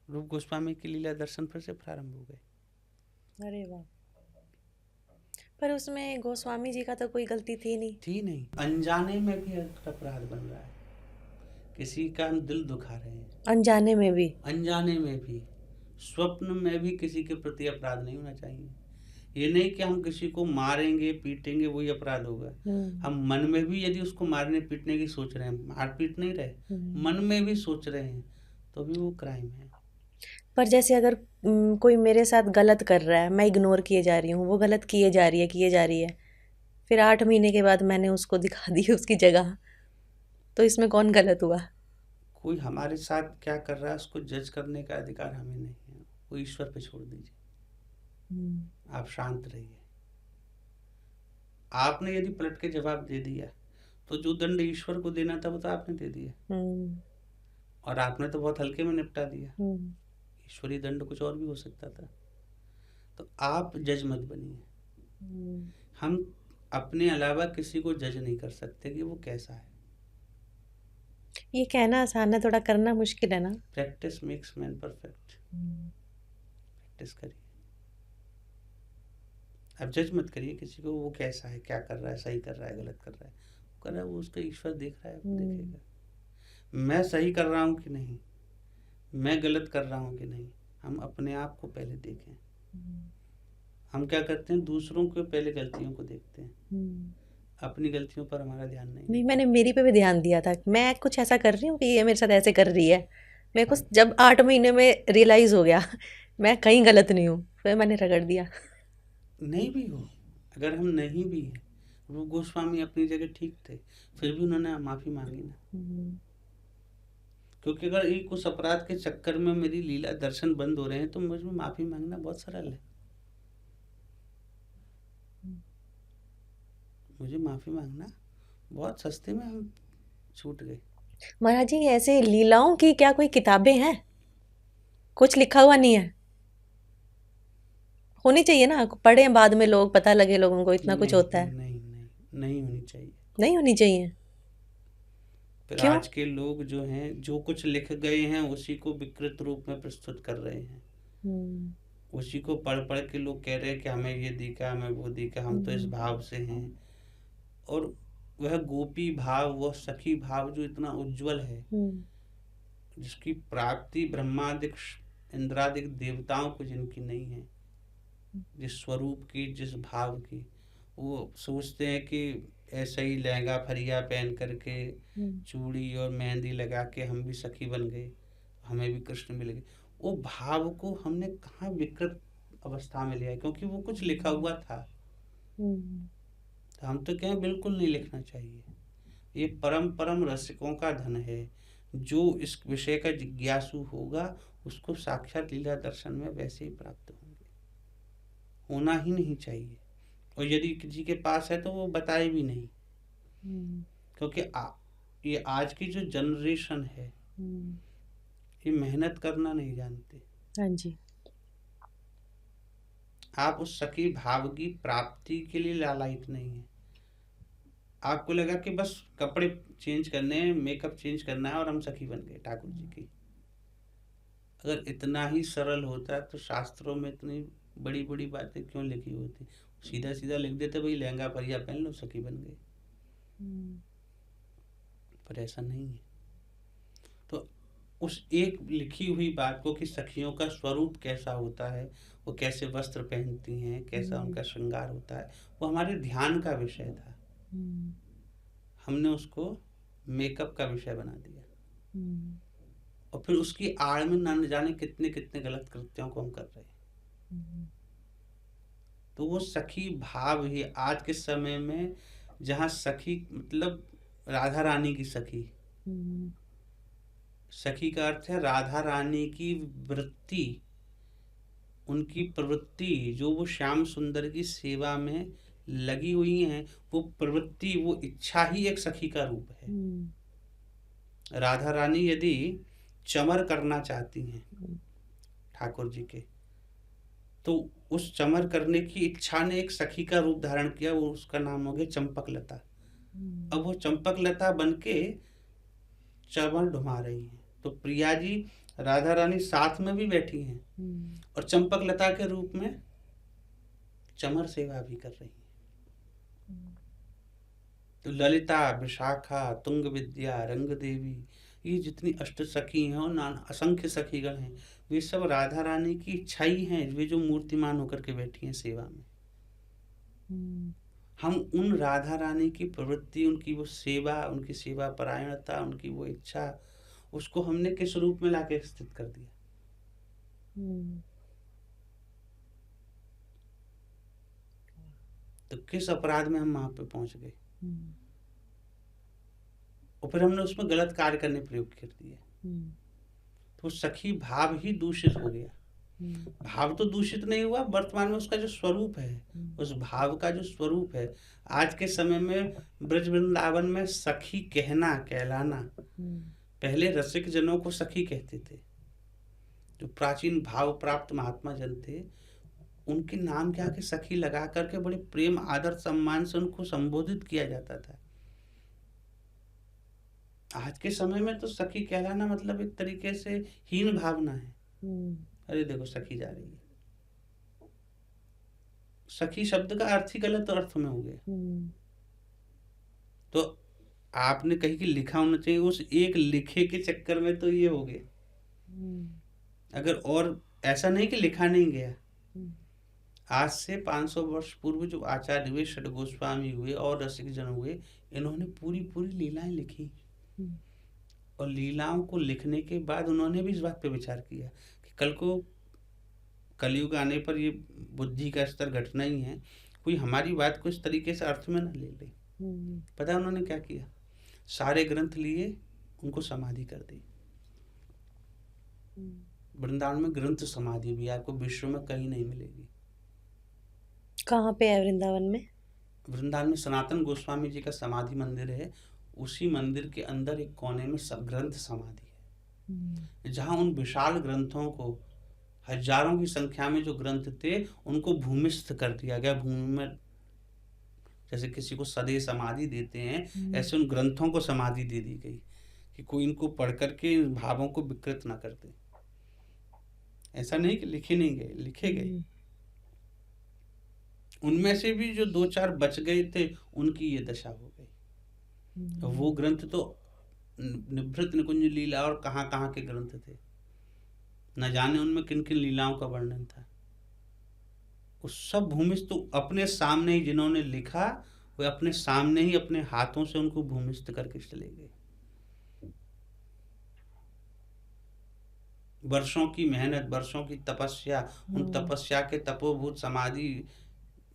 S2: रूप गोस्वामी की लीला दर्शन फिर से प्रारंभ हो गए।
S3: अरे वाह। पर उसमें गोस्वामी जी का तो कोई गलती थी नहीं।
S2: अनजाने में भी अपराध बन रहा है, किसी का हम दिल दुखा रहे हैं,
S3: अनजाने में भी।
S2: स्वप्न में भी किसी के प्रति अपराध नहीं होना चाहिए। ये नहीं कि हम किसी को मारेंगे पीटेंगे वही अपराध होगा। हम मन में भी यदि उसको मारने पीटने की सोच रहे हैं, मार पीट नहीं रहे, मन में भी सोच रहे हैं, तो भी वो क्राइम है।
S3: पर जैसे अगर कोई मेरे साथ गलत कर रहा है, मैं इग्नोर किए जा रही हूँ, वो गलत किए जा रही है, फिर 8 महीने के बाद मैंने उसको दिखा दी उसकी जगह, तो इसमें कौन गलत हुआ?
S2: कोई हमारे साथ क्या कर रहा है उसको जज करने का अधिकार हमें नहीं है, वो ईश्वर पे छोड़ दीजिए। आप शांत रहिए। आपने यदि पलट के जवाब दे दिया तो जो दंड ईश्वर को देना था वो तो आपने दे दिया, और आपने तो बहुत हल्के में निपटा दिया। ईश्वरीय दंड कुछ और भी हो सकता था। तो आप जज मत बनिए। हम अपने अलावा किसी को जज नहीं कर सकते कि वो कैसा है।
S3: ये कहना आसान है, थोड़ा करना मुश्किल है ना।
S2: Practice makes man perfect. Practice करिए। आप जज मत करिए किसी को, वो कैसा है, क्या कर रहा है, सही कर रहा है, गलत कर रहा है, कर रहा है वो उसका ईश्वर देख रहा है, वो देखेगा। मैं सही कर रहा हूँ कि नहीं, मैं गलत कर रहा हूँ कि नहीं, हम अपने आप को पहले देखें। हम क्या करते हैं, दूसरों के पहले गलतियों को देखते हैं, अपनी गलतियों पर हमारा ध्यान नहीं।
S3: मैंने मेरी पे भी ध्यान दिया था, मैं कुछ ऐसा कर रही हूँ कि ये मेरे साथ ऐसे कर रही है। मेरे को जब 8 महीने में रियलाइज हो गया मैं कहीं गलत नहीं हूँ, फिर मैंने रगड़ दिया।
S2: नहीं भी हो, अगर हम नहीं भी हैं, रूप गोस्वामी अपनी जगह ठीक थे, फिर भी उन्होंने माफी मांगी ना। क्योंकि अगर एक उस अपराध के चक्कर में मेरी लीला दर्शन बंद हो रहे हैं तो मुझ में माफी मांगना बहुत सरल है। मुझे माफी मांगना बहुत सस्ते में हम छूट गए।
S3: महाराज जी ऐसे लीलाओं की क्या कोई किताबें हैं? कुछ लिखा हुआ नहीं है? होनी चाहिए ना, पढ़े बाद में लोग, पता लगे लोगों को इतना कुछ होता है।
S2: नहीं होनी चाहिए।
S3: नहीं होनी चाहिए।
S2: फिर
S3: क्यों?
S2: आज के लोग जो हैं, जो कुछ लिख गए हैं उसी को विकृत रूप में प्रस्तुत कर रहे हैं। उसी को पढ़ पढ़ के लोग कह रहे हैं कि हमें ये दिखा, हमें वो दिखा, हम तो इस भाव से हैं। और वह गोपी भाव, वह सखी भाव जो इतना उज्जवल है, जिसकी प्राप्ति ब्रह्मादिक इंद्रादिक देवताओं को जिनकी नहीं है, जिस स्वरूप की, जिस भाव की, वो सोचते हैं कि ऐसा ही लहंगा फरिया पहन करके, चूड़ी और मेहंदी लगा के हम भी सखी बन गए, हमें भी कृष्ण मिल गए। वो भाव को हमने कहाँ विकृत अवस्था में लिया है, क्योंकि वो कुछ लिखा हुआ था। तो हम तो कहें बिल्कुल नहीं लिखना चाहिए। ये परम परम रसिकों का धन है। जो इस विषय का जिज्ञासु होगा उसको साक्षात लीला दर्शन में वैसे ही प्राप्त होंगे, होना ही नहीं चाहिए। और यदि किसी के पास है तो वो बताए भी नहीं, क्योंकि ये आज की जो जनरेशन है ये मेहनत करना नहीं जानते।
S3: हाँ जी।
S2: आप उस सखी भाव की प्राप्ति के लिए लालायित नहीं है। आपको लगा कि बस कपड़े चेंज करने हैं, मेकअप चेंज करना है और हम सखी बन गए ठाकुर जी की। अगर इतना ही सरल होता तो शास्त्रों में इतनी बड़ी बड़ी बातें क्यों लिखी होती? सीधा सीधा लिख देते भाई लहंगा परिया पहन लो सखी बन गए। पर ऐसा नहीं है। तो उस एक लिखी हुई बात को कि सखियों का स्वरूप कैसा होता है, वो कैसे वस्त्र पहनती हैं, कैसा उनका श्रृंगार होता है, वो हमारे ध्यान का विषय था। हमने उसको मेकअप का विषय बना दिया और फिर उसकी आड़ में न जाने कितने कितने गलत कृत्यों को हम कर रहे हैं। तो वो सखी भाव ही आज के समय में, जहाँ सखी मतलब राधा रानी की सखी, सखी का अर्थ है राधा रानी की वृत्ति, उनकी प्रवृत्ति, जो वो श्याम सुंदर की सेवा में लगी हुई हैं, वो प्रवृत्ति, वो इच्छा ही एक सखी का रूप है। राधा रानी यदि चमर करना चाहती हैं ठाकुर जी के, तो उस चमर करने की इच्छा ने एक सखी का रूप धारण किया, वो उसका नाम हो गया चंपक लता। अब वो चंपक लता बन के चमर ढुमा रही हैं, तो प्रिया जी राधा रानी साथ में भी बैठी हैं और चंपक लता के रूप में चमर सेवा भी कर रही हैं। तो ललिता, विशाखा, तुंग विद्या, रंग देवी, ये जितनी अष्ट सखी हैं और असंख्य सखीगण हैं, वे सब राधा रानी की इच्छा ही हैं, वे जो मूर्तिमान होकर के बैठी हैं सेवा में। हम उन राधा रानी की प्रवृत्ति, उनकी वो सेवा, उनकी सेवा परायणता, उनकी वो इच्छा, उसको हमने किस रूप में लाके स्थित कर दिया। तो किस अपराध में हम वहां पे पहुंच गए, और फिर हमने उसमें गलत कार्य करने प्रयोग कर दिया। तो सखी भाव ही दूषित हो गया। भाव तो दूषित नहीं हुआ, वर्तमान में उसका जो स्वरूप है, उस भाव का जो स्वरूप है, आज के समय में ब्रज वृंदावन में सखी कहना, कहलाना, पहले रसिक जनों को सखी कहते थे। जो प्राचीन भाव प्राप्त महात्मा जन थे, उनके नाम के आगे सखी लगा करके बड़े प्रेम, आदर, सम्मान से उनको संबोधित किया जाता था। आज के समय में तो सखी कहलाना मतलब एक तरीके से हीन भावना है। अरे देखो सखी जा रही है, सखी शब्द का अर्थ ही गलत अर्थ में हो गया। तो आपने कही कि लिखा होना चाहिए, उस एक लिखे के चक्कर में तो ये हो गया। अगर और ऐसा नहीं कि लिखा नहीं गया, आज से 500 वर्ष पूर्व जो आचार्य हुए, षड गोस्वामी हुए और रसिक जन हुए, इन्होंने पूरी पूरी लीलाएं लिखी। और लीलाओं को लिखने के बाद उन्होंने भी इस बात पे विचार किया कि कल को कलयुग आने पर ये बुद्धि का स्तर घटना ही है, कोई हमारी बात को इस तरीके से अर्थ में न ले ले। पता है उन्होंने क्या किया? सारे ग्रंथ लिए, उनको समाधि कर दी। वृंदावन में ग्रंथ समाधि भी आपको विश्व में कहीं नहीं मिलेगी।
S3: कहाँ पे है वृंदावन में?
S2: वृंदावन में सनातन गोस्वामी जी का समाधि मंदिर है, उसी मंदिर के अंदर एक कोने में सब ग्रंथ समाधि है, जहां उन विशाल ग्रंथों को, हजारों की संख्या में जो ग्रंथ थे, उनको भूमिस्थ कर दिया गया। भूमि में जैसे किसी को सदैव समाधि देते हैं, ऐसे उन ग्रंथों को समाधि दे दी गई कि कोई इनको पढ़ करके भावों को विकृत ना कर दे। ऐसा नहीं कि लिखे नहीं गए, लिखे गए। उनमें से भी जो 2-4 बच गए थे, उनकी ये दशा हो गई। वो ग्रंथ तो निभृत निकुंज लीला और कहाँ कहाँ के ग्रंथ थे, न जाने उनमें किन किन लीलाओं का वर्णन था। उस सब भूमिस्थ तो अपने सामने ही जिन्होंने लिखा, वे अपने सामने ही अपने हाथों से उनको भूमिस्थ करके चले गए। वर्षों की मेहनत, वर्षों की तपस्या, उन तपस्या के तपोभूत समाधि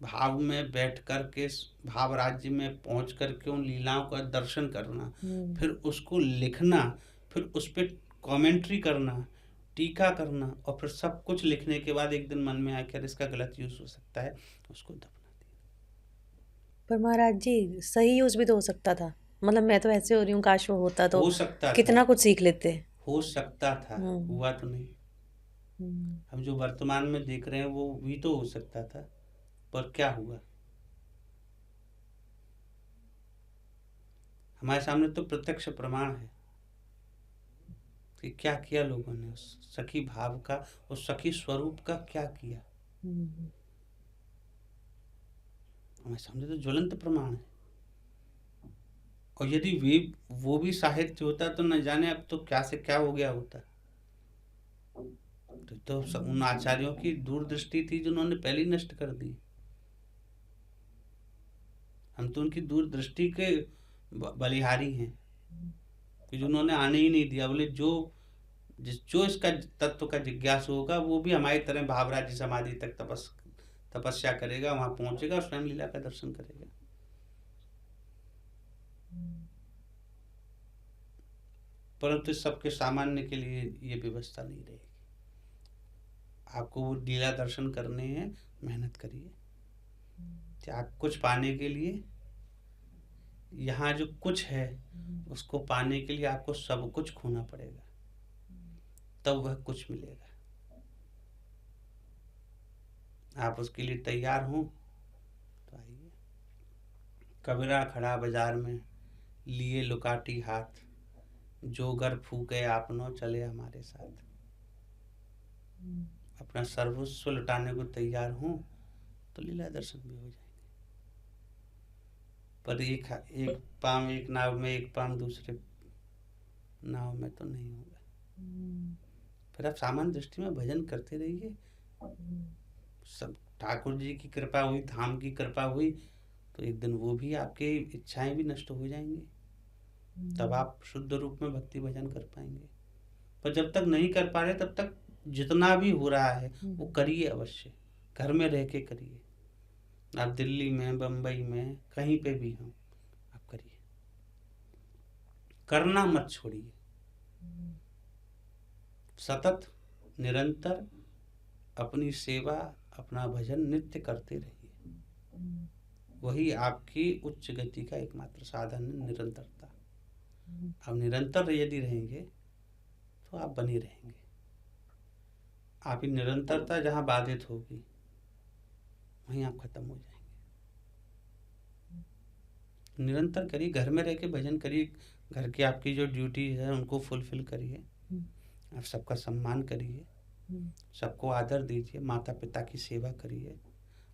S2: भाव में बैठ करके, भाव राज्य में पहुंच करके उन लीलाओं का दर्शन करना, फिर उसको लिखना, फिर उस पर कमेंट्री करना, टीका करना, और फिर सब कुछ लिखने के बाद एक दिन मन में आकर इसका गलत यूज हो सकता है, उसको दफना दिया।
S3: पर महाराज जी, सही यूज भी तो हो सकता था। मतलब मैं तो ऐसे हो रही हूँ, काश वो होता तो
S2: हो सकता
S3: कितना कुछ सीख लेते।
S2: हो सकता था, हुआ तो नहीं। हम जो वर्तमान में देख रहे हैं वो भी तो हो सकता था, पर क्या हुआ? हमारे सामने तो प्रत्यक्ष प्रमाण है कि क्या किया लोगों ने, उस सखी भाव का, उस सखी स्वरूप का क्या किया। हमारे सामने तो ज्वलंत प्रमाण है। और यदि वो भी साहित्य होता तो न जाने अब तो क्या से क्या हो गया होता। तो उन आचार्यों की दूरदृष्टि थी जिन्होंने पहले ही नष्ट कर दी। हम तो उनकी दूरदृष्टि के बलिहारी हैं कि जिन्होंने आने ही नहीं दिया। बोले जो इसका तत्व का जिज्ञासु होगा, वो भी हमारी तरह भावराज्य समाधि तक तपस्या करेगा, वहां पहुंचेगा, स्वयं लीला का दर्शन करेगा। परंतु सबके सामान्य के लिए ये व्यवस्था नहीं रहेगी। आपको वो लीला दर्शन करने हैं, मेहनत करिए। त्याग कुछ पाने के लिए, यहाँ जो कुछ है उसको पाने के लिए आपको सब कुछ खोना पड़ेगा, तब वह कुछ मिलेगा। आप उसके लिए तैयार हों तो आइए। कबीरा खड़ा बाजार में लिए लुकाटी हाथ, जो घर फूके आपनो चले हमारे साथ। अपना सर्वस्व लुटाने को तैयार हों तो लीला दर्शन भी हो जाएंगे। पर एक पाँव एक नाव में, एक पाँव दूसरे नाव में तो नहीं होगा। फिर आप सामान्य दृष्टि में भजन करते रहिए, सब ठाकुर जी की कृपा हुई, धाम की कृपा हुई तो एक दिन वो भी, आपकी इच्छाएं भी नष्ट हो जाएंगी, तब आप शुद्ध रूप में भक्ति भजन कर पाएंगे। पर जब तक नहीं कर पा रहे तब तक जितना भी हो रहा है वो करिए अवश्य, घर में रह के करिए। आप दिल्ली में, बम्बई में, कहीं पे भी हो आप करिए, करना मत छोड़िए। सतत निरंतर अपनी सेवा, अपना भजन नित्य करते रहिए। वही आपकी उच्च गति का एकमात्र साधन है, निरंतरता। अब निरंतर यदि रहेंगे तो आप बने रहेंगे। आपकी निरंतरता जहाँ बाधित होगी वहीं आप खत्म हो जाएंगे। निरंतर करिए, घर में रह के भजन करिए, घर की आपकी जो ड्यूटी है उनको फुलफिल करिए, आप सबका सम्मान करिए, सबको आदर दीजिए, माता पिता की सेवा करिए।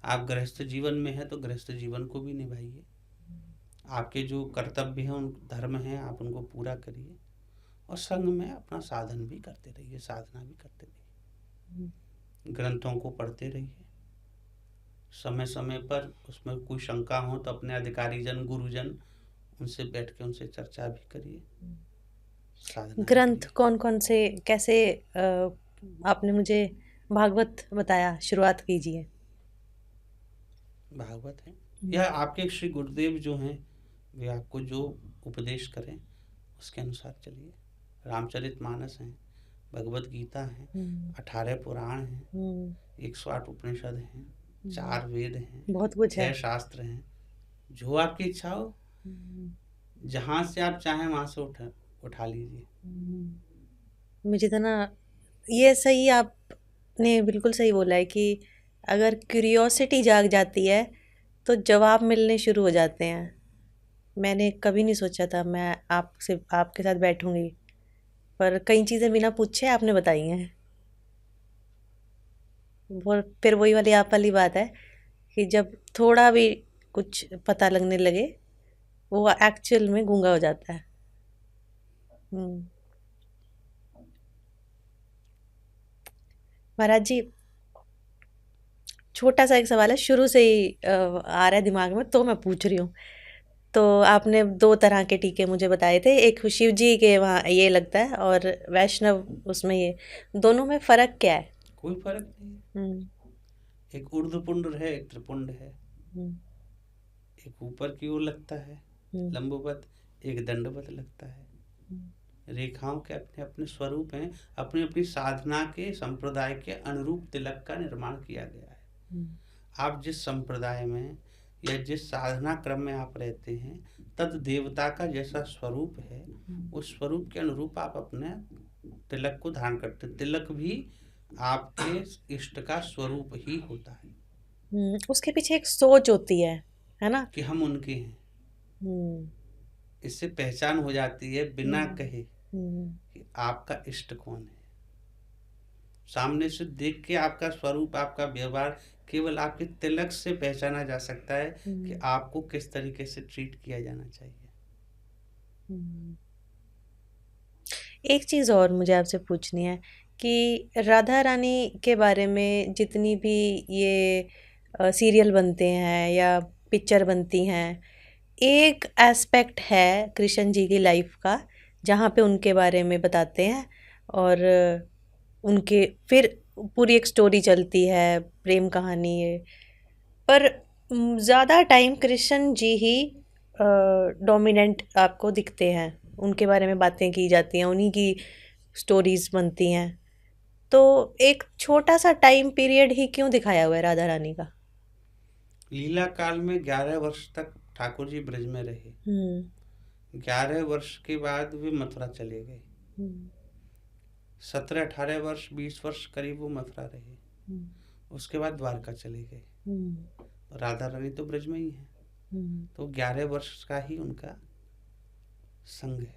S2: आप गृहस्थ जीवन में हैं तो गृहस्थ जीवन को भी निभाइए। आपके जो कर्तव्य हैं, उन धर्म हैं, आप उनको पूरा करिए और संग में अपना साधन भी करते रहिए, साधना भी करते रहिए। ग्रंथों को पढ़ते रहिए, समय समय पर उसमें कोई शंका हो तो अपने अधिकारी जन, गुरुजन, उनसे बैठ के उनसे चर्चा भी करिए।
S3: ग्रंथ कौन कौन से, कैसे? आपने मुझे भागवत बताया, शुरुआत कीजिए।
S2: भागवत है या आपके श्री गुरुदेव जो हैं वे आपको जो उपदेश करें उसके अनुसार चलिए। रामचरितमानस हैं, भगवत गीता है, 18 पुराण हैं, 108 उपनिषद हैं, 4 वेद हैं,
S3: बहुत कुछ है,
S2: 6 शास्त्र हैं। जो आपकी इच्छा हो, जहाँ से आप चाहें वहाँ से उठा लीजिए।
S3: मुझे तो ना ये सही, आपने बिल्कुल सही बोला है कि अगर क्यूरियोसिटी जाग जाती है तो जवाब मिलने शुरू हो जाते हैं। मैंने कभी नहीं सोचा था मैं आपके साथ बैठूंगी, पर कई चीज़ें बिना पूछे आपने बताई हैं। वो फिर वही वाली आप वाली बात है कि जब थोड़ा भी कुछ पता लगने लगे वो एक्चुअल में गूंगा हो जाता है। महाराज जी, छोटा सा एक सवाल है, शुरू से ही आ रहा है दिमाग में तो मैं पूछ रही हूँ। तो आपने 2 तरह के टीके मुझे बताए थे, एक शिव जी के वहाँ ये लगता है और वैष्णव उसमें ये, दोनों में फ़र्क क्या है?
S2: कोई फर्क नहीं है। एक ऊर्ध्वपुंड है, एक त्रिपुंड है। एक ऊपर की ओर लगता है लंबवत, एक दंडवत लगता है। रेखाओं के अपने अपने स्वरूप हैं, अपनी अपनी साधना के संप्रदाय के अनुरूप तिलक का निर्माण किया गया है। आप जिस संप्रदाय में या जिस साधना क्रम में आप रहते हैं, तद देवता का जैसा स्वरूप है उस स्वरूप के अनुरूप आप अपने तिलक को धारण करते हैं। तिलक भी आपके इष्ट का स्वरूप ही होता है।
S3: उसके पीछे एक सोच होती है ना,
S2: कि हम उनके हैं। इससे पहचान हो जाती है बिना कहे कि आपका इष्ट कौन है। सामने से देख के आपका स्वरूप, आपका व्यवहार केवल आपके तिलक से पहचाना जा सकता है कि आपको किस तरीके से ट्रीट किया जाना चाहिए।
S3: एक चीज़ और मुझे आपसे पूछनी है कि राधा रानी के बारे में जितनी भी ये सीरियल बनते हैं या पिक्चर बनती हैं, एक एस्पेक्ट है कृष्ण जी की लाइफ का जहाँ पे उनके बारे में बताते हैं और उनके फिर पूरी एक स्टोरी चलती है, प्रेम कहानी है, पर ज़्यादा टाइम कृष्ण जी ही डोमिनेंट आपको दिखते हैं, उनके बारे में बातें की जाती हैं, उन्हीं की स्टोरीज़ बनती हैं। तो एक छोटा सा टाइम पीरियड ही क्यों दिखाया हुआ है राधा रानी का?
S2: लीला काल में 11 वर्ष तक ठाकुर जी ब्रज में रहे। 11 वर्ष के बाद वे मथुरा चले गए। 17-18 वर्ष 20 वर्ष करीब वो मथुरा रहे। उसके बाद द्वारका चले गए। राधा रानी तो ब्रज में ही है, तो 11 वर्ष का ही उनका संग है।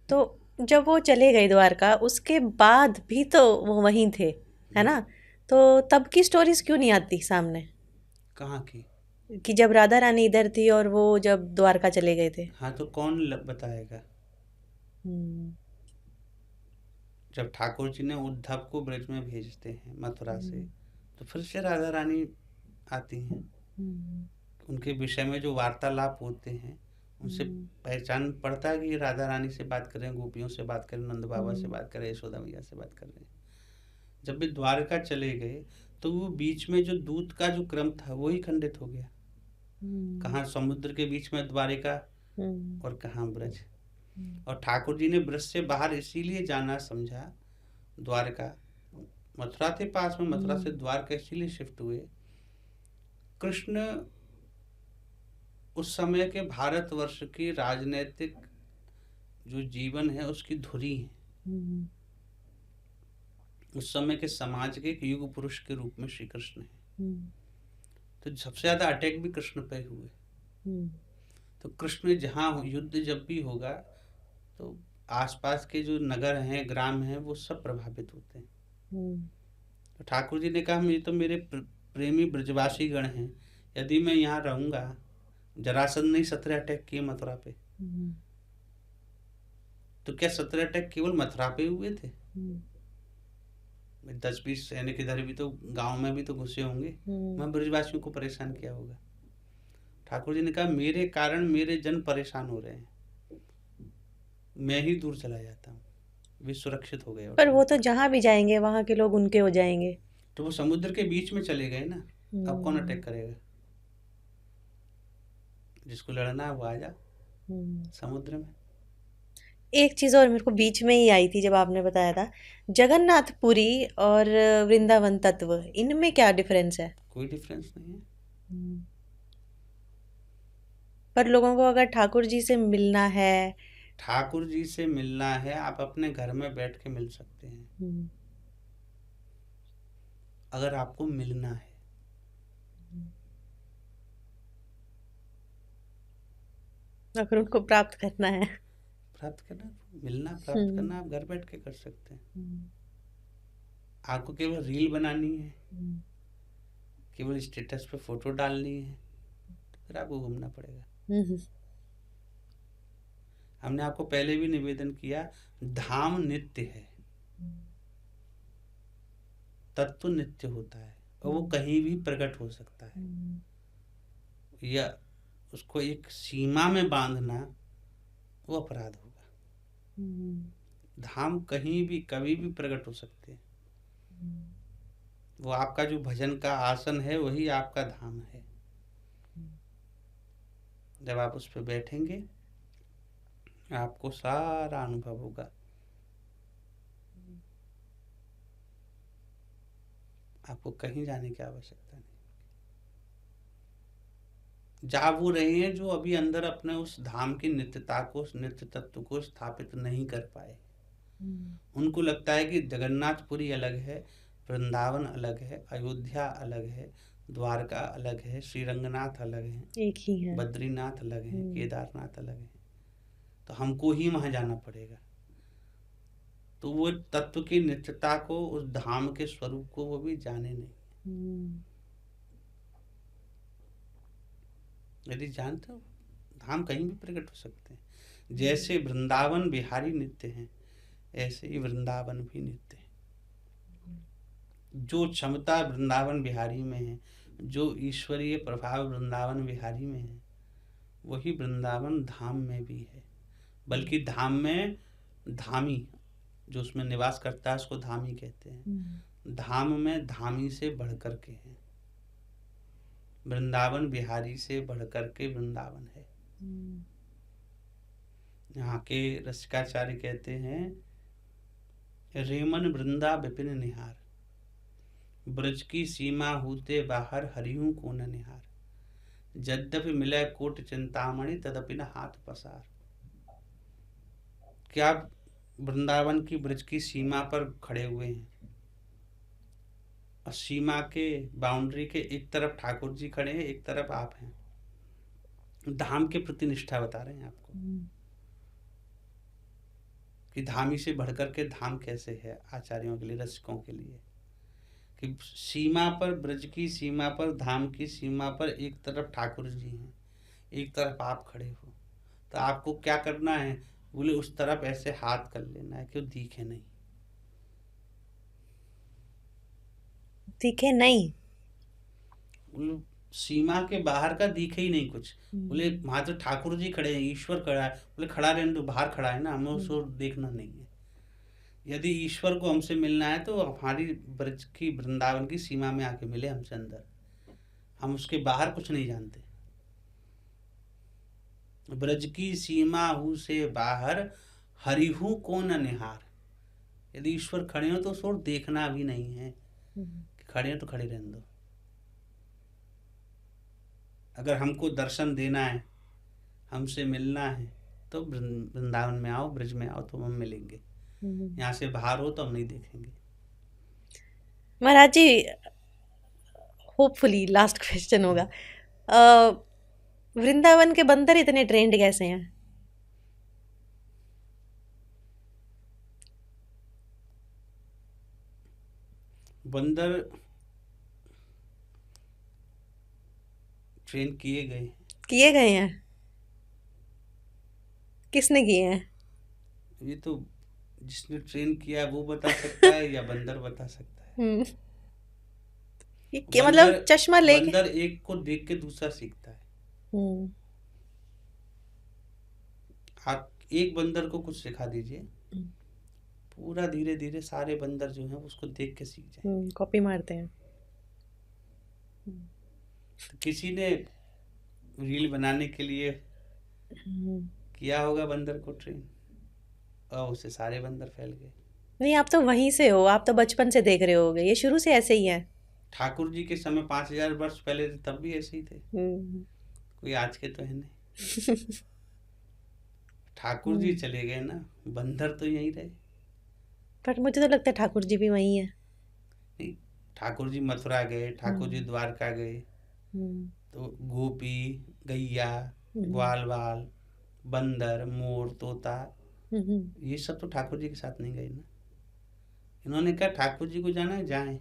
S3: तो जब वो चले गए द्वारका, उसके बाद भी तो वो वहीं थे, है ना? तो तब की स्टोरीज क्यों नहीं आती सामने?
S2: कहाँ की?
S3: कि जब राधा रानी इधर थी और वो जब द्वारका चले गए थे।
S2: हाँ, तो कौन बताएगा? जब ठाकुर जी ने उद्धव को ब्रज में भेजते हैं मथुरा से, तो फिर से राधा रानी आती हैं। उनके विषय में जो वार्तालाप होते हैं, उनसे पहचान पड़ता है कि ये राधा रानी से बात करें, गोपियों से बात करें, नंद बाबा से बात करें, यशोदा मैया से बात कर रहे हैं। जब वे द्वारका चले गए तो वो बीच में जो दूत का जो क्रम था वही खंडित हो गया। कहाँ समुद्र के बीच में द्वारिका और कहाँ ब्रज। और ठाकुर जी ने ब्रज से बाहर इसीलिए जाना समझा, द्वारका मथुरा थे पास में, मथुरा से द्वारका इसीलिए शिफ्ट हुए। कृष्ण उस समय के भारतवर्ष की राजनीतिक जो जीवन है उसकी धुरी है। उस समय के समाज के एक युग पुरुष के रूप में श्री कृष्ण है। तो सबसे ज्यादा अटैक भी कृष्ण पे हुए। तो कृष्ण जहाँ युद्ध जब भी होगा तो आसपास के जो नगर हैं, ग्राम हैं, वो सब प्रभावित होते हैं। तो ठाकुर जी ने कहा, ये तो मेरे प्रेमी ब्रजवासी गण हैं, यदि मैं यहाँ रहूंगा, जरासंध ने 17 अटैक किए मथुरा पे, तो क्या 17 अटैक केवल मथुरा पे हुए थे? 10-20 सैनिक इधर भी तो गांव में भी तो घुसे होंगे, मैं ब्रजवासियों को परेशान किया होगा। ठाकुर जी ने कहा, मेरे कारण मेरे जन परेशान हो रहे हैं, मैं ही दूर चला जाता हूँ, वे सुरक्षित हो गए।
S3: पर वो तो जहाँ भी जाएंगे वहाँ के लोग उनके हो जाएंगे।
S2: तो वो समुद्र के बीच में चले गए ना, अब कौन अटैक करेगा? जिसको लड़ना है वो आ जा समुद्र में।
S3: एक चीज और मेरे को बीच में ही आई थी जब आपने बताया था, जगन्नाथपुरी और वृंदावन तत्व, इनमें क्या डिफरेंस है?
S2: कोई डिफरेंस नहीं है।
S3: पर लोगों को अगर ठाकुर जी से मिलना है,
S2: ठाकुर जी से मिलना है, आप अपने घर में बैठ के मिल सकते हैं। अगर आपको मिलना है,
S3: अगर उनको प्राप्त करना है,
S2: मिलना प्राप्त करना आप घर बैठ के कर सकते हैं। आपको केवल रील बनानी है, केवल स्टेटस पे फोटो डालनी है, तो फिर आपको घूमना पड़ेगा। हमने आपको पहले भी निवेदन किया, धाम नित्य है, तत्व नित्य होता है, और वो कहीं भी प्रकट हो सकता है। या उसको एक सीमा में बांधना वो अपराध होगा। धाम कहीं भी कभी भी प्रकट हो सकते हैं। वो आपका जो भजन का आसन है वही आपका धाम है। जब आप उस पर बैठेंगे आपको सारा अनुभव होगा। आपको कहीं जाने की आवश्यकता नहीं। जा वो रहे हैं जो अभी अंदर अपने उस धाम की नित्यता को, उस नित्य तत्व को स्थापित नहीं कर पाए। उनको लगता है कि जगन्नाथपुरी अलग है, वृंदावन अलग है, अयोध्या अलग है, द्वारका अलग है, श्रीरंगनाथ अलग है,
S3: एक ही है,
S2: बद्रीनाथ अलग है, केदारनाथ अलग है, तो हमको ही वहां जाना पड़ेगा। तो वो तत्व की नित्यता को, उस धाम के स्वरूप को वो भी जाने नहीं। यदि जानते हो, धाम कहीं भी प्रकट हो सकते हैं। जैसे वृंदावन बिहारी नित्य हैं, ऐसे ही वृंदावन भी नित्य है। जो क्षमता वृंदावन बिहारी में है, जो ईश्वरीय प्रभाव वृंदावन बिहारी में है, वही वृंदावन धाम में भी है। बल्कि धाम में धामी जो उसमें निवास करता है उसको धामी कहते हैं। धाम में धामी से बढ़कर के है, वृंदावन बिहारी से बढ़कर के वृंदावन है। यहाँ के रसिकाचार्य कहते हैं, रेमन वृंदा विपिन निहार, ब्रज की सीमा होते बाहर हरियों को न निहार। यद्यपि मिले कोट चिंतामणि तदपि न हाथ पसार। क्या आप वृंदावन की ब्रज की सीमा पर खड़े हुए हैं और सीमा के बाउंड्री के एक तरफ ठाकुर जी खड़े हैं, एक तरफ आप हैं। धाम के प्रति निष्ठा बता रहे हैं आपको कि धामी से बढ़कर के धाम कैसे है आचार्यों के लिए, रसिकों के लिए, कि सीमा पर, ब्रज की सीमा पर, धाम की सीमा पर एक तरफ ठाकुर जी हैं, एक तरफ आप खड़े हो, तो आपको क्या करना है? बोले उस तरफ ऐसे हाथ कर लेना है कि वो दिखे नहीं।
S3: दिखे नहीं?
S2: बोले सीमा के बाहर का दिखे ही नहीं कुछ। बोले वहां तो ठाकुर जी खड़े हैं, ईश्वर खड़ा है। बोले खड़ा रहने दो, बाहर खड़ा है ना, हमें उसको देखना नहीं है। यदि ईश्वर को हमसे मिलना है तो हमारी ब्रज की, वृंदावन की सीमा में आके मिले हमसे अंदर, हम उसके बाहर कुछ नहीं जानते। ब्रज की सीमा हु से बाहर हरिहु को न निहार। यदि ईश्वर खड़े हो तो उसको देखना भी नहीं है, कि खड़े हो तो खड़े रहने दो। अगर हमको दर्शन देना है, हमसे मिलना है, तो वृंदावन में आओ, ब्रज में आओ, तो हम मिलेंगे। यहाँ से बाहर हो तो हम नहीं देखेंगे।
S3: महाराज जी, होपफुली लास्ट क्वेश्चन होगा, वृंदावन के बंदर इतने ट्रेंड कैसे हैं?
S2: बंदर ट्रेन किए
S3: गए हैं? किसने किए हैं?
S2: ये तो जिसने ट्रेन किया वो बता सकता है या बंदर बता सकता है।
S3: ये मतलब चश्मा लेके
S2: बंदर एक को देख के दूसरा सीखता है। आप एक बंदर को कुछ सिखा दीजिए, पूरा धीरे धीरे सारे बंदर जो हैं उसको देख के सीख जाएंगे,
S3: कॉपी मारते हैं।
S2: तो किसी ने रील बनाने के लिए किया होगा बंदर को ट्रेन, और उससे सारे बंदर फैल गए।
S3: नहीं, आप तो वहीं से हो, आप तो बचपन से देख रहे होगे, ये शुरू से ऐसे ही है।
S2: ठाकुर जी के समय 5000 वर्ष पहले थे, तब भी ऐसे ही थे, कोई आज के तो है नहीं। ठाकुर जी चले गए ना, बंदर तो यहीं रहे।
S3: पर मुझे तो लगता है ठाकुर जी भी वहीं है।
S2: नहीं, ठाकुर जी मथुरा गए, ठाकुर जी द्वारका गए, तो गोपी, गैया, ग्वाल बाल, बंदर, मोर, तोता, ये सब तो ठाकुर जी के साथ नहीं गए ना। इन्होंने कहा ठाकुर जी को जाना है, जाएं,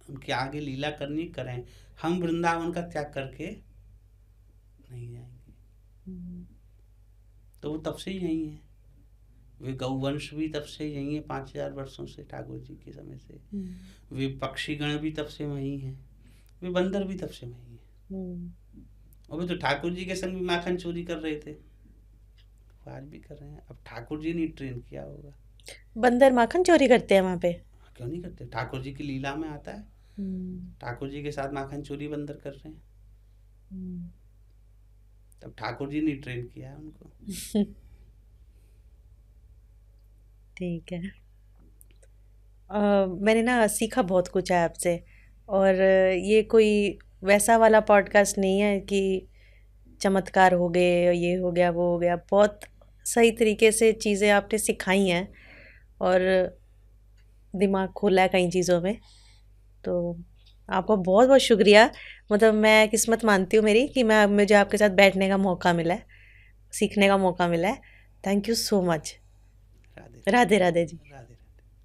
S2: उनके आगे लीला करनी करें, हम वृंदावन का त्याग करके नहीं जाएंगे। तो वो तब से ही यही है, वे गौवंश भी तब से यही है, 5000 वर्षों से, ठाकुर जी के समय से। वे पक्षीगण भी तब से वही हैं, वे बंदर भी तब से वही हैं। और वे तो ठाकुर जी के संग भी माखन चोरी कर रहे थे, आज भी कर रहे हैं। अब ठाकुर जी ने ट्रेन किया होगा।
S3: बंदर माखन चोरी करते हैं वहां पे?
S2: क्यों नहीं करते, ठाकुर जी की लीला में आता है। ठाकुर जी के साथ माखन चोरी बंदर कर रहे हैं, तब ठाकुर जी ने ट्रेन किया है उनको।
S3: ठीक है। मैंने ना सीखा बहुत कुछ है आपसे, और ये कोई वैसा वाला पॉडकास्ट नहीं है कि चमत्कार हो गए, ये हो गया, वो हो गया। बहुत सही तरीके से चीज़ें आपने सिखाई हैं और दिमाग खोला है कई चीज़ों में, तो आपका बहुत बहुत शुक्रिया। मतलब मैं किस्मत मानती हूँ मेरी कि मुझे आपके साथ बैठने का मौका मिला है, सीखने का मौका मिला है। Thank you so much. Radhe Radhe ji.